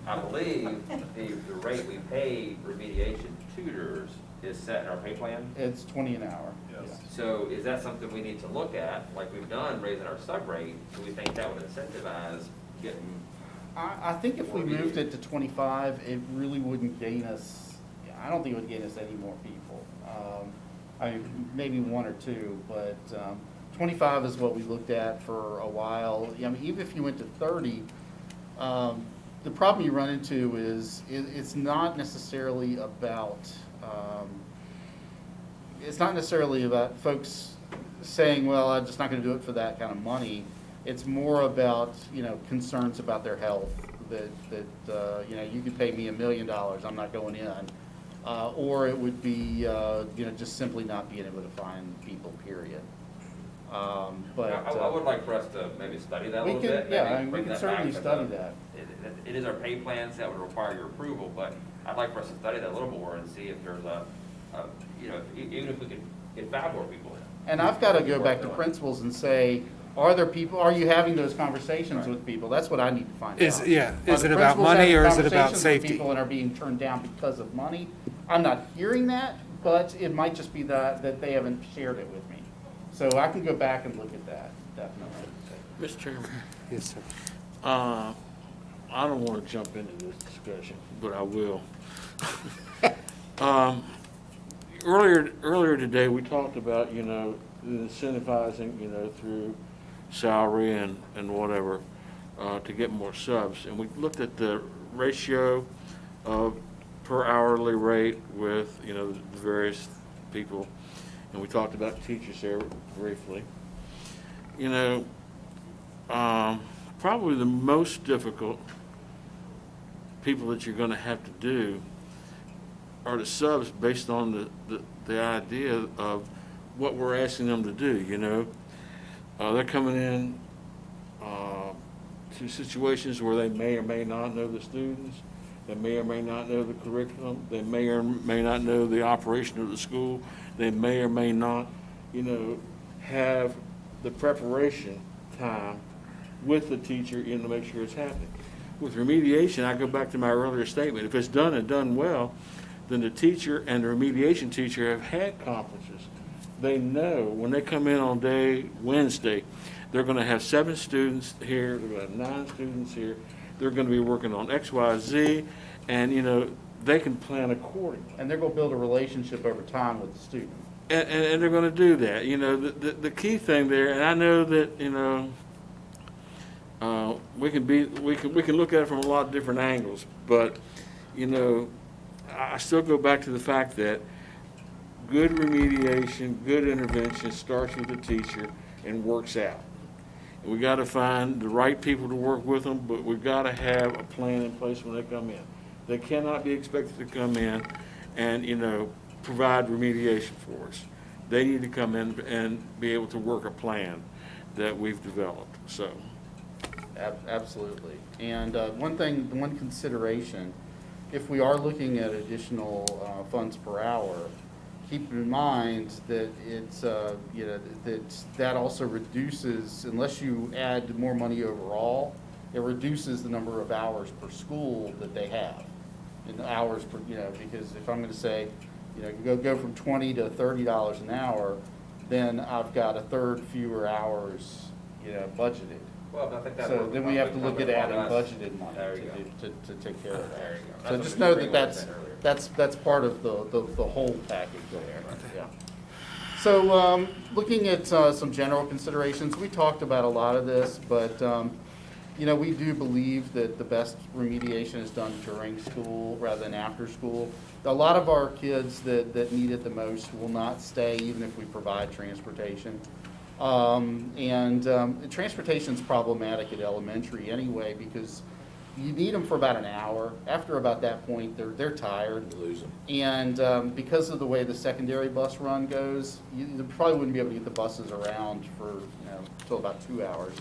I believe the rate we pay remediation tutors is set in our pay plan. It's 20 an hour. Yes. So is that something we need to look at, like we've done, raising our sub rate? Do we think that would incentivize getting? I think if we More moved it to 25, it really wouldn't gain us, I don't think it would gain us any more people. I mean, maybe 1 or 2, but 25 is what we looked at for a while. I mean, even if you went to 30, the problem you run into is it's not necessarily about folks saying, well, I'm just not going to do it for that kind of money. It's more about, you know, concerns about their health you know, you could pay me $1 million, I'm not going in. Or it would be, you know, just simply not being able to find people, period. But. I would like for us to maybe study that a We little can, bit. yeah, maybe I mean, we bring can that certainly back as study a- that. It is our pay plans that would require your approval, but I'd like for us to study that a little more and see if there's you know, even if we could get 5 more people in. And I've got to We could go work back to that way. principals and say, are you having those conversations with people? That's what I need to find out. Is- yeah, Are is the it about principals money having or is it about conversations with safety? People and are being turned down because of money? I'm not hearing that, but it might just be that they haven't shared it with me. So I can go back and look at that, definitely. Mr. Chairman, Yes, sir. I don't want to jump into this discussion, but I will. Earlier today, we talked about, you know, incentivizing, you know, through salary and whatever, to get more subs. And we looked at the ratio of per hourly rate with, you know, the various people. And we talked about teachers there briefly. You know, probably the most difficult people that you're going to have to do are the subs based on the idea of what we're asking them to do, you know. They're coming in to situations where they may or may not know the students, they may or may not know the curriculum, they may or may not know the operation of the school, they may or may not, you know, have the preparation time with the teacher, you know, to make sure it's happening. With remediation, I go back to my earlier statement. If it's done and done well, then the teacher and the remediation teacher have had conferences. They know when they come in on Wednesday, they're going to have 7 students here, they're going to have 9 students here, they're going to be working on X, Y, Z, and, you know, they can plan accordingly. And they're going to build a relationship over time with the student. And they're going to do that. You know, the key thing there, and I know that, you know, we can look at it from a lot of different angles, but, you know, I still go back to the fact that good remediation, good intervention starts with the teacher and works out. And we got to find the right people to work with them, but we've got to have a plan in place when they come in. They cannot be expected to come in and, you know, provide remediation for us. They need to come in and be able to work a plan that we've developed, so. Absolutely. And one consideration, if we are looking at additional funds per hour, keep in mind that it's, you know, that also reduces, unless you add more money overall, it reduces the number of hours per school that they have. In hours per, you know, because if I'm going to say, you know, go from $20 to $30 an hour, then I've got a third fewer hours, you know, budgeted. Well, but I think that. So then we have to look at adding budgeted money There you go. to take care of There that. you go. So That's just what know Mr. that Greenway said earlier. that's part of the whole package there, yeah. So, looking at some general considerations, we talked about a lot of this, but, you know, we do believe that the best remediation is done during school rather than after school. A lot of our kids that need it the most will not stay even if we provide transportation. Transportation's problematic at elementary anyway, because you need them for about an hour. After about that point, they're tired. You lose them. And because of the way the secondary bus run goes, you probably wouldn't be able to get the buses around for, you know, till about 2 hours.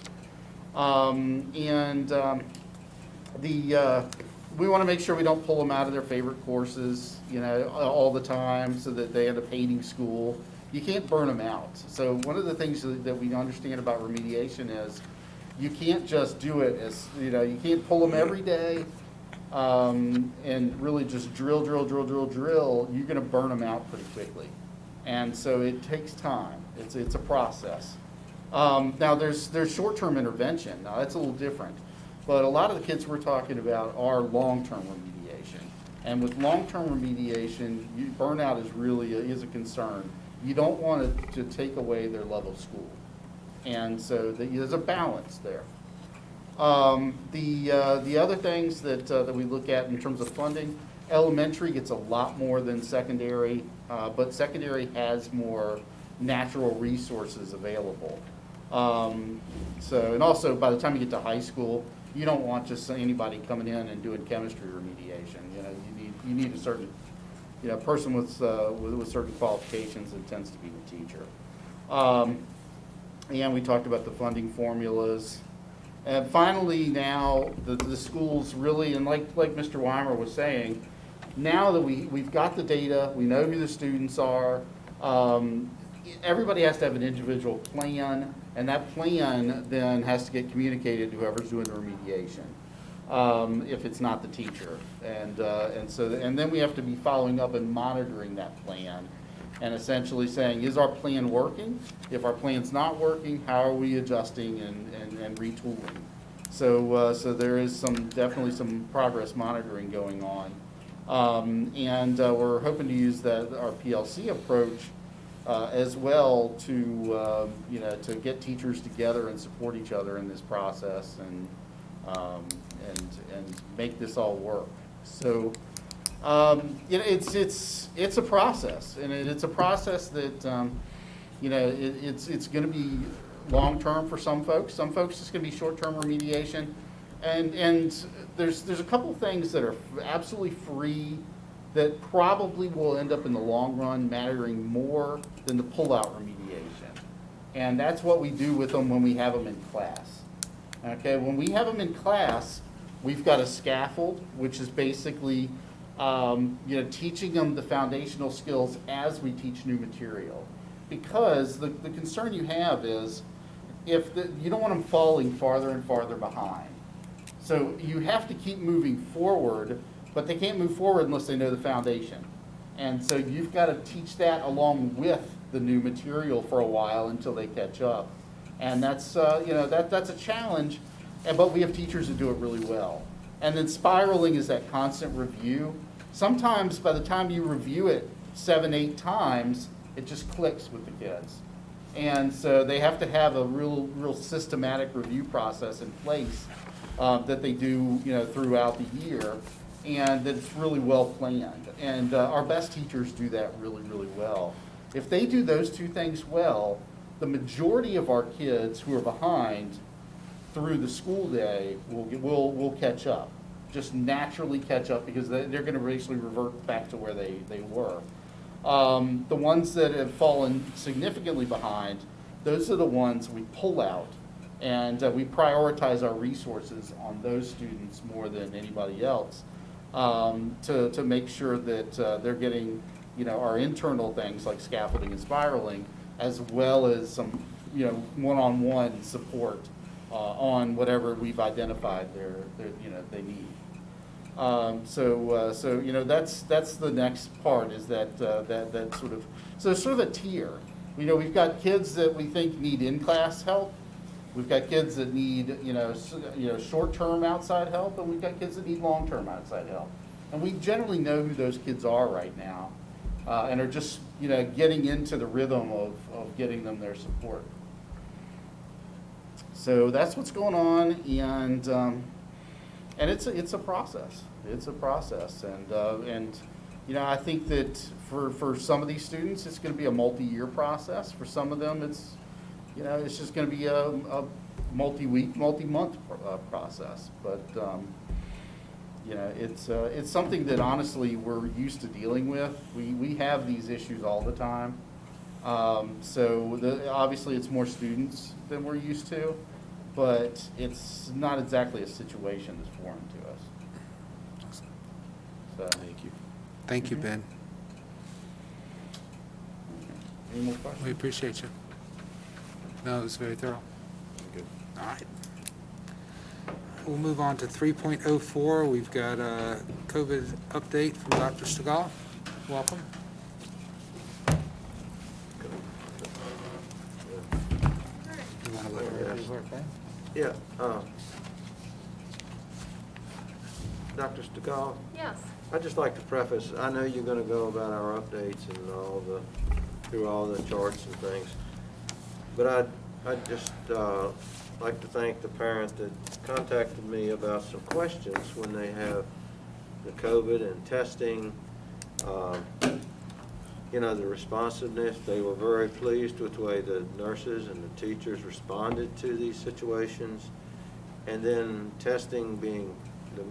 We want to make sure we don't pull them out of their favorite courses, you know, all the time, so that they end up hating school. You can't burn them out. So one of the things that we understand about remediation is you can't just do it as, you know, you can't pull them every day and really just drill. You're going to burn them out pretty quickly. And so it takes time. It's a process. Now, there's short-term intervention. Now, that's a little different. But a lot of the kids we're talking about are long-term remediation. And with long-term remediation, burnout is really is a concern. You don't want to take away their love of school. And so there's a balance there. The other things that we look at in terms of funding, elementary gets a lot more than secondary, but secondary has more natural resources available. And also by the time you get to high school, you don't want just anybody coming in and doing chemistry remediation. You need a certain, person with certain qualifications that tends to be the teacher. And we talked about the funding formulas. And finally, now, the schools really, and like Mr. Weimer was saying, now that we've got the data, we know who the students are, everybody has to have an individual plan, and that plan then has to get communicated to whoever's doing the remediation, if it's not the teacher. And then we have to be following up and monitoring that plan, and essentially saying, is our plan working? If our plan's not working, how are we adjusting and retooling? So there is definitely some progress monitoring going on. We're hoping to use our PLC approach as well to get teachers together and support each other in this process and make this all work. So it's a process, and it's a process that it's going to be long-term for some folks. Some folks it's going to be short-term remediation, and there's a couple things that are absolutely free that probably will end up in the long run mattering more than the pull-out remediation, and that's what we do with them when we have them in class. Okay, when we have them in class, we've got a scaffold, which is basically teaching them the foundational skills as we teach new material. Because the concern you have is you don't want them falling farther and farther behind. So you have to keep moving forward, but they can't move forward unless they know the foundation. And so you've got to teach that along with the new material for a while until they catch up. And that's a challenge, but we have teachers that do it really well. And then spiraling is that constant review. Sometimes by the time you review it 7, 8 times, it just clicks with the kids. And so they have to have a real systematic review process in place that they do throughout the year, and that's really well planned. And our best teachers do that really, really well. If they do those two things well, the majority of our kids who are behind through the school day will catch up, just naturally catch up, because they're going to basically revert back to where they were. The ones that have fallen significantly behind, those are the ones we pull out, and we prioritize our resources on those students more than anybody else, to make sure that they're getting our internal things like scaffolding and spiraling, as well as some one-on-one support on whatever we've identified they need. That's the next part, is that sort of a tier. We've got kids that we think need in-class help. We've got kids that need short-term outside help, and we've got kids that need long-term outside help. And we generally know who those kids are right now, and are just getting into the rhythm of getting them their support. So that's what's going on, and it's a process. It's a process, and I think that for some of these students, it's going to be a multi-year process. For some of them, it's just going to be a multi-week, multi-month process. But it's something that honestly we're used to dealing with. We have these issues all the time. Obviously it's more students than we're used to, but it's not exactly a situation that's foreign to us. So, Thank you. Thank you, Ben. any more questions? We appreciate you. No, it was very thorough. Good. All right. We'll move on to 3.04. We've got a COVID update from Dr. Stegall. Welcome. You want to let her do her thing? Yeah, Dr. Stegall, Yes. I'd just like to preface, I know you're gonna go about our updates and through all the charts and things, but I'd just like to thank the parent that contacted me about some questions when they have the COVID and testing, the responsiveness. They were very pleased with the way the nurses and the teachers responded to these situations. and then testing being, the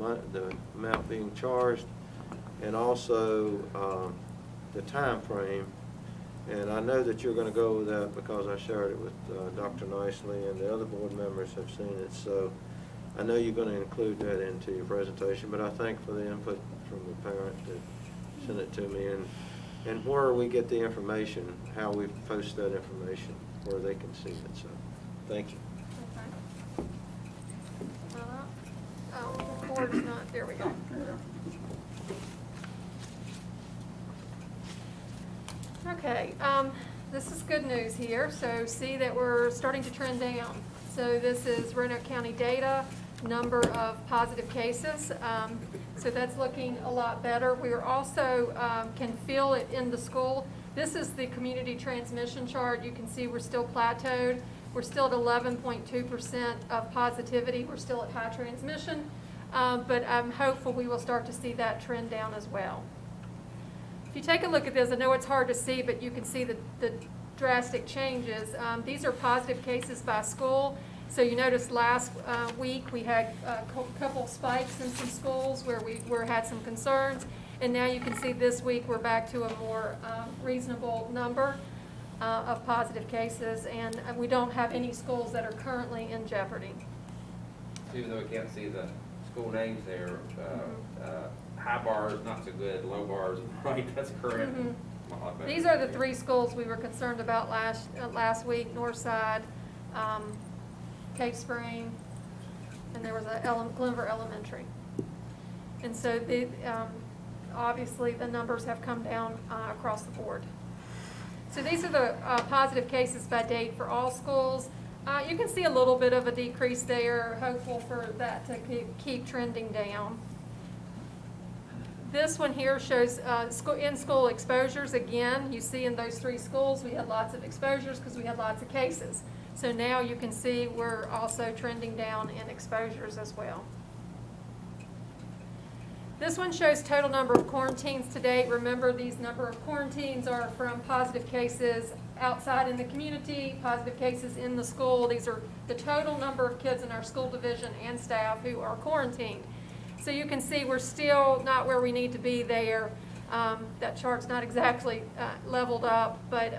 amount being charged, and also the time frame. And I know that you're going to go over that because I shared it with Dr. Nicely, and the other board members have seen it. So I know you're going to include that into your presentation, but I thank for the input from the parent that sent it to me, and where we get the information, how we post that information, where they can see it. So thank you. Oh, the cord is not, there we go. Okay, this is good news here. So see that we're starting to trend down. So this is Roanoke County data, number of positive cases. So that's looking a lot better. We are also can feel it in the school. This is the community transmission chart. You can see we're still plateaued. We're still at 11.2% of positivity. We're still at high transmission, but I'm hopeful we will start to see that trend down as well. If you take a look at this, I know it's hard to see, but you can see the drastic changes. These are positive cases by school. So you noticed last week we had a couple spikes in some schools where we had some concerns, and now you can see this week we're back to a more reasonable number of positive cases, and we don't have any schools that are currently in jeopardy. Even though we can't see the school names there, high bars, not so good, low bars, right, that's correct. A lot better. These are the three schools we were concerned about last week: Northside, Cave Spring, and there was a Glenver Elementary. And so obviously the numbers have come down across the board. So these are the positive cases by date for all schools. You can see a little bit of a decrease there. Hopeful for that to keep trending down. This one here shows in-school exposures. Again, you see in those three schools we had lots of exposures because we had lots of cases. So now you can see we're also trending down in exposures as well. This one shows total number of quarantines to date. Remember, these number of quarantines are from positive cases outside in the community, positive cases in the school. These are the total number of kids in our school division and staff who are quarantined. So you can see we're still not where we need to be there. That chart's not exactly leveled up, but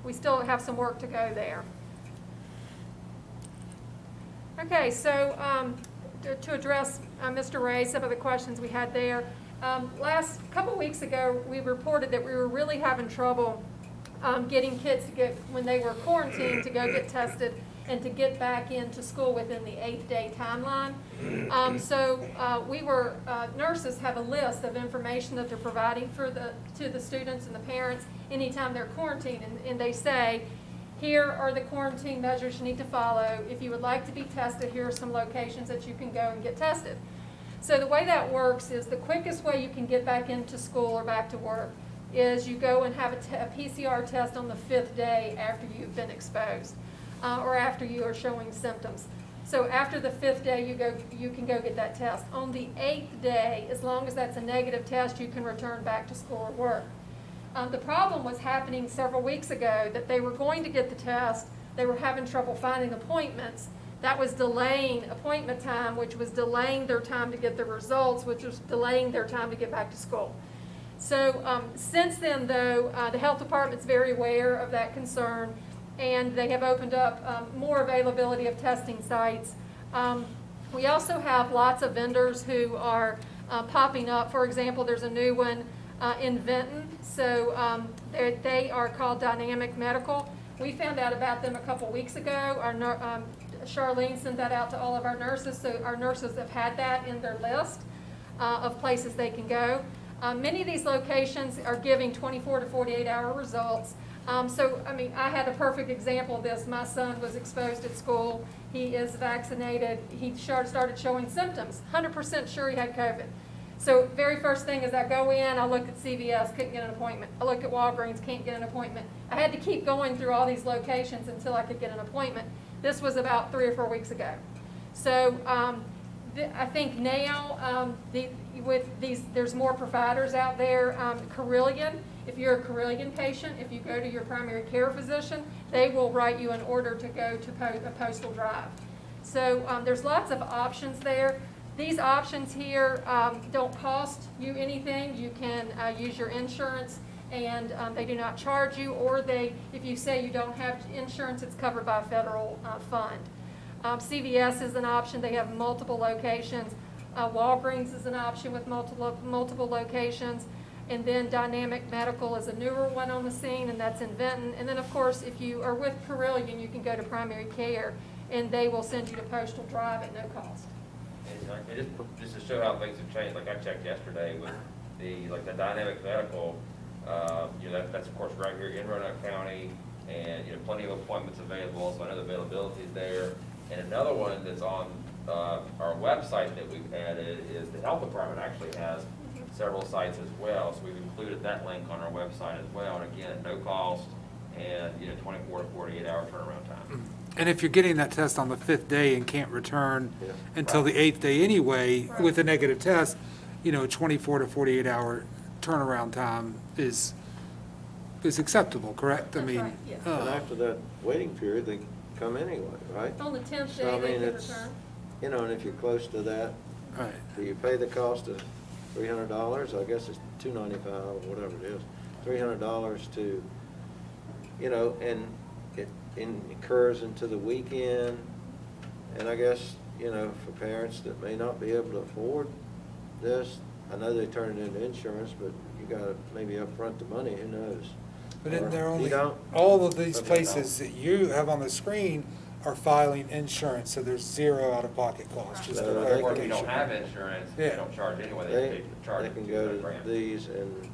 we still have some work to go there. Okay, so to address Mr. Ray, some of the questions we had there. Last couple weeks ago, we reported that we were really having trouble getting kids to when they were quarantined, to go get tested and to get back into school within the 8-day timeline. So nurses have a list of information that they're providing to the students and the parents anytime they're quarantined, and they say, here are the quarantine measures you need to follow. If you would like to be tested, here are some locations that you can go and get tested. So the way that works is the quickest way you can get back into school or back to work is you go and have a PCR test on the 5th day after you've been exposed or after you are showing symptoms. So after the 5th day, you can go get that test. On the 8th day, as long as that's a negative test, you can return back to school or work. The problem was happening several weeks ago that they were going to get the test. They were having trouble finding appointments. That was delaying appointment time, which was delaying their time to get the results, which was delaying their time to get back to school. So since then, though, the health department's very aware of that concern, and they have opened up more availability of testing sites. We also have lots of vendors who are popping up. For example, there's a new one in Vinton. So they are called Dynamic Medical. We found out about them a couple weeks ago. Charlene sent that out to all of our nurses, so our nurses have had that in their list of places they can go. Many of these locations are giving 24 to 48-hour results. So, I mean, I had a perfect example of this. My son was exposed at school. He is vaccinated. He started showing symptoms. 100% sure he had COVID. So very first thing is I go in, I look at CVS, couldn't get an appointment. I look at Walgreens, can't get an appointment. I had to keep going through all these locations until I could get an appointment. This was about 3 or 4 weeks ago. So I think now there's more providers out there. Carillion, if you're a Carillion patient, if you go to your primary care physician, they will write you an order to go to a postal drive. So there's lots of options there. These options here don't cost you anything. You can use your insurance, and they do not charge you, or if you say you don't have insurance, it's covered by a federal fund. CVS is an option. They have multiple locations. Walgreens is an option with multiple locations. And then Dynamic Medical is a newer one on the scene, and that's in Benton. And then, of course, if you are with Carillion, you can go to primary care, and they will send you to Postal Drive at no cost. And just to show how things have changed, like I checked yesterday with the Dynamic Medical, that's of course right here in Roanoke County, and, plenty of appointments available, so I know the availability is there. And another one that's on, our website that we've added is the health department actually has several sites as well, so we've included that link on our website as well, and again, no cost, and, 24 to 48 hour turnaround time. And if you're getting that test on the 5th day and can't return Yeah. until the 8th day anyway, with a negative test, 24 to 48 hour turnaround time is acceptable, correct? I That's mean, right, yes. And after that waiting period, they come anyway, right? On the 10th So, day, I they mean, can it's, return. and if you're close to that, right. do you pay the cost of $300? I guess it's $295 or whatever it is. $300 to, and it incurs into the weekend. And I guess, for parents that may not be able to afford this, I know they turn it into insurance, but you gotta maybe upfront the money, who knows? But isn't there Or only, you don't? all of these Okay. places that you have on the screen are filing insurance, so there's zero out-of-pocket costs, just for No, they Or if you clarification. don't have insurance, they Yeah. don't charge anyway, They, they charge they it can to go the to grant. these and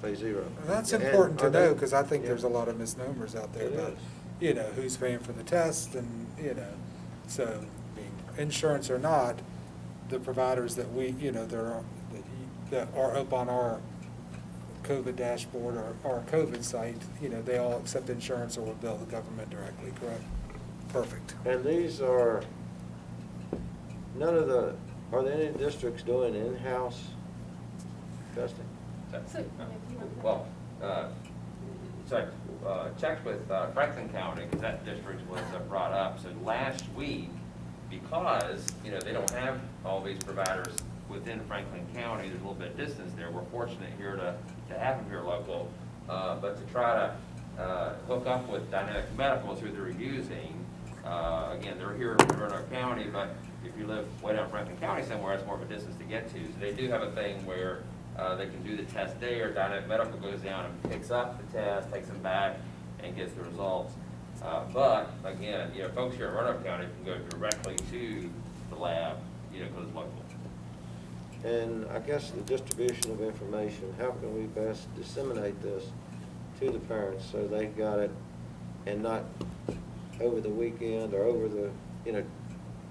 pay zero. That's And important to are they- know, because I think yeah. there's a lot of misnomers out there It about, is. who's paying for the test and, so, being insurance or not, the providers that that are up on our COVID dashboard or our COVID site, they all accept insurance or will bill the government directly, correct? Perfect. And these are, are there any districts doing in-house testing? So, if you want- Well, so I checked with Franklin County, because that district was brought up, so last week, because, they don't have all these providers within Franklin County, there's a little bit of distance there, we're fortunate here to have them here local, but to try to hook up with Dynamic Medical is who they're using. Again, they're here in Roanoke County, but if you live way down Franklin County somewhere, it's more of a distance to get to. So they do have a thing where they can do the test there, Dynamic Medical goes down and picks up the test, takes them back, and gets the results. But again, folks here in Roanoke County can go directly to the lab, because it's local. And I guess the distribution of information, how can we best disseminate this to the parents so they got it and not over the weekend or over the,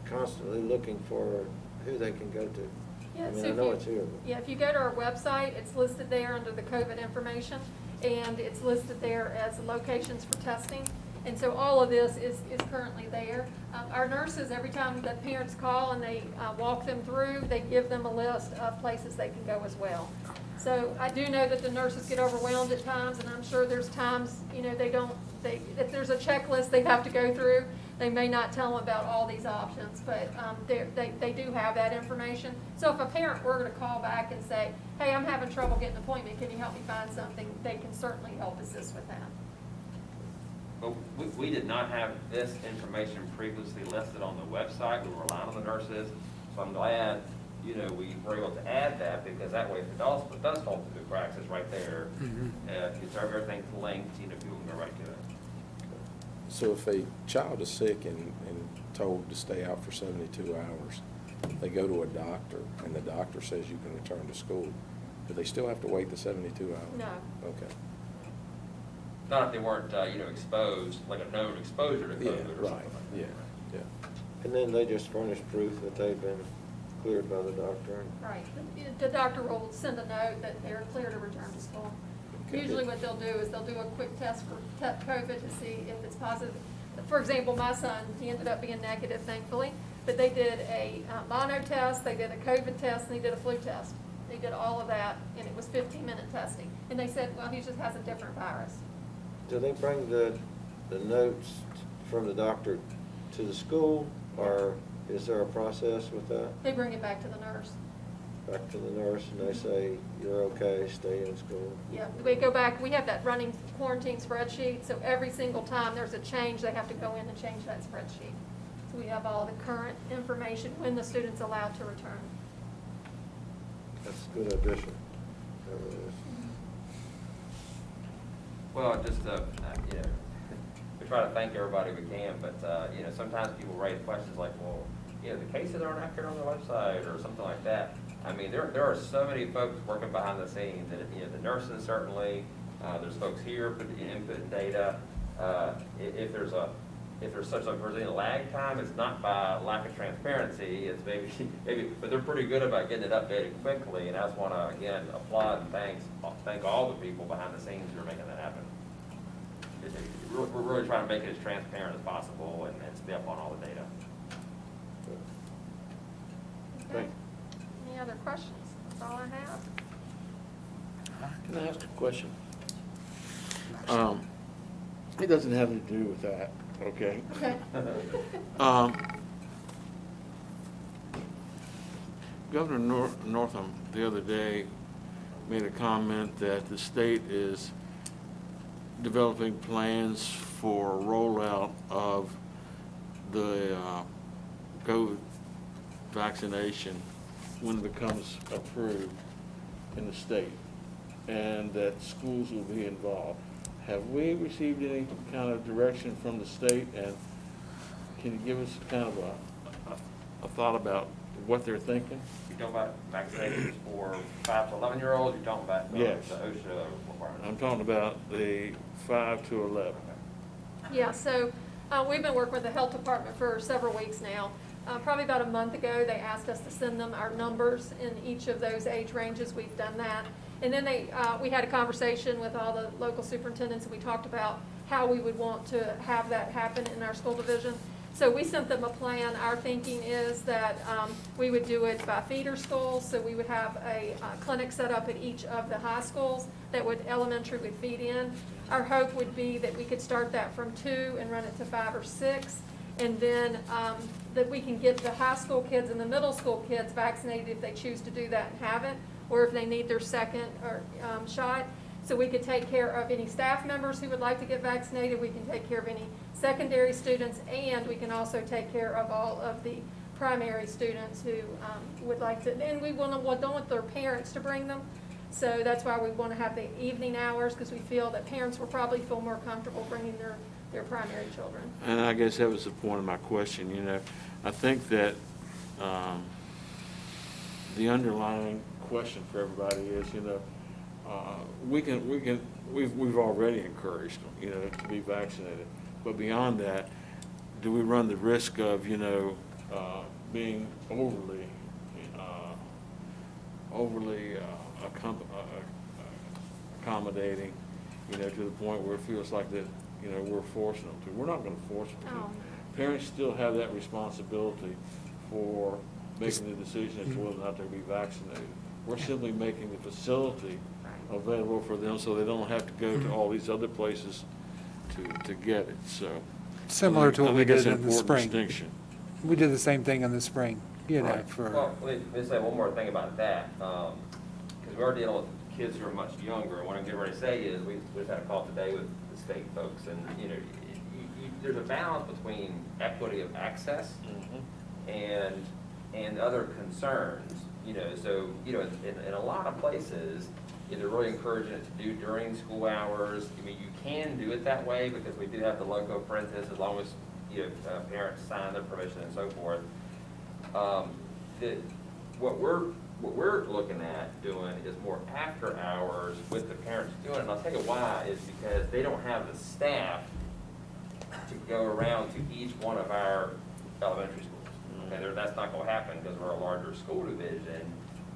constantly looking for who they can go to? Yeah, I mean, so I if know you- it's here, but. Yeah, if you go to our website, it's listed there under the COVID information, and it's listed there as locations for testing. And so all of this is currently there. Our nurses, every time that parents call and they walk them through, they give them a list of places they can go as well. So I do know that the nurses get overwhelmed at times, and I'm sure there's times, if there's a checklist they have to go through, they may not tell them about all these options, but they do have that information. So if a parent were to call back and say, hey, I'm having trouble getting an appointment, can you help me find something? They can certainly help assist with that. But we did not have this information previously listed on the website. We were relying on the nurses. So I'm glad, we were able to add that, because that way if it does fall through the cracks, it's right there. It's everything's linked, people can go right to it. So if a child is sick and told to stay out for 72 hours, they go to a doctor and the doctor says you can return to school, do they still have to wait the 72 hours? No. Okay. Not if they weren't, exposed, like a known exposure to Yeah, COVID or right, something like yeah, that. yeah. And then they just furnish proof that they've been cleared by the doctor. Right. The doctor will send a note that they're clear to return to school. Okay. Usually what they'll do is they'll do a quick test for COVID to see if it's positive. For example, my son, he ended up being negative, thankfully, but they did a mono test, they did a COVID test, and they did a flu test. They did all of that, and it was 15-minute testing. And they said, well, he just has a different virus. Do they bring the notes from the doctor to the school, Or is there a process with that? They bring it back to the nurse. Back to the nurse and they say, you're okay, stay in school? Yeah, we go back, we have that running quarantine spreadsheet, so every single time there's a change, they have to go in and change that spreadsheet. So we have all the current information when the student's allowed to return. That's a good addition. That really is. Well, just, you know, we try to thank everybody we can, but, you know, sometimes people raise questions like, well, you know, the cases aren't accurate on the website or something like that. I mean, there are so many folks working behind the scenes, and, you know, the nurses certainly, there's folks here putting input and data. If there's such a, if there's any lag time, it's not by lack of transparency, it's maybe, but they're pretty good about getting it updated quickly, and I just wanna, again, applaud and thank all the people behind the scenes who are making that happen. We're really trying to make it as transparent as possible and stay up on all the data. Okay. Any other questions? That's all I have. Can I ask a question? It doesn't have to do with that, okay? Okay. Governor Northam the other day made a comment that the state is developing plans for rollout of the COVID vaccination when it becomes approved in the state, and that schools will be involved. Have we received any kind of direction from the state, and can you give us kind of a thought about what they're thinking? You talking about vaccinations for 5 to 11-year-olds, you're talking about the Yes. OSHA requirements? I'm talking about the 5 to 11. Yeah, so we've been working with the health department for several weeks now. Probably about a month ago, they asked us to send them our numbers in each of those age ranges. We've done that. And then we had a conversation with all the local superintendents, and we talked about how we would want to have that happen in our school division. So we sent them a plan. Our thinking is that we would do it by feeder schools, so we would have a clinic set up at each of the high schools that elementary would feed in. Our hope would be that we could start that from 2 and run it to 5 or 6, and then that we can get the high school kids and the middle school kids vaccinated if they choose to do that and have it, or if they need their second shot. So we could take care of any staff members who would like to get vaccinated, we can take care of any secondary students, and we can also take care of all of the primary students who would like to, and we don't want their parents to bring them. So that's why we want to have the evening hours, because we feel that parents will probably feel more comfortable bringing their primary children. And I guess that was the point of my question, you know. I think that the underlying question for everybody is, you know, we've already encouraged them, you know, to be vaccinated. But beyond that, do we run the risk of, you know, being overly accommodating, you know, to the point where it feels like that, you know, we're forcing them to. We're not gonna force them to. Oh. Parents still have that responsibility for making the decision as to whether or not they'll be vaccinated. We're simply making the facility available for them so they don't have to go to all these other places to get it, so. Similar to what we I think that's did an in the important spring. distinction. We did the same thing in the spring, you know, Right. for. Well, let me say one more thing about that, because we are dealing with kids who are much younger, and what I'm getting ready to say is, we just had a call today with the state folks, and, you know, there's a balance between equity of access and other concerns, you know, so, you know, in a lot of places, they're really encouraging it to do during school hours. I mean, you can do it that way, because we do have the loco parentis, as long as, you know, parents sign their permission and so forth. What we're looking at doing is more after hours with the parents doing it, and I'll tell you why, is because they don't have the staff to go around to each one of our elementary schools. Okay, that's not gonna happen, because we're a larger school division,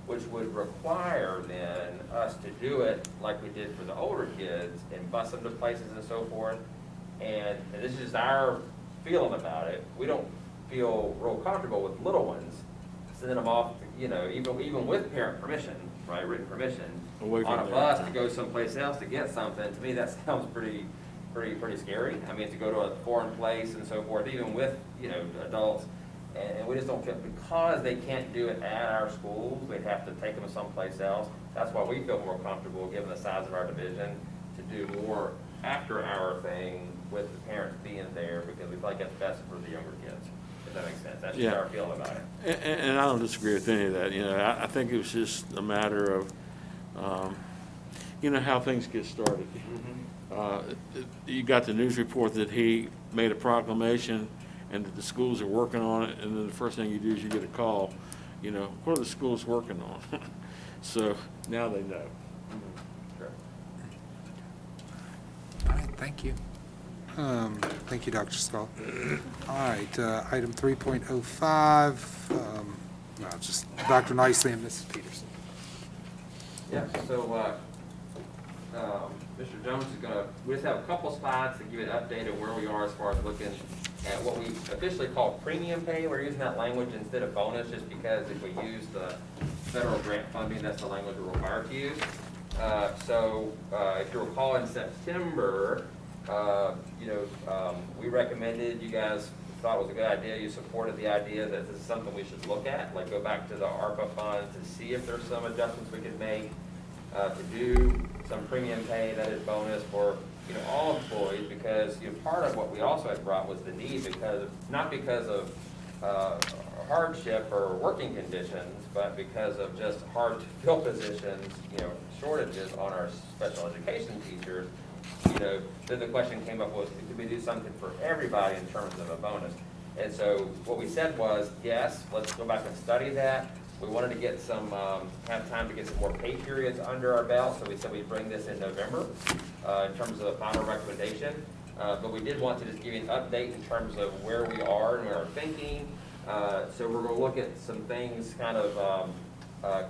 which would require then us to do it like we did for the older kids and bus them to places and so forth. And this is our feeling about it. We don't feel real comfortable with little ones, sending them off, you know, even with parent permission, right, written permission, Away from on a their bus to time. go someplace else to get something. To me, that sounds pretty scary. I mean, to go to a foreign place and so forth, even with, you know, adults. and we just don't feel, because they can't do it at our schools, we'd have to take them someplace else. That's why we feel more comfortable, given the size of our division, to do more after-hour thing with the parents being there, because we feel like that's best for the younger kids, if that makes sense. That's just Yeah. our feeling about it. And I don't disagree with any of that, you know, I think it was just a matter of, you know, how things get started. You got the news report that he made a proclamation and that the schools are working on it, and then the first thing you do is you get a call, you know, what are the schools working on? So now they know. Sure. All right, thank you. Thank you, Dr. Stahl. All right, item 3.05, no, just Dr. Nicely and Mrs. Peterson. Yeah, so, Mr. Jones is gonna, we just have a couple slides to give you an update of where we are as far as looking at what we officially call premium pay. We're using that language instead of bonus, just because if we use the federal grant funding, that's the language we're required to use. If you recall in September, we recommended, you guys thought it was a good idea, you supported the idea that this is something we should look at, like go back to the ARPA funds to see if there's some adjustments we could make, to do some premium pay, that is bonus for, all employees, because, part of what we also had brought was the need, not because of hardship or working conditions, but because of just hard to fill positions, shortages on our special education teachers. Then the question came up was, could we do something for everybody in terms of a bonus? And so what we said was, yes, let's go back and study that. We wanted to get some, have time to get some more pay periods under our belt, so we said we'd bring this in November in terms of the final recommendation. But we did want to just give you an update in terms of where we are and where we're thinking. So we're going to look at some things kind of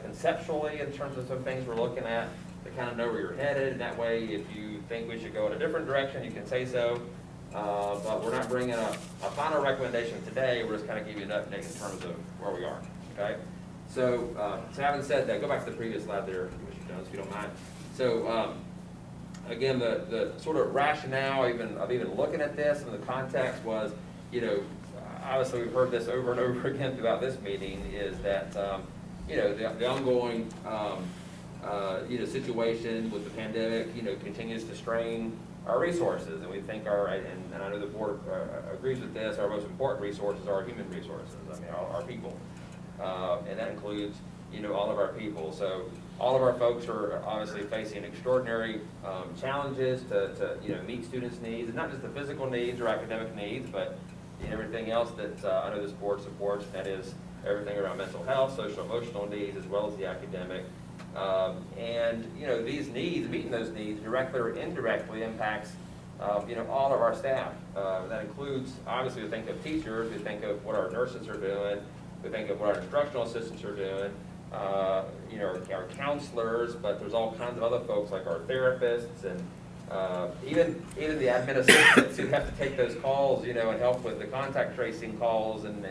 conceptually in terms of some things we're looking at to kind of know where you're headed. That way, if you think we should go in a different direction, you can say so. But we're not bringing a final recommendation today. We're just kind of giving you an update in terms of where we are. Okay. So having said that, go back to the previous slide there, Mr. Jones, if you don't mind. So again, the sort of rationale of even looking at this and the context was, obviously we've heard this over and over again throughout this meeting, is that the ongoing situation with the pandemic, continues to strain our resources, and we think and I know the board agrees with this, our most important resources are human resources. I mean, our people. And that includes, all of our people. So all of our folks are obviously facing extraordinary challenges to meet students' needs, and not just the physical needs or academic needs, but everything else that I know this board supports. That is everything around mental health, social emotional needs, as well as the academic. And these needs, meeting those needs, directly or indirectly impacts all of our staff. That includes, obviously, we think of teachers, we think of what our nurses are doing. We think of what our instructional assistants are doing, our counselors, but there's all kinds of other folks like our therapists and even the admin assistants who have to take those calls, and help with the contact tracing calls and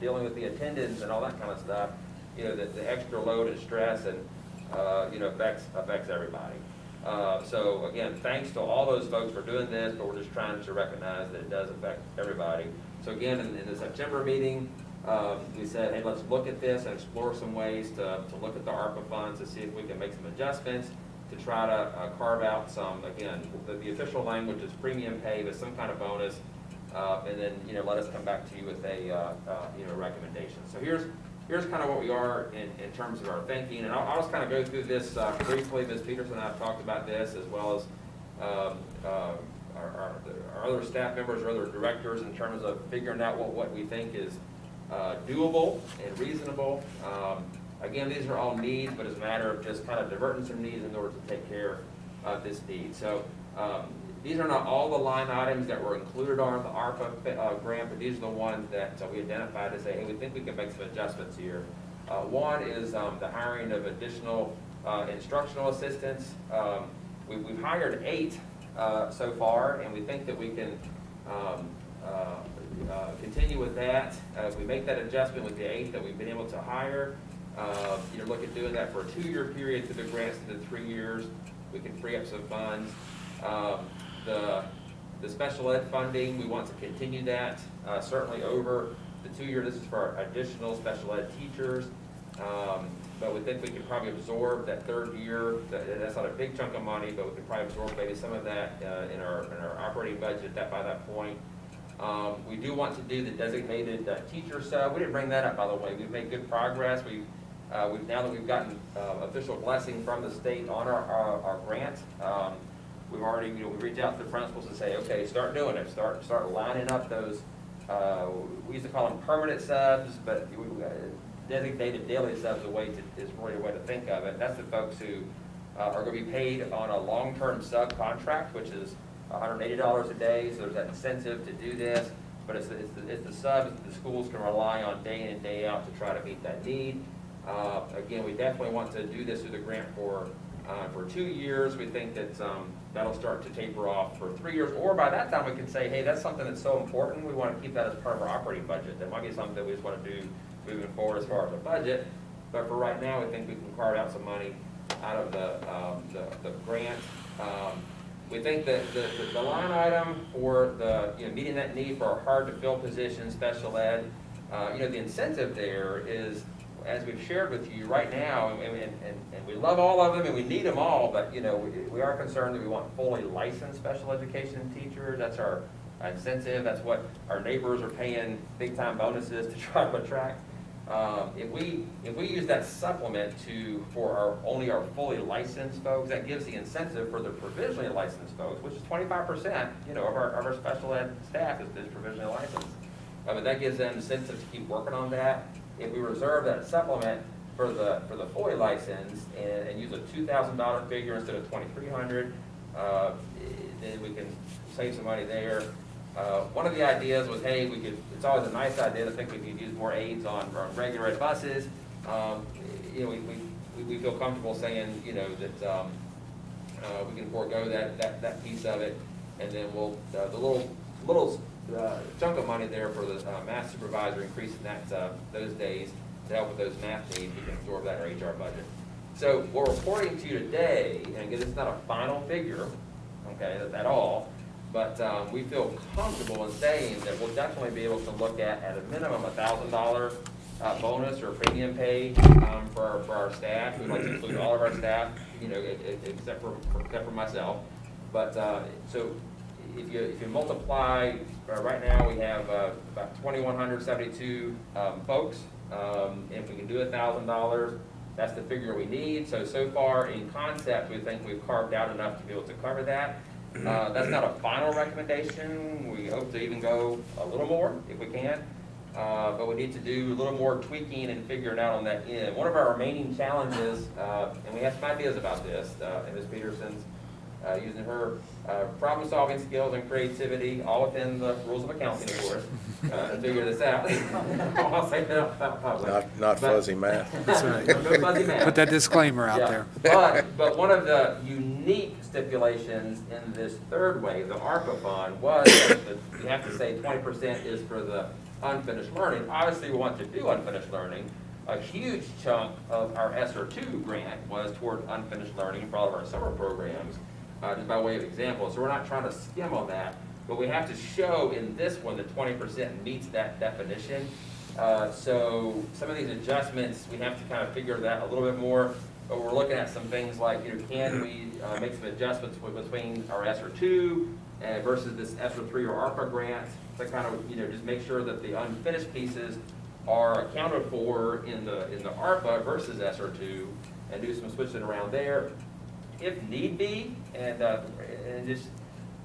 dealing with the attendance and all that kind of stuff. The extra load and stress and affects everybody. So again, thanks to all those folks for doing this, but we're just trying to recognize that it does affect everybody. So again, in the September meeting, we said, hey, let's look at this and explore some ways to look at the ARPA funds to see if we can make some adjustments to try to carve out some, again, the official language is premium pay, but some kind of bonus, and then, let us come back to you with a, recommendation. So here's kind of what we are in terms of our thinking, and I'll just kind of go through this briefly. Ms. Peterson and I have talked about this, as well as our other staff members or other directors, in terms of figuring out what we think is doable and reasonable. Again, these are all needs, but it's a matter of just kind of diverting some needs in order to take care of this need. So these are not all the line items that were included on the ARPA grant, but these are the ones that we identified to say, hey, we think we can make some adjustments here. One is the hiring of additional instructional assistants. We've hired 8 so far, and we think that we can continue with that. If we make that adjustment with the 8 that we've been able to hire, look at doing that for a 2-year period through the grants to the 3 years. We can free up some funds. The special ed funding, we want to continue that certainly over the 2 year, this is for our additional special ed teachers. But we think we could probably absorb that 3rd year. That's not a big chunk of money, but we could probably absorb maybe some of that in our operating budget by that point. We do want to do the designated teacher sub. We didn't bring that up, by the way. We've made good progress. Now that we've gotten official blessing from the state on our grant, we've already, we reach out to the principals and say, okay, start doing it. Start lining up those, we used to call them permanent subs, but designated daily subs is really a way to think of it. That's the folks who are going to be paid on a long-term subcontract, which is $180 a day, so there's that incentive to do this, but it's the subs that the schools can rely on day in and day out to try to meet that need. Again, we definitely want to do this through the grant for 2 years. We think that that'll start to taper off for 3 years, or by that time we can say, hey, that's something that's so important, we want to keep that as part of our operating budget. That might be something that we just want to do moving forward as far as the budget, but for right now, we think we can carve out some money out of the grant. We think that the line item for meeting that need for our hard-to-fill positions, special ed, the incentive there is, as we've shared with you right now, and we love all of them and we need them all, but we are concerned that we want fully licensed special education teachers. That's our incentive. That's what our neighbors are paying big-time bonuses to try to attract. If we use that supplement for only our fully licensed folks, that gives the incentive for the provisionally licensed folks, which is 25%, of our special ed staff is provisionally licensed. But that gives them incentive to keep working on that. If we reserve that supplement for the fully licensed and use a $2,000 figure instead of $2,300, then we can save some money there. One of the ideas was, hey, it's always a nice idea to think we could use more aides on regular ed buses. We feel comfortable saying, that we can forego that piece of it, and then the little chunk of money there for the math supervisor, increasing those days to help with those math needs, we can absorb that in our HR budget. So we're reporting to you today, and again, this is not a final figure, okay, at all, but we feel comfortable in saying that we'll definitely be able to look at a minimum $1,000 bonus or premium pay for our staff. We'd like to include all of our staff, except for myself. But so if you multiply, right now we have about 2,172 folks. If we can do $1,000, that's the figure we need. So far in concept, we think we've carved out enough to be able to cover that. That's not a final recommendation. We hope to even go a little more if we can. But we need to do a little more tweaking and figuring out on that end. One of our remaining challenges, and we have some ideas about this, and Ms. Peterson's using her problem-solving skills and creativity, all within the rules of accounting, of course, to figure this out. I'll say that out public. Not fuzzy math. That's right. No fuzzy math. Put that disclaimer out Yeah. there. But one of the unique stipulations in this third wave, the ARPA fund, was that you have to say 20% is for the unfinished learning. Obviously, we want to do unfinished learning. A huge chunk of our ESSER 2 grant was toward unfinished learning for all of our summer programs, just by way of example. So we're not trying to skim on that, but we have to show in this one that 20% meets that definition. So some of these adjustments, we have to kind of figure that a little bit more. But we're looking at some things like, can we make some adjustments between our ESSER 2 versus this ESSER 3 or ARPA grant to kind of, just make sure that the unfinished pieces are accounted for in the ARPA versus ESSER 2, and do some switching around there if need be, and just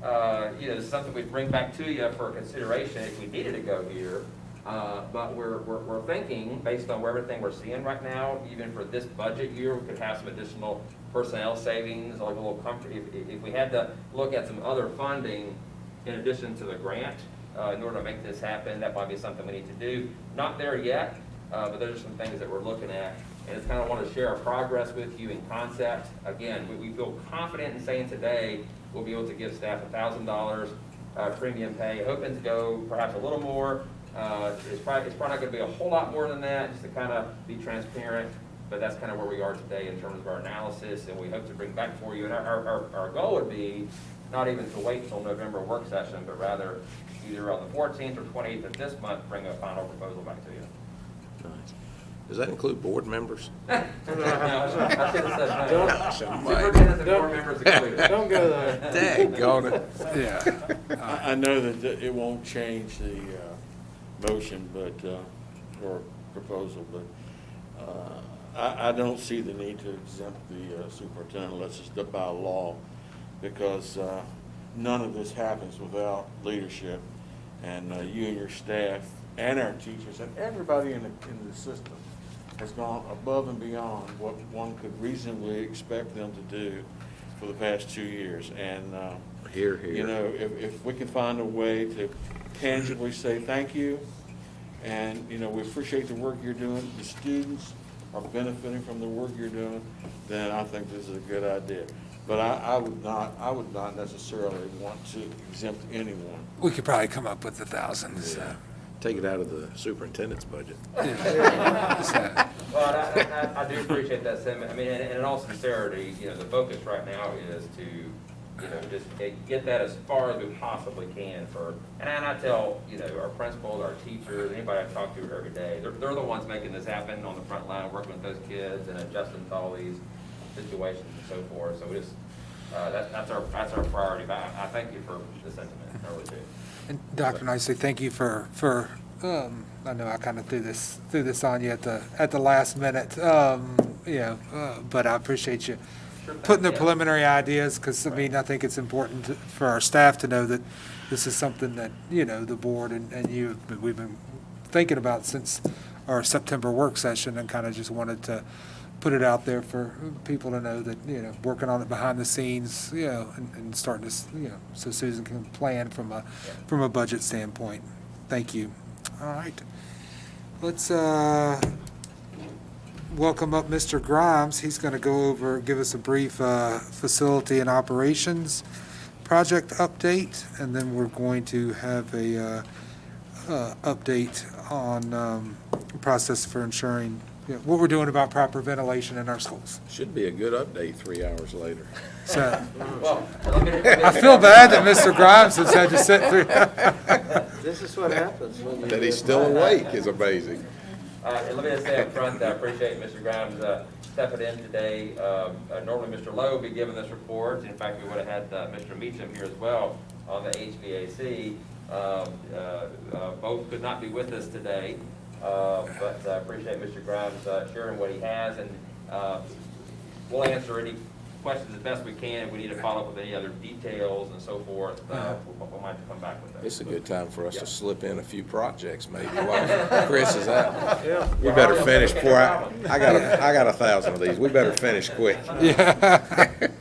it's something we'd bring back to you for consideration if we needed to go here. But we're thinking, based on everything we're seeing right now, even for this budget year, we could have some additional personnel savings, like a little comfort. If we had to look at some other funding in addition to the grant, in order to make this happen, that might be something we need to do. Not there yet, but those are some things that we're looking at. And just kind of want to share our progress with you in concept. Again, we feel confident in saying today we'll be able to give staff $1,000 premium pay, hoping to go perhaps a little more. It's probably not going to be a whole lot more than that, just to kind of be transparent. But that's kind of where we are today in terms of our analysis, and we hope to bring back for you. And our goal would be not even to wait until November work session, but rather either on the 14th or 28th of this month, bring a final proposal back to you. Nice. Does that include board members? No, I should have said no. Gosh almighty. Superintendents and board members included. Don't go there. Daggone it. Yeah. I know that it won't change the motion, but, or proposal, but I don't see the need to exempt the superintendent unless it's by law, because none of this happens without leadership, and you and your staff and our teachers and everybody in the system has gone above and beyond what one could reasonably expect them to do for the past 2 years. And, Here, here. you know, if we can find a way to tangibly say thank you, and, you know, we appreciate the work you're doing, the students are benefiting from the work you're doing, then I think this is a good idea. But I would not necessarily want to exempt anyone. We could probably come up with 1,000, so. Take it out of the superintendent's budget. Yeah. So, Well, I do appreciate that sentiment. I mean, and in all sincerity, you know, the focus right now is to, you know, just get that as far as we possibly can for, and I tell, you know, our principals, our teachers, anybody I talk to every day, they're the ones making this happen on the front line, working with those kids and adjusting to all these situations and so forth. So we just, that's our priority. But I thank you for the sentiment. I really do. And Dr. Nicely, thank you for, I know I kind of threw this on you at the last minute, but I appreciate you putting the preliminary ideas, because, I mean, I think it's important for our staff to know that this is something that, you know, the board and you, we've been thinking about since our September work session, and kind of just wanted to put it out there for people to know that, you know, working on it behind the scenes, you know, and starting to, you know, so Susan can plan from a budget standpoint. Thank you. All right. Let's welcome up Mr. Grimes. He's going to give us a brief facility and operations project update, and then we're going to have a update on process for ensuring, you know, what we're doing about proper ventilation in our schools. Should be a good update 3 hours later. So Well, let me I feel bad that Mr. Grimes has had to sit through. This is what happens when you. That he's still awake is amazing. And let me just say up front, I appreciate Mr. Grimes stepping in today. Normally, Mr. Lowe would be giving this report. In fact, we would have had Mr. Meacham here as well on the HVAC. Both could not be with us today, but I appreciate Mr. Grimes sharing what he has, and we'll answer any questions as best we can. If we need to follow up with any other details and so forth, we might come back with those. It's a good time for us to slip in a few projects maybe while Chris is out. Yeah. We better finish before I got 1,000 of these. We better finish quick. Yeah.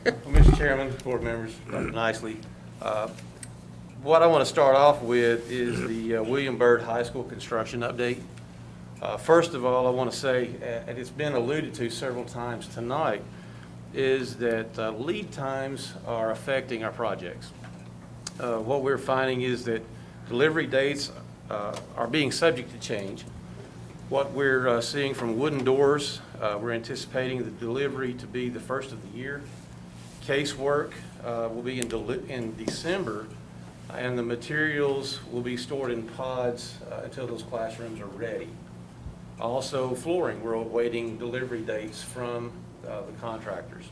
Well, Mr. Chairman, board members, Nicely. What I want to start off with is the William Byrd High School construction update. First of all, I want to say, and it's been alluded to several times tonight, is that lead times are affecting our projects. What we're finding is that delivery dates are being subject to change. What we're seeing from wooden doors, we're anticipating the delivery to be the first of the year. Casework will be in December, and the materials will be stored in pods until those classrooms are ready. Also, flooring, we're awaiting delivery dates from the contractors.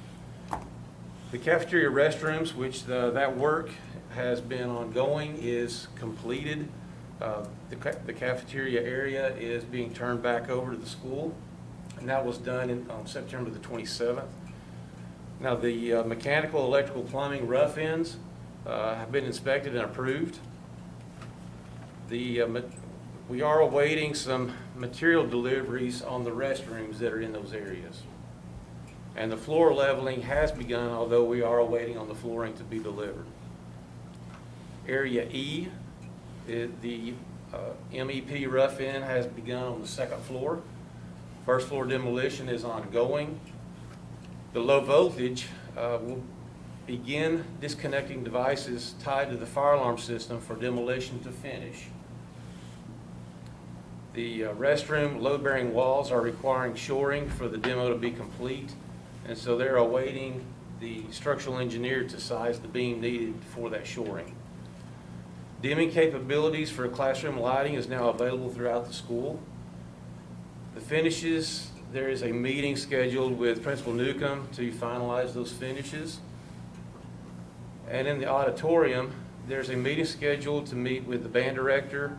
The cafeteria restrooms, which that work has been ongoing, is completed. The cafeteria area is being turned back over to the school, and that was done on September the 27th. Now, the mechanical, electrical, plumbing rough ends have been inspected and approved. We are awaiting some material deliveries on the restrooms that are in those areas. And the floor leveling has begun, although we are awaiting on the flooring to be delivered. Area E, the MEP rough end has begun on the second floor. First floor demolition is ongoing. The low voltage will begin disconnecting devices tied to the fire alarm system for demolition to finish. The restroom load-bearing walls are requiring shoring for the demo to be complete, and so they're awaiting the structural engineer to size the beam needed for that shoring. Dimming capabilities for classroom lighting is now available throughout the school. The finishes, there is a meeting scheduled with Principal Newcomb to finalize those finishes. And in the auditorium, there's a meeting scheduled to meet with the band director,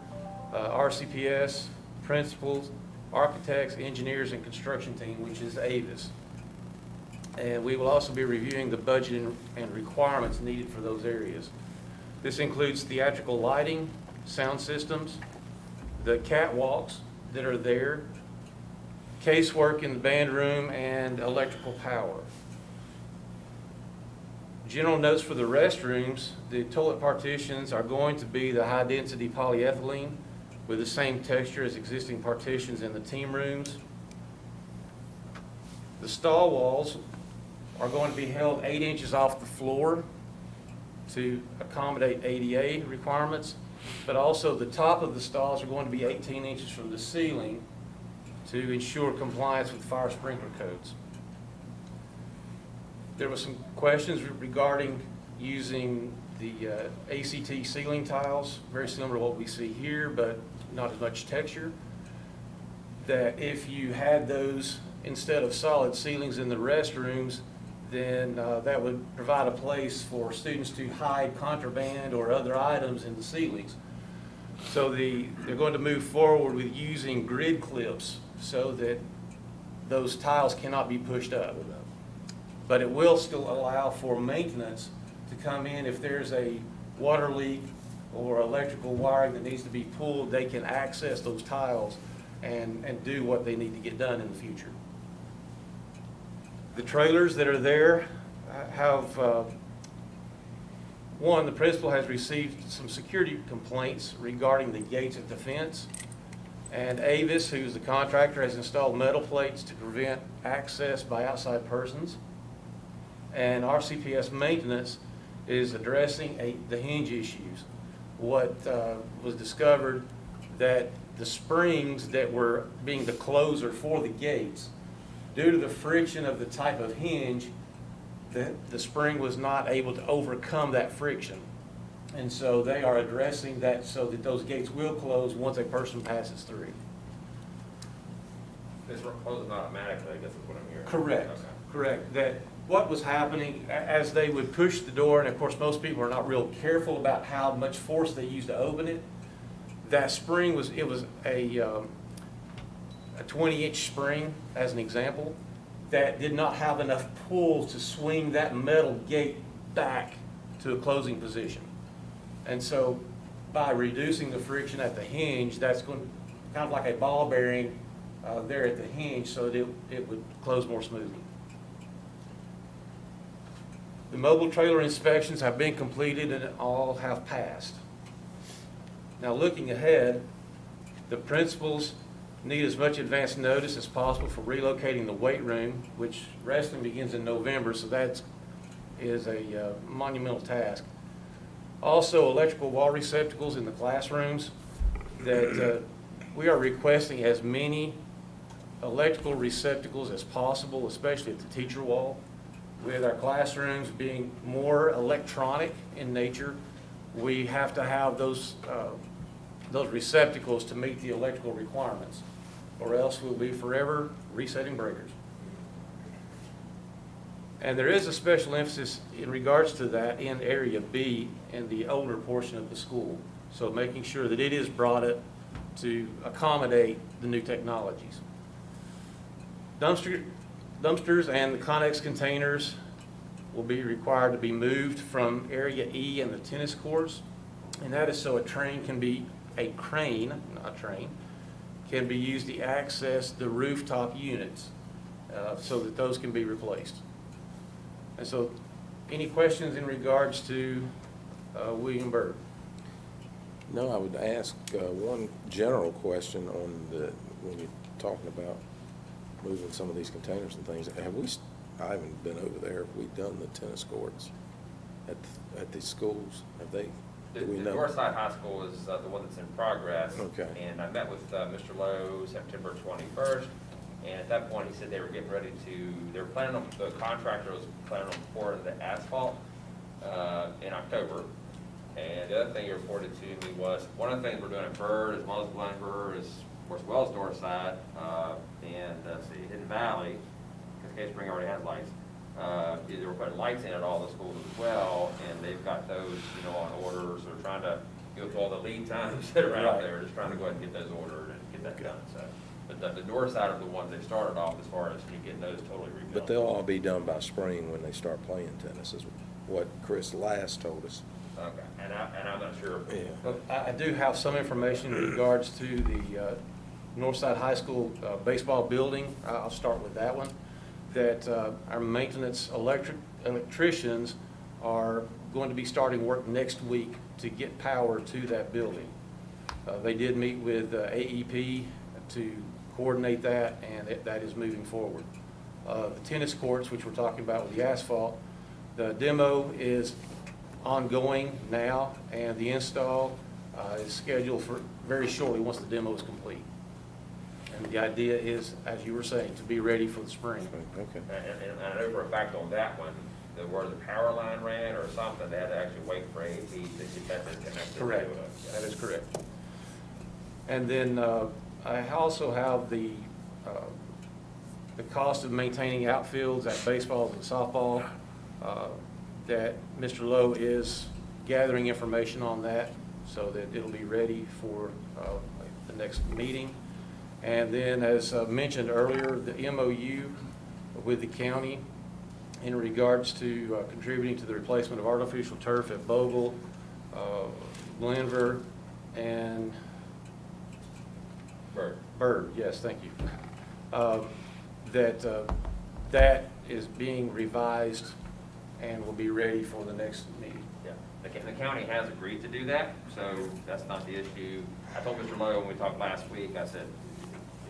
RCPS, principals, architects, engineers, and construction team, which is Avis. And we will also be reviewing the budget and requirements needed for those areas. This includes theatrical lighting, sound systems, the catwalks that are there, casework in the band room, and electrical power. General notes for the restrooms: the toilet partitions are going to be the high-density polyethylene with the same texture as existing partitions in the team rooms. The stall walls are going to be held 8 inches off the floor to accommodate ADA requirements, but also the top of the stalls are going to be 18 inches from the ceiling to ensure compliance with fire sprinkler codes. There were some questions regarding using the ACT ceiling tiles, very similar to what we see here, but not as much texture. That if you had those instead of solid ceilings in the restrooms, then that would provide a place for students to hide contraband or other items in the ceilings. So they're going to move forward with using grid clips so that those tiles cannot be pushed up. But it will still allow for maintenance to come in. If there's a water leak or electrical wiring that needs to be pulled, they can access those tiles and do what they need to get done in the future. The trailers that are there have, one, the principal has received some security complaints regarding the gates at the fence. And Avis, who's the contractor, has installed metal plates to prevent access by outside persons. And RCPS maintenance is addressing the hinge issues. What was discovered that the springs that were being the closer for the gates, due to the friction of the type of hinge, the spring was not able to overcome that friction. And so they are addressing that so that those gates will close once a person passes through. This closes automatically, I guess is what I'm hearing. Correct, Okay. correct. That what was happening as they would push the door, and of course most people are not real careful about how much force they use to open it. That spring was, it was a 20-inch spring, as an example, that did not have enough pull to swing that metal gate back to a closing position. And so by reducing the friction at the hinge, that's going to, kind of like a ball bearing there at the hinge, so that it would close more smoothly. The mobile trailer inspections have been completed and all have passed. Now looking ahead, the principals need as much advance notice as possible for relocating the weight room, which wrestling begins in November, so that is a monumental task. Also, electrical wall receptacles in the classrooms, that we are requesting as many electrical receptacles as possible, especially at the teacher wall. With our classrooms being more electronic in nature, we have to have those receptacles to meet the electrical requirements, or else we'll be forever resetting breakers. And there is a special emphasis in regards to that in Area B in the older portion of the school. So making sure that it is brought up to accommodate the new technologies. Dumpsters and the Connex containers will be required to be moved from Area E and the tennis courts. And that is so a crane, can be used to access the rooftop units so that those can be replaced. And so, any questions in regards to William Byrd? No, I would ask one general question on when you're talking about moving some of these containers and things. I haven't been over there. Have we done the tennis courts at the schools? Have they? Do we The know? Northside High School is the one that's in progress. Okay. And I met with Mr. Lowe September 21st, And at that point, he said they were getting ready they were planning on, the contractor was planning on pouring the asphalt in October. And the other thing he reported to me was, one of the things we're doing at Byrd, as well as Glenver, as well as Northside, and, let's see, Hidden Valley, because Cave Spring already has lights, they were putting lights in at all the schools as well, and they've got those, on orders. They're trying to go through all the lead times that are out there, just trying to go ahead and get those ordered and get that done, so. But the north side of the ones they started off as far as you getting those totally rebuilt. But they'll all be done by spring when they start playing tennis, is what Chris last told us. Okay, and I'm not sure. Yeah. But I do have some information in regards to the Northside High School baseball building. I'll start with that one. That our maintenance electricians are going to be starting work next week to get power to that building. They did meet with AEP to coordinate that, and that is moving forward. The tennis courts, which we're talking about with the asphalt, the demo is ongoing now, and the install is scheduled for very shortly once the demo is complete. And the idea is, as you were saying, to be ready for the spring. Okay. And I know for a fact on that one, where the power line ran or something, they had to actually wait for AEP to get that connected. Correct. That is correct. And then I also have the cost of maintaining outfields at baseball and softball, that Mr. Lowe is gathering information on that so that it'll be ready for the next meeting. And then, as mentioned earlier, the MOU with the county in regards to contributing to the replacement of artificial turf at Bogle, Glenver, and Byrd, yes, thank you. That is being revised and will be ready for the next meeting. Yeah, the county has agreed to do that, so that's not the issue. I told Mr. Lowe when we talked last week, I said,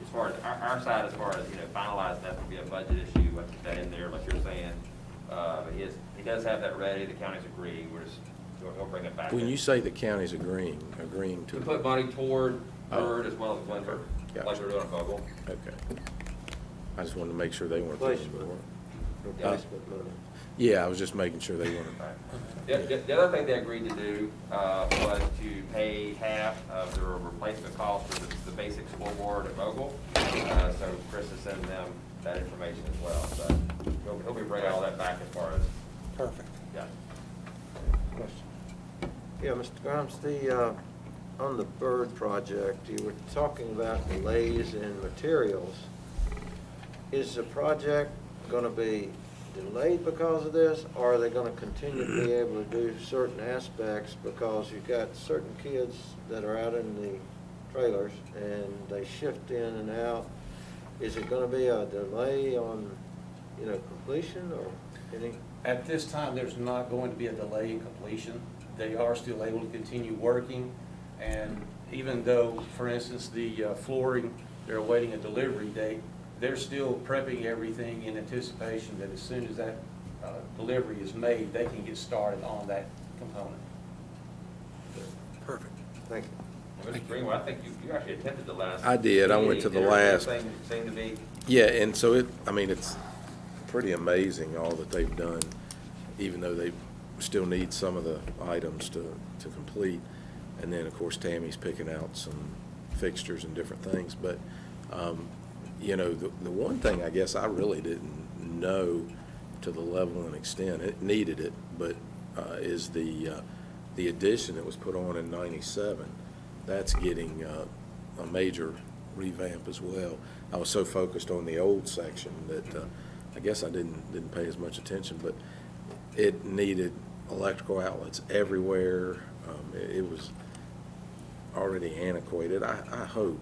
as far as our side, as far as, finalizing that would be a budget issue, let's get that in there, like you're saying. But he does have that ready, the county's agreed, he'll bring it back. When you say the county's agreeing To to. put money toward Byrd as well as Glenver, Gotcha. like we're doing at Bogle. Okay. I just wanted to make sure they weren't doing Replacement. the work. Replacement money. Yeah, I was just making sure they weren't. Right. The other thing they agreed to do was to pay half of the replacement cost for the basic scoreboard at Bogle. So Chris is sending them that information as well. So he'll be bringing all that back as far as, Perfect. yeah. Yeah, Mr. Grimes, on the Byrd project, you were talking about delays in materials. Is the project gonna be delayed because of this, or are they gonna continue to be able to do certain aspects because you've got certain kids that are out in the trailers and they shift in and out? Is it gonna be a delay on, completion or any? At this time, there's not going to be a delay in completion. They are still able to continue working, and even though, for instance, the flooring, they're awaiting a delivery date, they're still prepping everything in anticipation that as soon as that delivery is made, they can get started on that component. Perfect. Thank you. And Mr. Greenwood, I think you actually attended the last. I did. I went to the meeting. last. Everything seemed to be, Yeah, and so it's pretty amazing all that they've done, even though they still need some of the items to complete. And then, of course, Tammy's picking out some fixtures and different things. But, the one thing I guess I really didn't know to the level and extent, it needed it, but is the addition that was put on in '97. That's getting a major revamp as well. I was so focused on the old section that I guess I didn't pay as much attention, but it needed electrical outlets everywhere. It was already antiquated. I hope,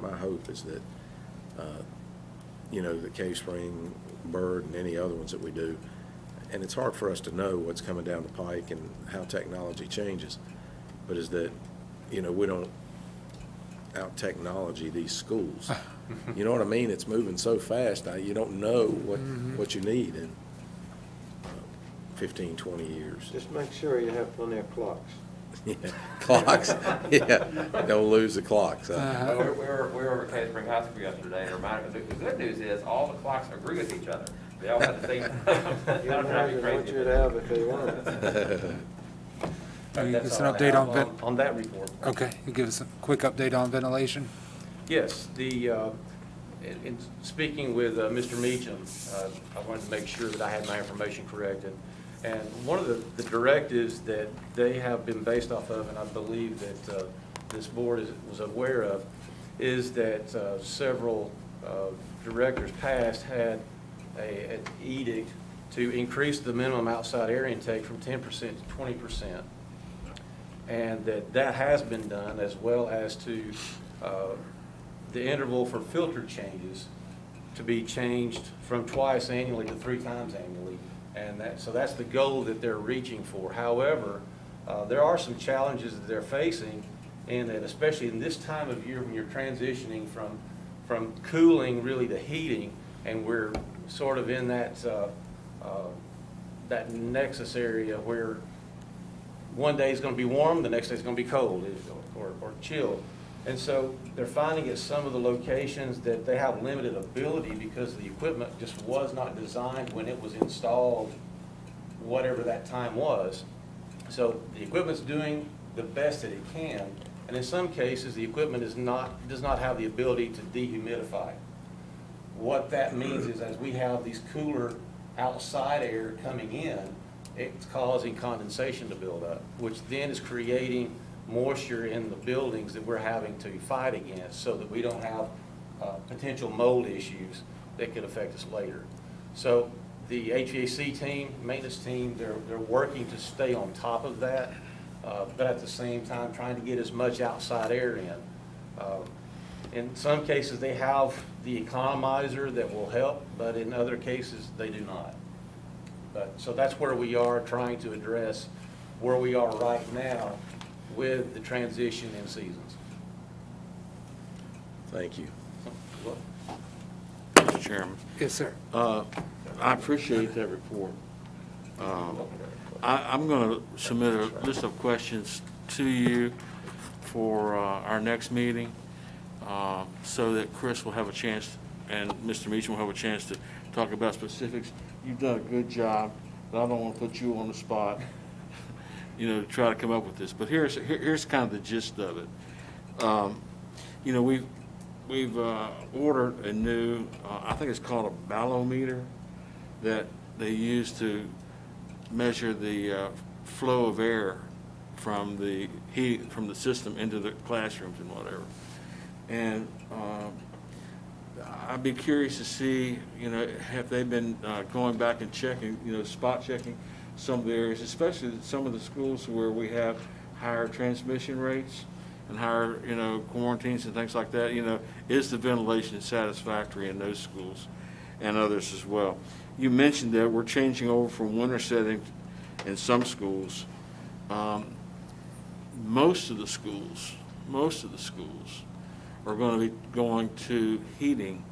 my hope is that, the Cave Spring, Byrd, and any other ones that we do, and it's hard for us to know what's coming down the pike and how technology changes, but is that, we don't out-technology these schools. You know what I mean? It's moving so fast, you don't know what you need in 15, 20 years. Just make sure you have plenty of clocks. Yeah, clocks, yeah, don't lose the clocks. Uh-huh. Well, we were over at Case Spring High School yesterday, and reminded, the good news is, all the clocks agree with each other. They all have the same. You imagine what you'd have if they weren't. Can you give That's us an all I update have on on that report. Okay, you give us a quick update on ventilation? Yes, in speaking with Mr. Meacham, I wanted to make sure that I had my information corrected. And one of the directives that they have been based off of, and I believe that this board was aware of, is that several directors past had an edict to increase the minimum outside air intake from 10% to 20%. And that has been done, as well as to the interval for filter changes to be changed from twice annually to 3 times annually. And so that's the goal that they're reaching for. However, there are some challenges that they're facing, and that especially in this time of year when you're transitioning from cooling really to heating, and we're sort of in that nexus area where one day is going to be warm, the next day is going to be cold or chill. And so they're finding at some of the locations that they have limited ability because the equipment just was not designed when it was installed, whatever that time was. So the equipment's doing the best that it can, and in some cases, the equipment does not have the ability to dehumidify. What that means is as we have these cooler outside air coming in, it's causing condensation to build up, which then is creating moisture in the buildings that we're having to fight against so that we don't have potential mold issues that could affect us later. So the HVAC team, maintenance team, they're working to stay on top of that, but at the same time trying to get as much outside air in. In some cases, they have the economizer that will help, but in other cases, they do not. So that's where we are trying to address where we are right now with the transition in seasons. Thank you. Mr. Chairman, Yes, sir. I appreciate that report. I'm going to submit a list of questions to you for our next meeting, so that Chris will have a chance, and Mr. Meacham will have a chance to talk about specifics. You've done a good job, but I don't want to put you on the spot, to try to come up with this. But here's kind of the gist of it. We've ordered a new, I think it's called a balometer, that they use to measure the flow of air from the heat from the system into the classrooms and whatever. And I'd be curious to see, have they been going back and checking, spot checking some of the areas, especially some of the schools where we have higher transmission rates and higher, quarantines and things like that. Is the ventilation satisfactory in those schools and others as well? You mentioned that we're changing over from winter setting in some schools. Most of the schools are going to be going to heating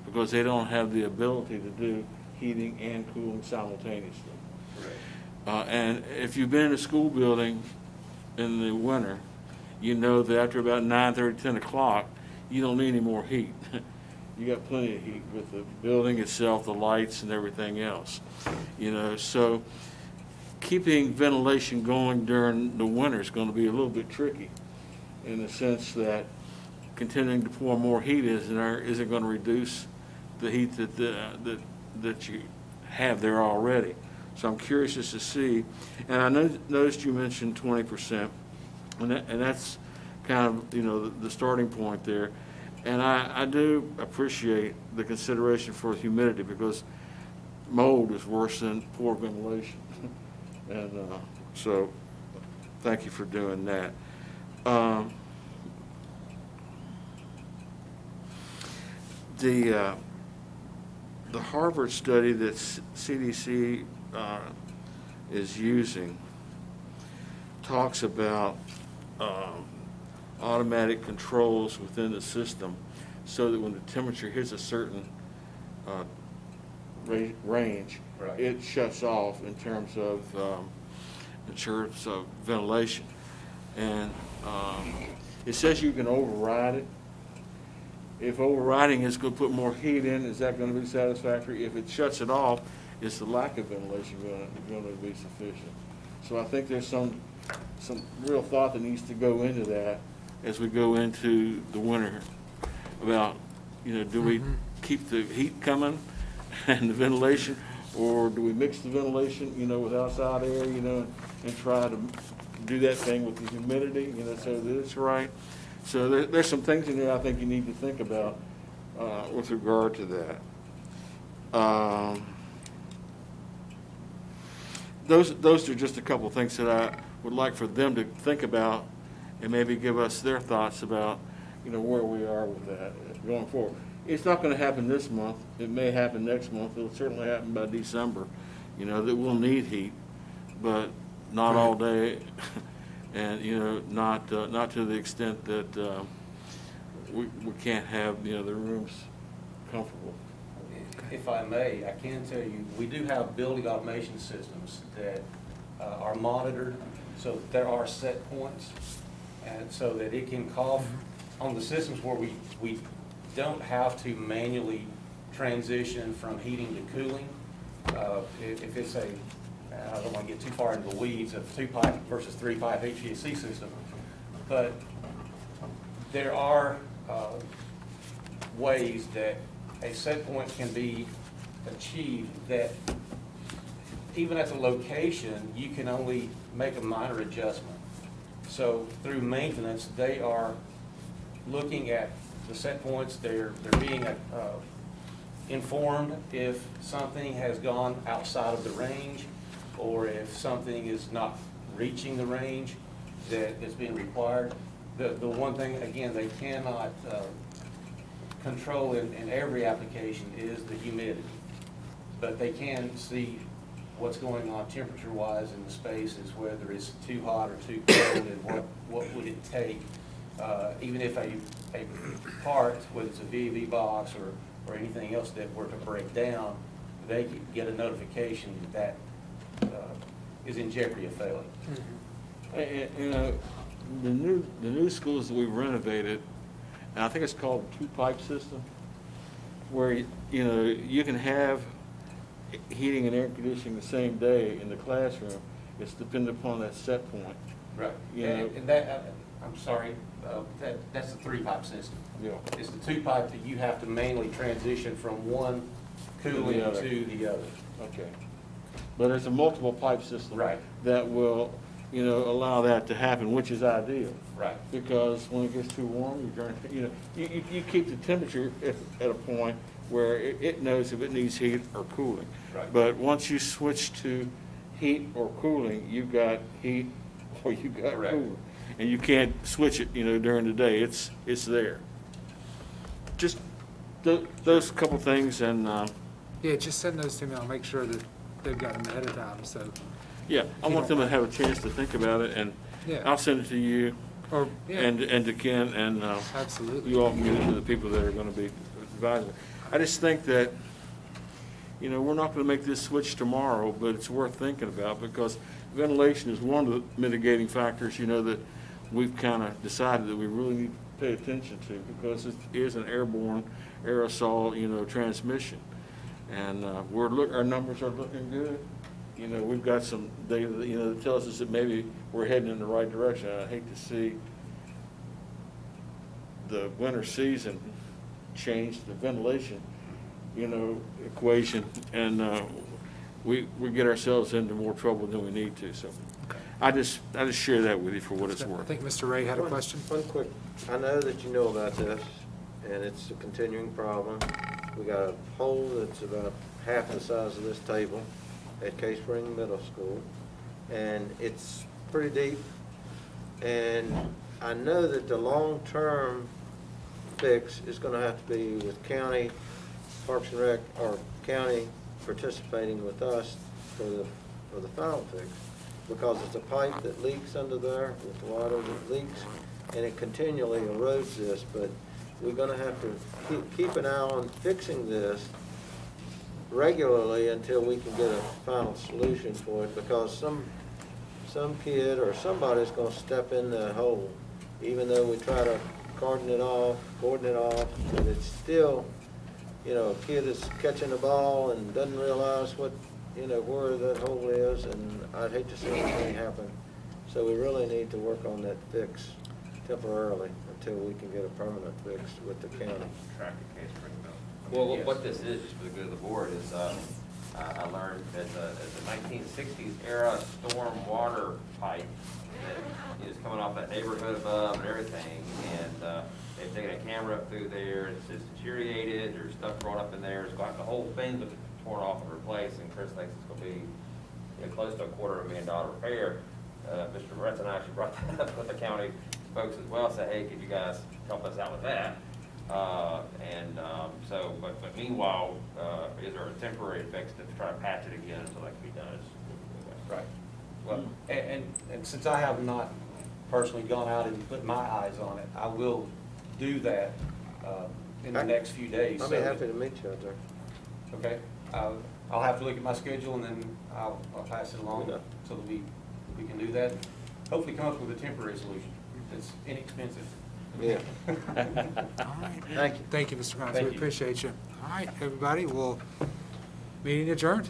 because they don't have the ability to do heating and cooling simultaneously. And if you've been in a school building in the winter, you know that after about 9:30, 10 o'clock, you don't need any more heat. You got plenty of heat with the building itself, the lights and everything else. So keeping ventilation going during the winter is going to be a little bit tricky in the sense that continuing to pour more heat isn't going to reduce the heat that you have there already. So I'm curious just to see, and I noticed you mentioned 20%, and that's kind of, the starting point there. And I do appreciate the consideration for humidity because mold is worse than poor ventilation. And so thank you for doing that. The Harvard study that CDC is using talks about automatic controls within the system so that when the temperature hits a certain range, Right. it shuts off in terms of ventilation. And it says you can override it. If overriding is going to put more heat in, is that going to be satisfactory? If it shuts it off, is the lack of ventilation going to be sufficient? So I think there's some real thought that needs to go into that as we go into the winter about, do we keep the heat coming and the ventilation, or do we mix the ventilation, with outside air, and try to do that thing with the humidity, so that it's right. So there's some things in there I think you need to think about with regard to that. Those are just a couple of things that I would like for them to think about and maybe give us their thoughts about, where we are with that going forward. It's not going to happen this month. It may happen next month. It'll certainly happen by December, that we'll need heat, but not all day, and, not to the extent that we can't have, the rooms comfortable. If I may, I can tell you, we do have building automation systems that are monitored, so there are set points, and so that it can cough on the systems where we don't have to manually transition from heating to cooling. If it's I don't want to get too far into the weeds of 2-pipe versus 3-pipe HVAC system, but there are ways that a set point can be achieved that even at the location, you can only make a minor adjustment. So through maintenance, they are looking at the set points, they're being informed if something has gone outside of the range, or if something is not reaching the range that is being required. The one thing, again, they cannot control in every application is the humidity. But they can see what's going on temperature-wise in the spaces, whether it's too hot or too cold, and what would it take, even if a part, whether it's a VV box or anything else that were to break down, they could get a notification that is in jeopardy of failing. The new schools that we've renovated, and I think it's called a 2-pipe system, where, you can have heating and air conditioning the same day in the classroom. It's dependent upon that set point. Right. You know. And that, I'm sorry, that's the 3-pipe system. Yeah. It's the 2-pipe that you have to manually transition from one cooling other. to the other. Okay. But it's a multiple pipe system. Right. That will, allow that to happen, which is ideal. Right. Because when it gets too warm, you keep the temperature at a point where it knows if it needs heat or cooling. Right. But once you switch to heat or cooling, you've got heat or you've got Correct. cooling. And you can't switch it, during the day. It's there. Just those couple things, and, Yeah, just send those to me. I'll make sure that they've got them ahead of time, so. yeah, I You want don't them to have a chance to think about it, and Yeah. I'll send it to you Or, yeah, and to Ken, and absolutely. you all can get it to the people that are gonna be advising. I just think that, we're not gonna make this switch tomorrow, but it's worth thinking about, because ventilation is one of the mitigating factors, that we've kind of decided that we really need to pay attention to, because it is an airborne aerosol, transmission. And our numbers are looking good. We've got some data that, that tells us that maybe we're heading in the right direction. I hate to see the winter season change the ventilation, equation, and we get ourselves into more trouble than we need to. So I just share that with you for what it's I worth. think Mr. Ray had a question. One quick, I know that you know about this, and it's a continuing problem. We got a hole that's about half the size of this table at Case Spring Middle School, and it's pretty deep. And I know that the long-term fix is gonna have to be with county Parks and Rec, or county participating with us for the final fix. Because it's a pipe that leaks under there with water that leaks, and it continually erodes this, but we're gonna have to keep an eye on fixing this regularly until we can get a final solution for it, because some kid or somebody's gonna step in the hole, even though we try to cordon it off, but it's still, you know, a kid is catching the ball and doesn't realize what, you know, where that hole is, and I'd hate to see anything happen. So we really need to work on that fix temporarily until we can get a permanent fix with the county. Track the case pretty well. Well, what this is, just for the good of the board, is, I learned that the 1960s era storm water pipe that is coming off that neighborhood above and everything, and, they've taken a camera up through there, it's deteriorated, there's stuff growing up in there, it's got, the whole thing was torn off and replaced, and Chris thinks it's gonna be, you know, close to $250,000 repair. Mr. Moretz and I actually brought that up with the county folks as well, say, hey, could you guys help us out with that? But meanwhile, is there a temporary fix to try to patch it again until that can be done? Right. Well, and since I have not personally gone out and put my eyes on it, I will do that in the next few days. I'll be happy to meet you out there. Okay? I'll have to look at my schedule, and then I'll pass it along Okay. so that we can do that. Hopefully come up with a temporary solution that's inexpensive. Yeah. All right. Thank you. Thank you, Mr. Collins. Thank We you. appreciate you. All right, everybody, meeting adjourned.